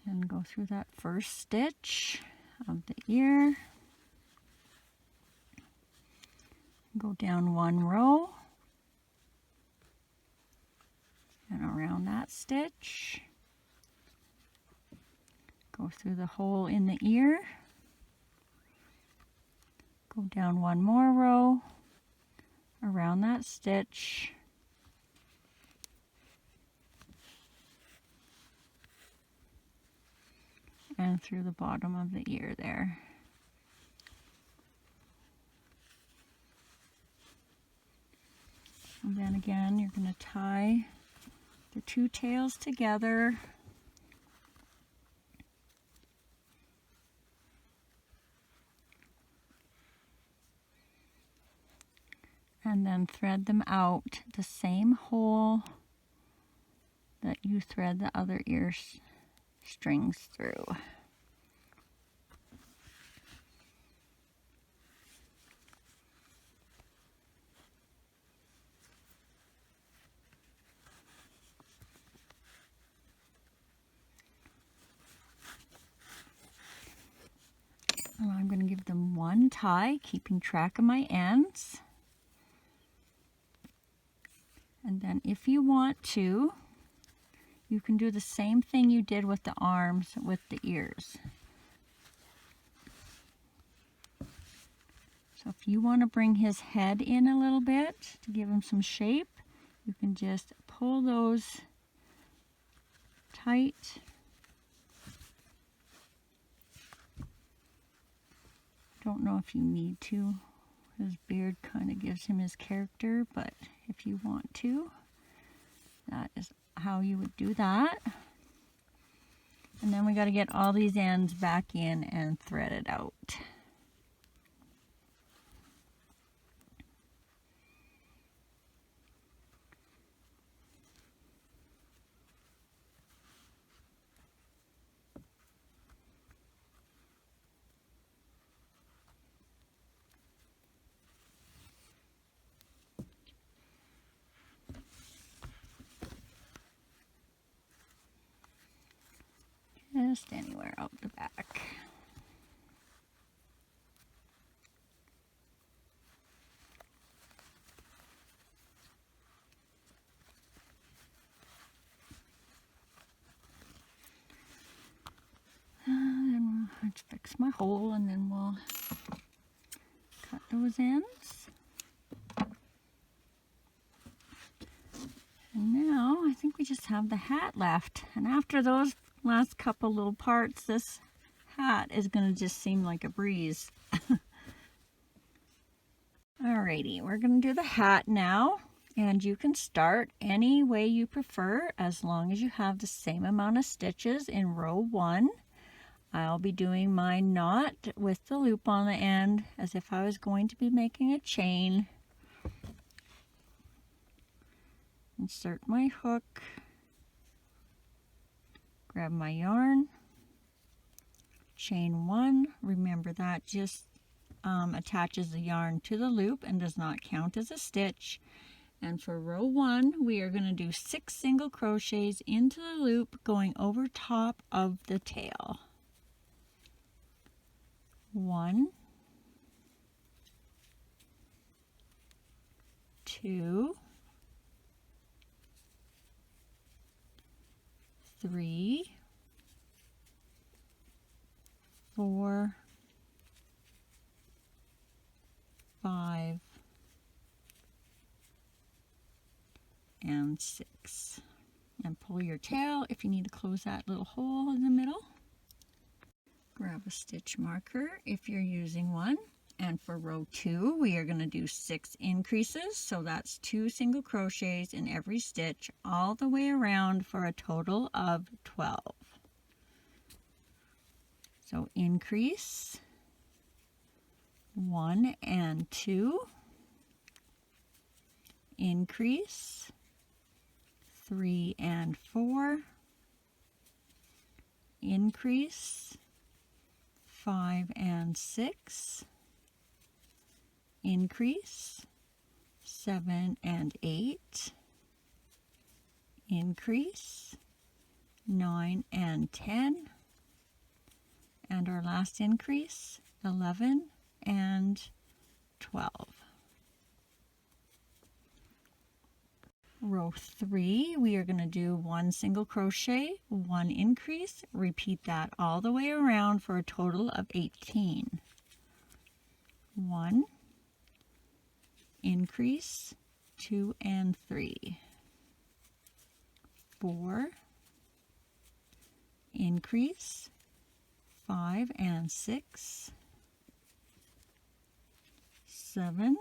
And go through that first stitch of the ear. Go down one row and around that stitch. Go through the hole in the ear. Go down one more row around that stitch. And through the bottom of the ear there. And then again, you're going to tie the two tails together. And then thread them out the same hole that you thread the other ear strings through. And I'm going to give them one tie, keeping track of my ends. And then if you want to, you can do the same thing you did with the arms with the ears. So if you want to bring his head in a little bit to give him some shape, you can just pull those tight. Don't know if you need to. His beard kind of gives him his character, but if you want to, that is how you would do that. And then we got to get all these ends back in and thread it out. Just anywhere out the back. Then let's fix my hole and then we'll cut those ends. And now I think we just have the hat left. And after those last couple little parts, this hat is going to just seem like a breeze. Alrighty, we're going to do the hat now, and you can start any way you prefer as long as you have the same amount of stitches in row 1. I'll be doing my knot with the loop on the end as if I was going to be making a chain. Insert my hook. Grab my yarn, chain 1, remember that just attaches the yarn to the loop and does not count as a stitch, And for row 1, we are going to do 6 single crochets into the loop going over top of the tail. 1, 2, 3, 4, 5, and 6. And pull your tail if you need to close that little hole in the middle. Grab a stitch marker if you're using one. And for row 2, we are going to do 6 increases, so that's 2 single crochets in every stitch all the way around for a total of 12. So increase 1 and 2, increase 3 and 4, increase 5 and 6, increase 7 and 8, increase 9 and 10, and our last increase 11 and 12. Row 3, we are going to do 1 single crochet, 1 increase, repeat that all the way around for a total of 18. 1, increase 2 and 3, 4, increase 5 and 6, 7,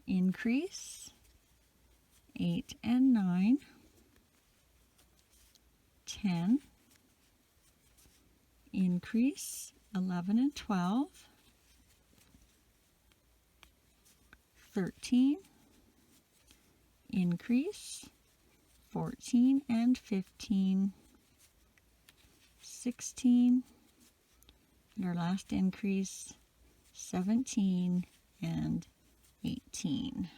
increase 8 and 9, 10, increase 11 and 12, 13, increase 14 and 15, 16, and our last increase 17 and 18.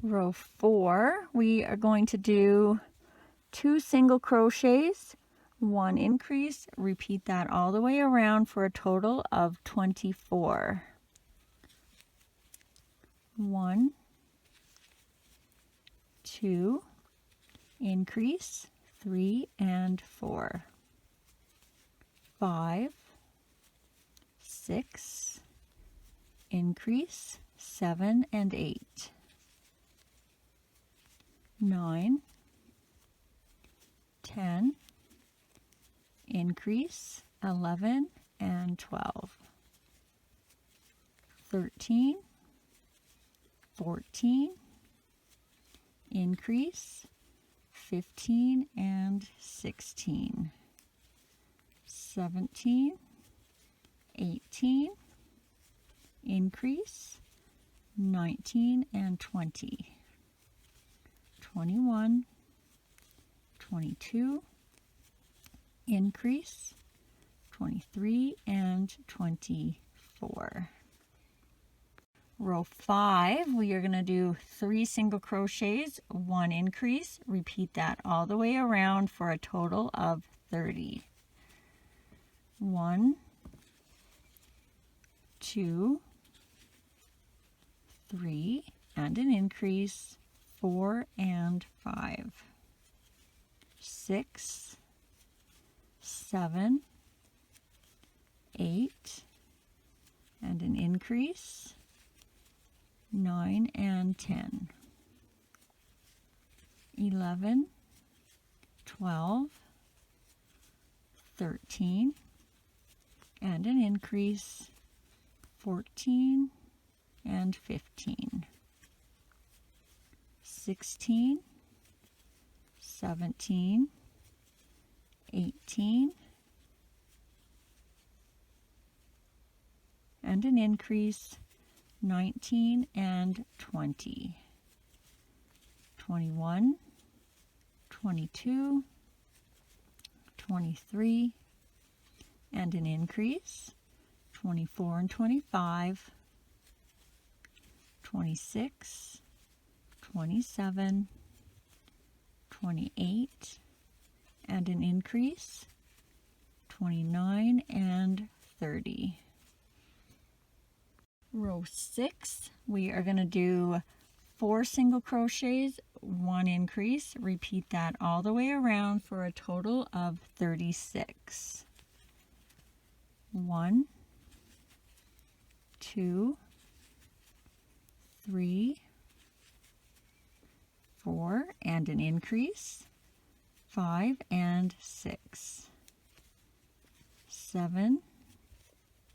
Row 4, we are going to do 2 single crochets, 1 increase, repeat that all the way around for a total of 24. 1, 2, increase 3 and 4, 5, 6, increase 7 and 8, 9, 10, increase 11 and 12, 13, 14, increase 15 and 16, 17, 18, increase 19 and 20, 21, 22, increase 23 and 24. Row 5, we are going to do 3 single crochets, 1 increase, repeat that all the way around for a total of 30. 1, 2, 3, and an increase, 4 and 5, 6, 7, 8, and an increase, 9 and 10, 11, 12, 13, and an increase, 14 and 15, 16, 17, 18, and an increase, 19 and 20, 21, 22, 23, and an increase, 24 and 25, 26, 27, 28, and an increase, 29 and 30. Row 6, we are going to do 4 single crochets, 1 increase. Repeat that all the way around for a total of 36. 1, 2, 3, 4, and an increase, 5 and 6, 7,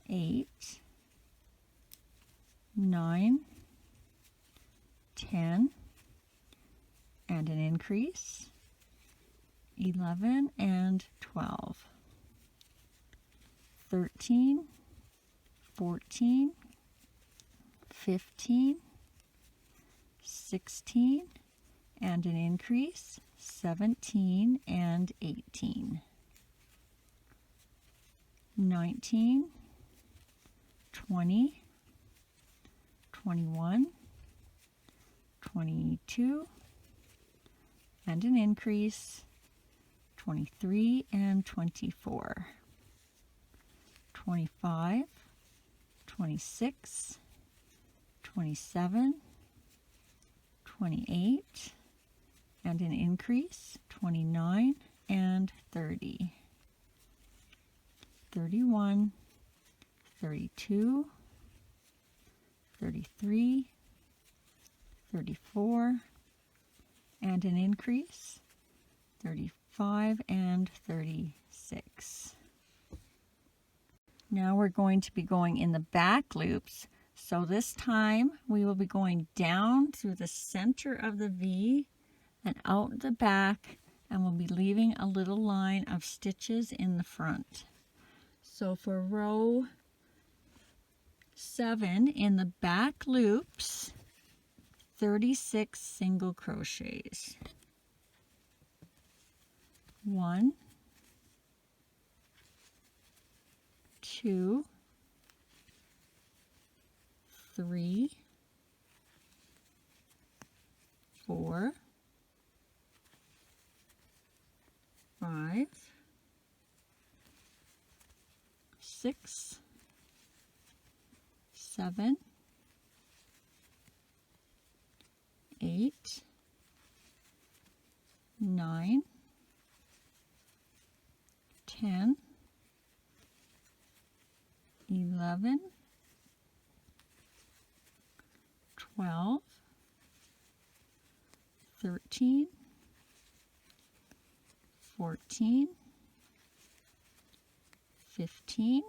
8, 9, 10, and an increase, 11 and 12, 13, 14, 15, 16, and an increase, 17 and 18, 19, 20, 21, 22, and an increase, 23 and 24, 25, 26, 27, 28, and an increase, 29 and 30, 31, 32, 33, 34, and an increase, 35 and 36. Now we're going to be going in the back loops. So this time we will be going down through the center of the V and out the back, and we'll be leaving a little line of stitches in the front. So for row 7 in the back loops, 36 single crochets. 1, 2, 3, 4, 5, 6, 7, 8, 9, 10, 11, 12, 13, 14, 15,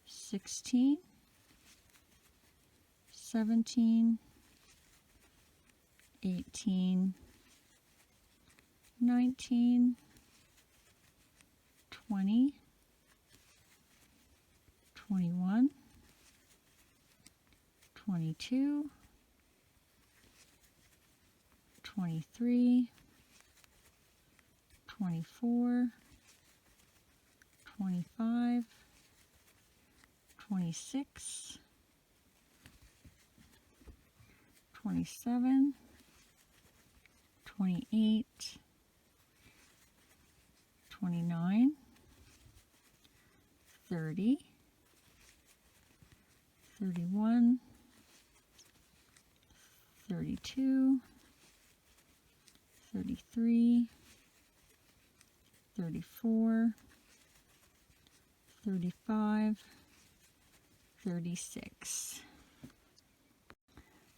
16, 17, 18, 19, 20, 21, 22, 23, 24, 25, 26, 27, 28, 29, 30, 31, 32, 33, 34, 35, 36.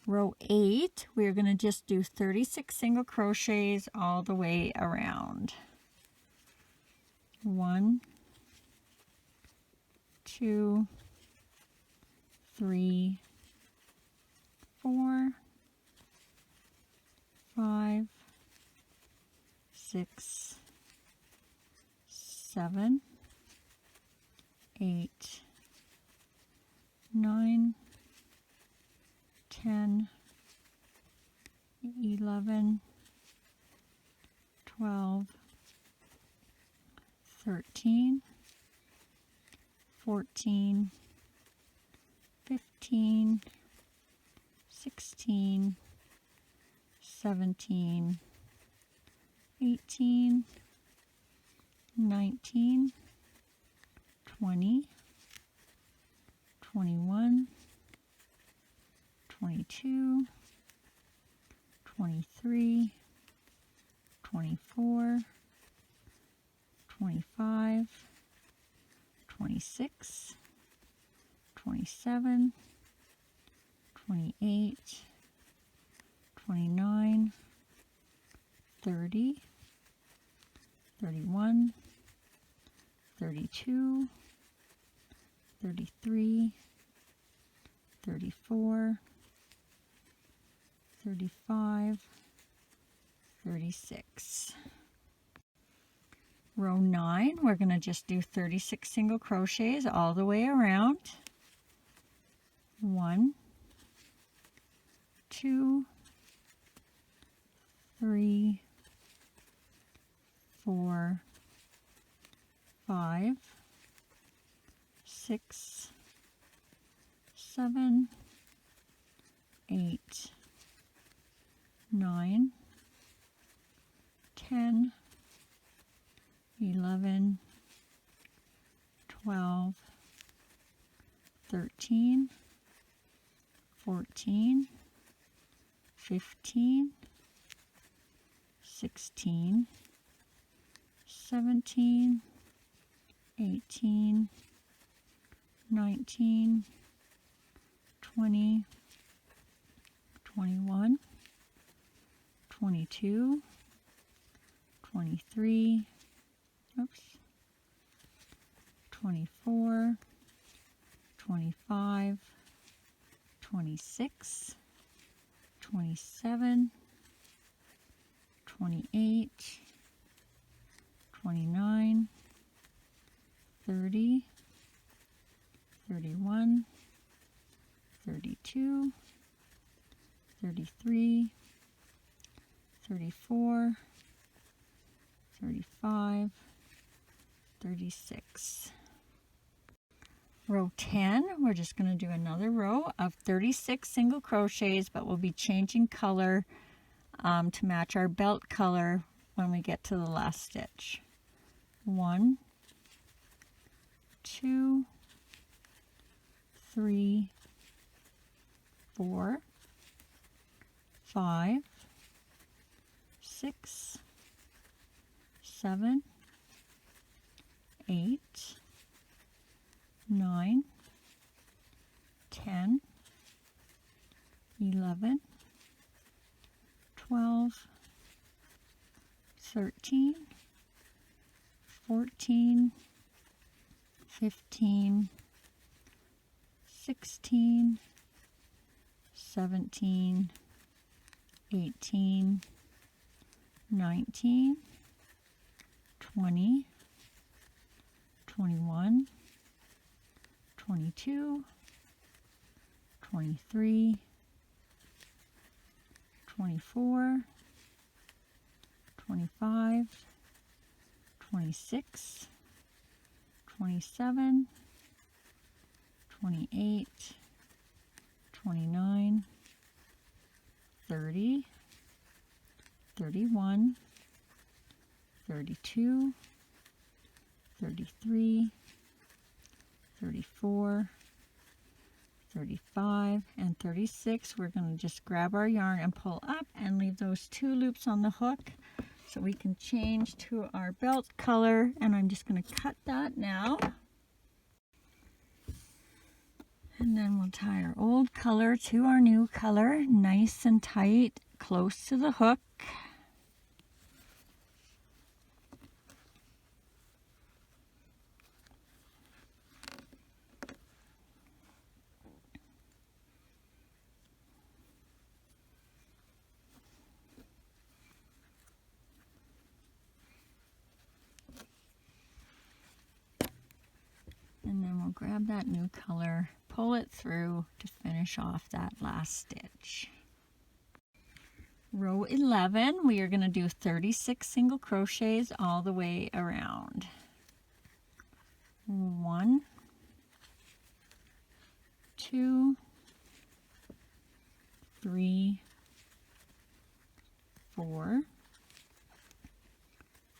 Row 8, we're going to just do 36 single crochets all the way around. 1, 2, 3, 4, 5, 6, 7, 8, 9, 10, 11, 12, 13, 14, 15, 16, 17, 18, 19, 20, 21, 22, 23, 24, 25, 26, 27, 28, 29, 30, 31, 32, 33, 34, 35, 36. Row 9, we're going to just do 36 single crochets all the way around. 1, 2, 3, 4, 5, 6, 7, 8, 9, 10, 11, 12, 13, 14, 15, 16, 17, 18, 19, 20, 21, 22, 23, 24, 25, 26, 27, 28, 29, 30, 31, 32, 33, 34, 35, 36. Row 10, we're just going to do another row of 36 single crochets, but we'll be changing color to match our belt color when we get to the last stitch. 1, 2, 3, 4, 5, 6, 7, 8, 9, 10, 11, 12, 13, 14, 15, 16, 17, 18, 19, 20, 21, 22, 23, 24, 25, 26, 27, 28, 29, 30, 31, 32, 33, 34, 35, and 36. We're going to just grab our yarn and pull up and leave those 2 loops on the hook so we can change to our belt color, and I'm just going to cut that now. And then we'll tie our old color to our new color, nice and tight, close to the hook. And then we'll grab that new color, pull it through to finish off that last stitch. Row 11, we are going to do 36 single crochets all the way around. 1, 2, 3, 4,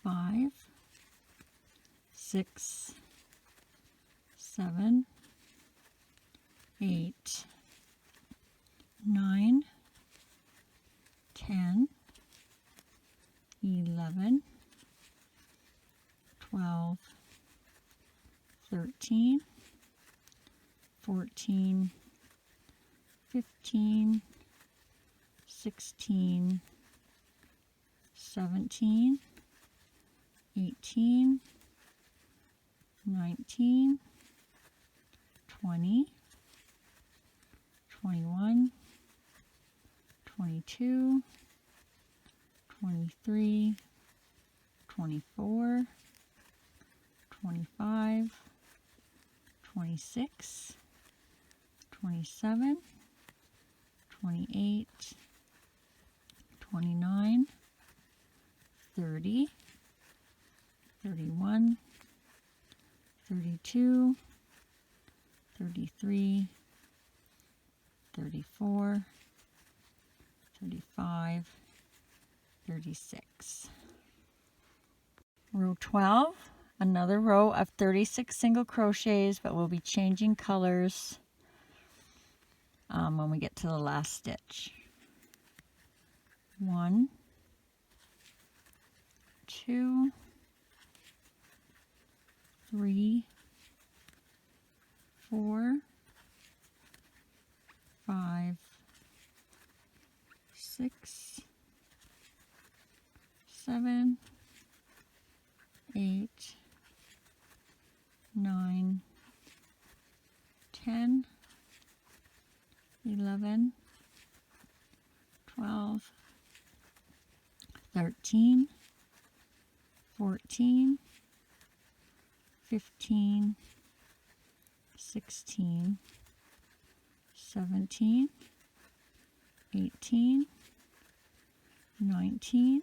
5, 6, 7, 8, 9, 10, 11, 12, 13, 14, 15, 16, 17, 18, 19, 20, 21, 22, 23, 24, 25, 26, 27, 28, 29, 30, 31, 32, 33, 34, 35, 36. Row 12, another row of 36 single crochets, but we'll be changing colors when we get to the last stitch. 1, 2, 3, 4, 5, 6, 7, 8, 9, 10, 11, 12, 13, 14, 15, 16, 17, 18, 19,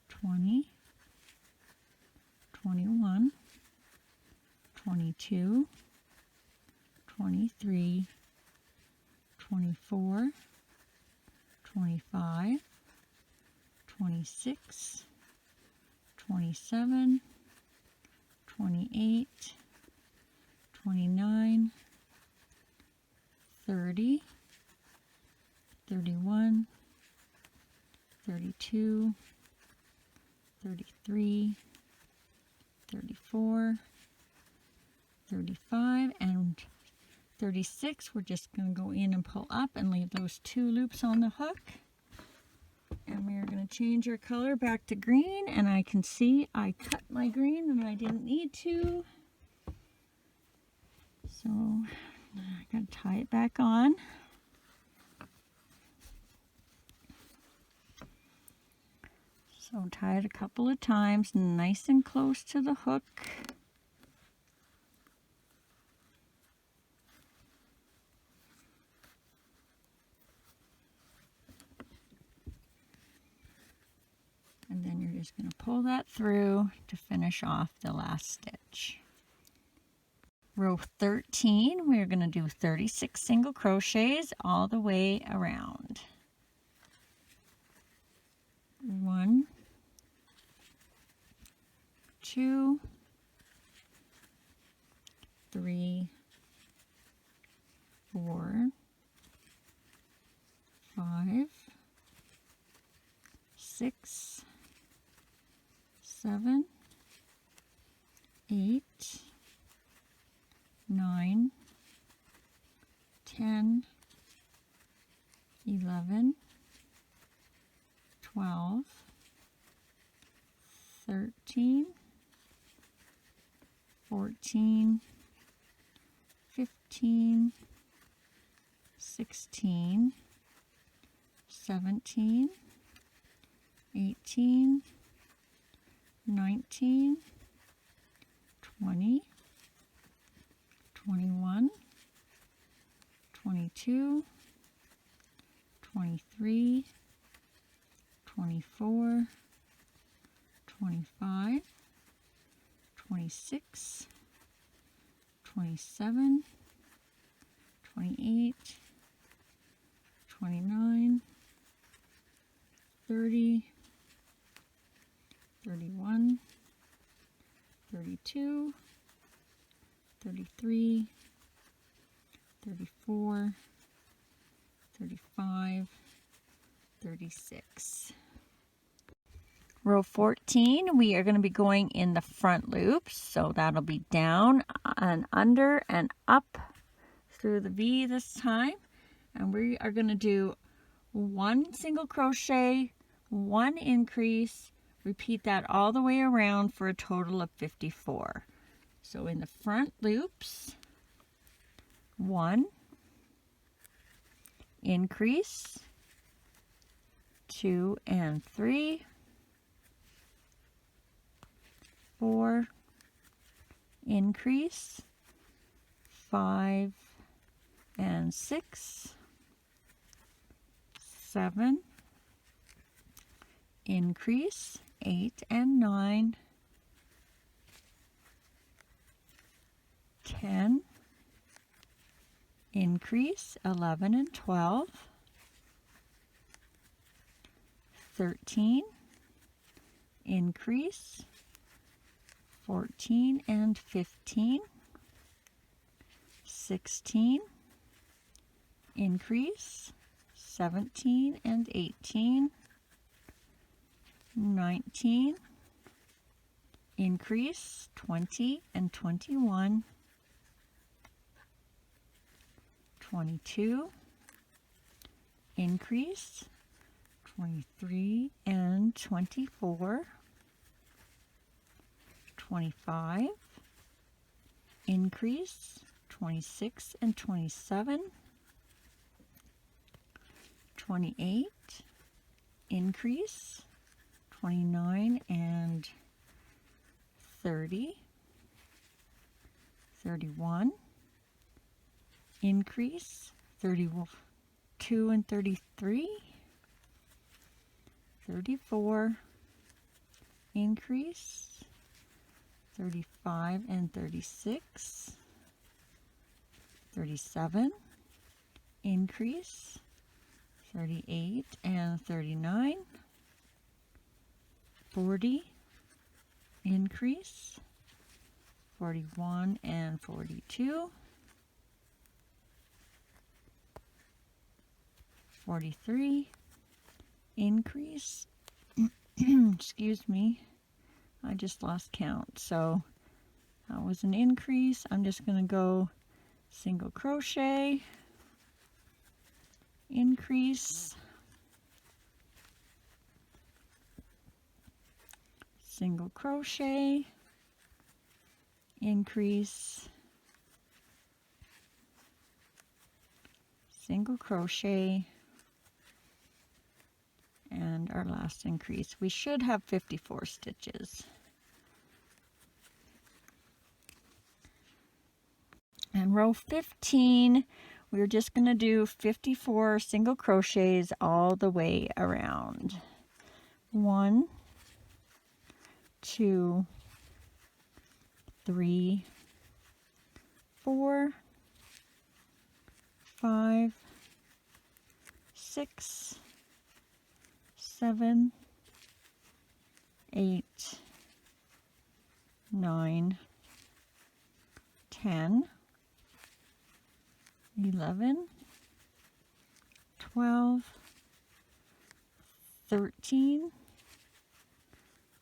20, 21, 22, 23, 24, 25, 26, 27, 28, 29, 30, 31, 32, 33, 34, 35, and 36. We're just going to go in and pull up and leave those 2 loops on the hook. And we're going to change our color back to green, and I can see I cut my green and I didn't need to. So I got to tie it back on. So tie it a couple of times, nice and close to the hook. And then you're just going to pull that through to finish off the last stitch. Row 13, we're going to do 36 single crochets all the way around. 1, 2, 3, 4, 5, 6, 7, 8, 9, 10, 11, 12, 13, 14, 15, 16, 17, 18, 19, 20, 21, 22, 23, 24, 25, 26, 27, 28, 29, 30, 31, 32, 33, 34, 35, 36. Row 14, we are going to be going in the front loops, so that'll be down and under and up through the V this time. And we are going to do 1 single crochet, 1 increase, repeat that all the way around for a total of 54. So in the front loops, 1, increase, 2 and 3, 4, increase, 5 and 6, 7, increase, 8 and 9, 10, increase, 11 and 12, 13, increase, 14 and 15, 16, increase, 17 and 18, 19, increase, 20 and 21, 22, increase, 23 and 24, 25, increase, 26 and 27, 28, increase, 29 and 30, 31, increase, 32 and 33, 34, increase, 35 and 36, 37, increase, 38 and 39, 40, increase, 41 and 42, 43, increase, excuse me, I just lost count, so that was an increase. I'm just going to go single crochet, increase, single crochet, increase, single crochet, and our last increase. We should have 54 stitches. And row 15, we're just going to do 54 single crochets all the way around. 1, 2, 3, 4, 5, 6, 7, 8, 9, 10, 11, 12, 13,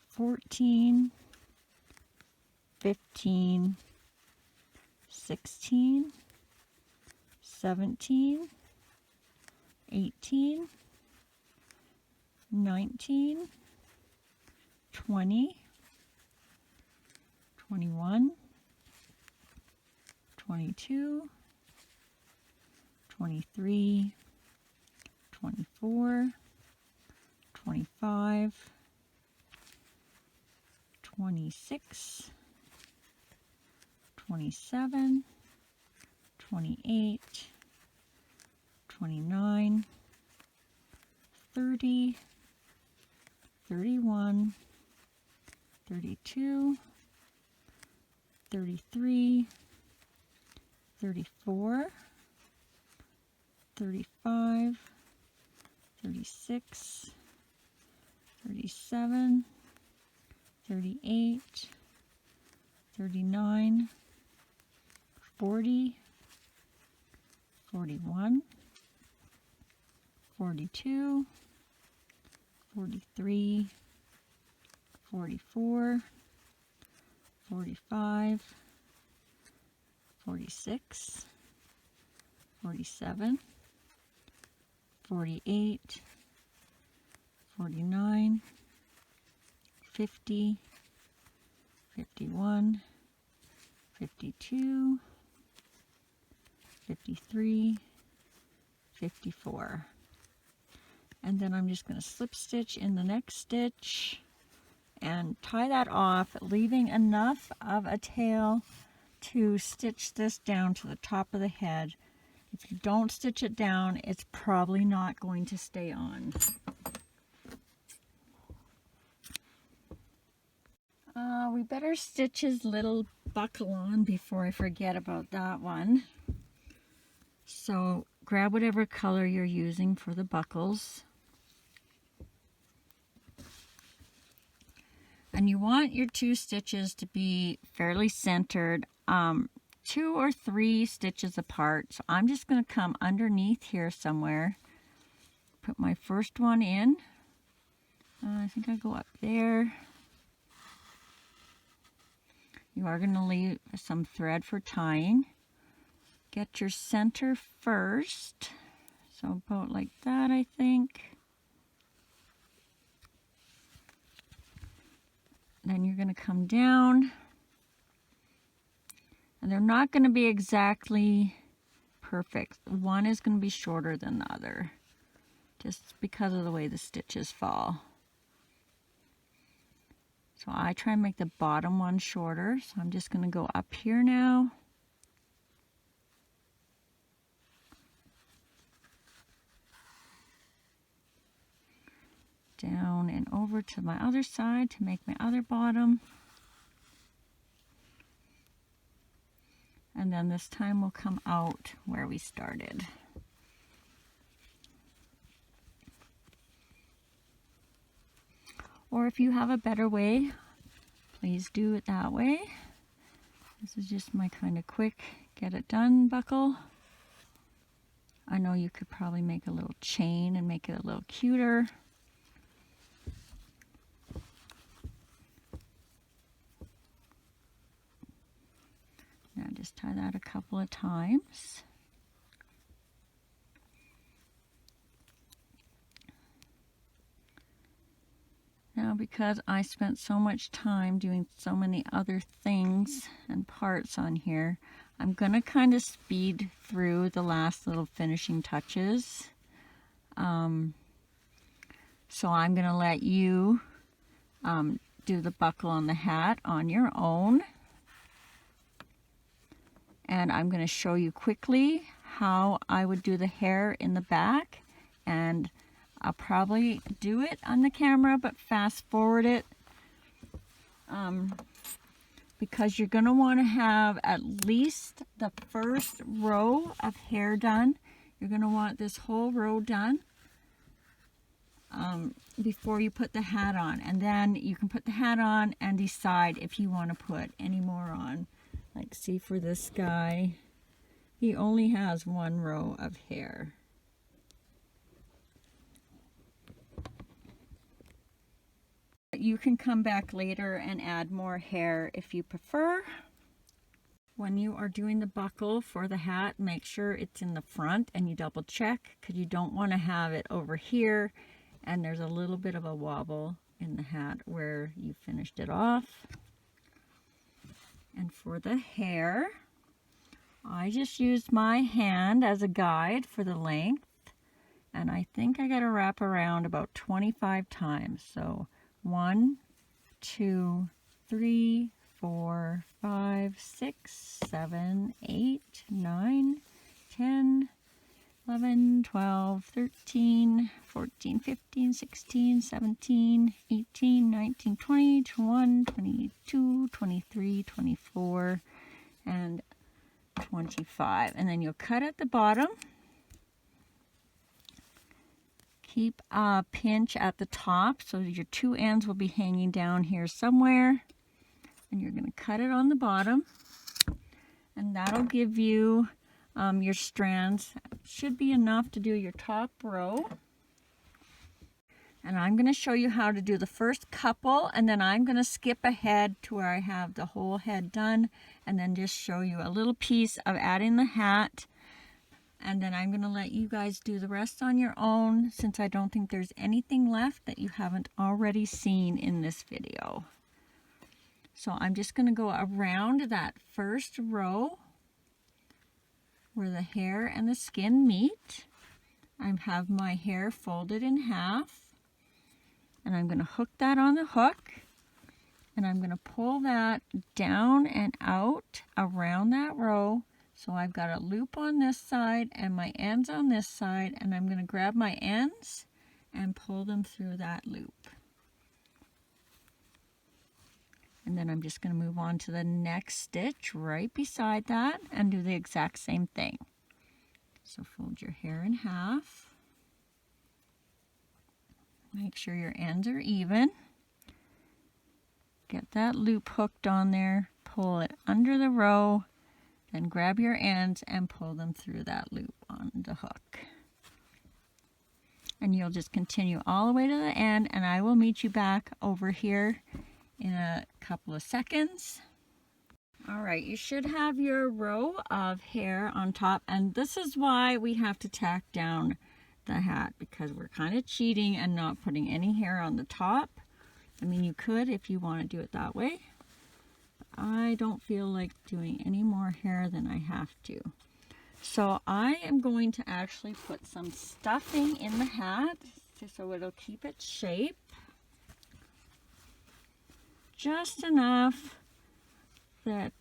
14, 15, 16, 17, 18, 19, 20, 21, 22, 23, 24, 25, 26, 27, 28, 29, 30, 31, 32, 33, 34, 35, 36, 37, 38, 39, 40, 41, 42, 43, 44, 45, 46, 47, 48, 49, 50, 51, 52, 53, 54. And then I'm just going to slip stitch in the next stitch and tie that off, leaving enough of a tail to stitch this down to the top of the head. If you don't stitch it down, it's probably not going to stay on. We better stitch his little buckle on before I forget about that one. So grab whatever color you're using for the buckles. And you want your two stitches to be fairly centered, 2 or 3 stitches apart. So I'm just going to come underneath here somewhere, put my first one in. I think I go up there. You are going to leave some thread for tying. Get your center first. So about like that, I think. Then you're going to come down. And they're not going to be exactly perfect. One is going to be shorter than the other, just because of the way the stitches fall. So I try and make the bottom one shorter. So I'm just going to go up here now. Down and over to my other side to make my other bottom. And then this time we'll come out where we started. Or if you have a better way, please do it that way. This is just my kind of quick get it done buckle. I know you could probably make a little chain and make it a little cuter. Now just tie that a couple of times. Now because I spent so much time doing so many other things and parts on here, I'm going to kind of speed through the last little finishing touches. So I'm going to let you do the buckle on the hat on your own. And I'm going to show you quickly how I would do the hair in the back, and I'll probably do it on the camera, but fast forward it, because you're going to want to have at least the first row of hair done. You're going to want this whole row done before you put the hat on, and then you can put the hat on and decide if you want to put any more on. Like, see, for this guy, he only has one row of hair. You can come back later and add more hair if you prefer. When you are doing the buckle for the hat, make sure it's in the front and you double check, because you don't want to have it over here and there's a little bit of a wobble in the hat where you finished it off. And for the hair, I just used my hand as a guide for the length, and I think I got to wrap around about 25 times. So 1, 2, 3, 4, 5, 6, 7, 8, 9, 10, 11, 12, 13, 14, 15, 16, 17, 18, 19, 20, 21, 22, 23, 24, and 25. And then you'll cut at the bottom. Keep a pinch at the top so your two ends will be hanging down here somewhere. And you're going to cut it on the bottom. And that'll give you your strands. Should be enough to do your top row. And I'm going to show you how to do the first couple, and then I'm going to skip ahead to where I have the whole head done, and then just show you a little piece of adding the hat. And then I'm going to let you guys do the rest on your own, since I don't think there's anything left that you haven't already seen in this video. So I'm just going to go around that first row where the hair and the skin meet. I have my hair folded in half, and I'm going to hook that on the hook, and I'm going to pull that down and out around that row. So I've got a loop on this side and my ends on this side, and I'm going to grab my ends and pull them through that loop. And then I'm just going to move on to the next stitch right beside that and do the exact same thing. So fold your hair in half. Make sure your ends are even. Get that loop hooked on there, pull it under the row, then grab your ends and pull them through that loop on the hook. And you'll just continue all the way to the end, and I will meet you back over here in a couple of seconds. All right, you should have your row of hair on top, and this is why we have to tack down the hat, because we're kind of cheating and not putting any hair on the top. I mean, you could if you want to do it that way. I don't feel like doing any more hair than I have to. So I am going to actually put some stuffing in the hat so it'll keep its shape. Just enough that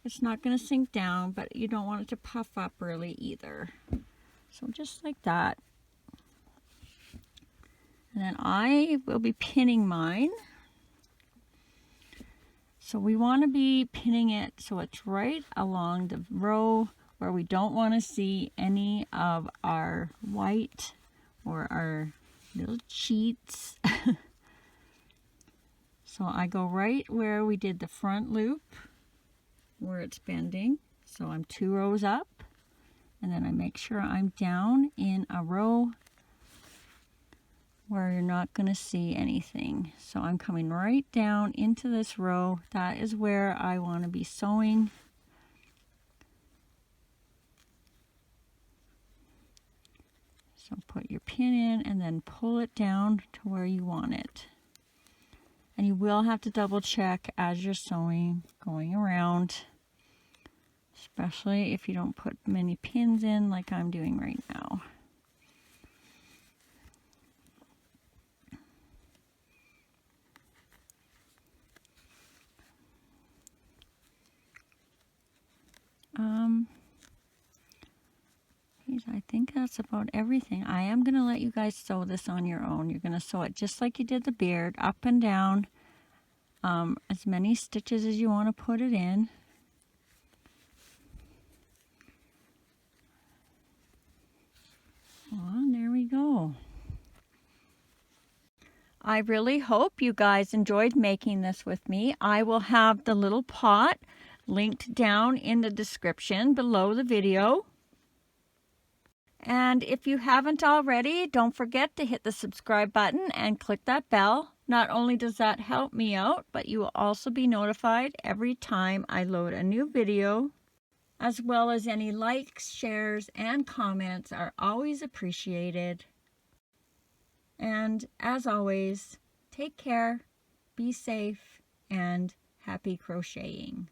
it's not going to sink down, but you don't want it to puff up really either. So just like that. And then I will be pinning mine. So we want to be pinning it so it's right along the row where we don't want to see any of our white or our little cheats. So I go right where we did the front loop, where it's bending. So I'm 2 rows up, and then I make sure I'm down in a row where you're not going to see anything. So I'm coming right down into this row. That is where I want to be sewing. So put your pin in and then pull it down to where you want it. And you will have to double check as you're sewing, going around, especially if you don't put many pins in like I'm doing right now. I think that's about everything. I am going to let you guys sew this on your own. You're going to sew it just like you did the beard, up and down, as many stitches as you want to put it in. Oh, and there we go. I really hope you guys enjoyed making this with me. I will have the little pot linked down in the description below the video. And if you haven't already, don't forget to hit the subscribe button and click that bell. Not only does that help me out, but you will also be notified every time I load a new video, as well as any likes, shares, and comments are always appreciated. And as always, take care, be safe, and happy crocheting.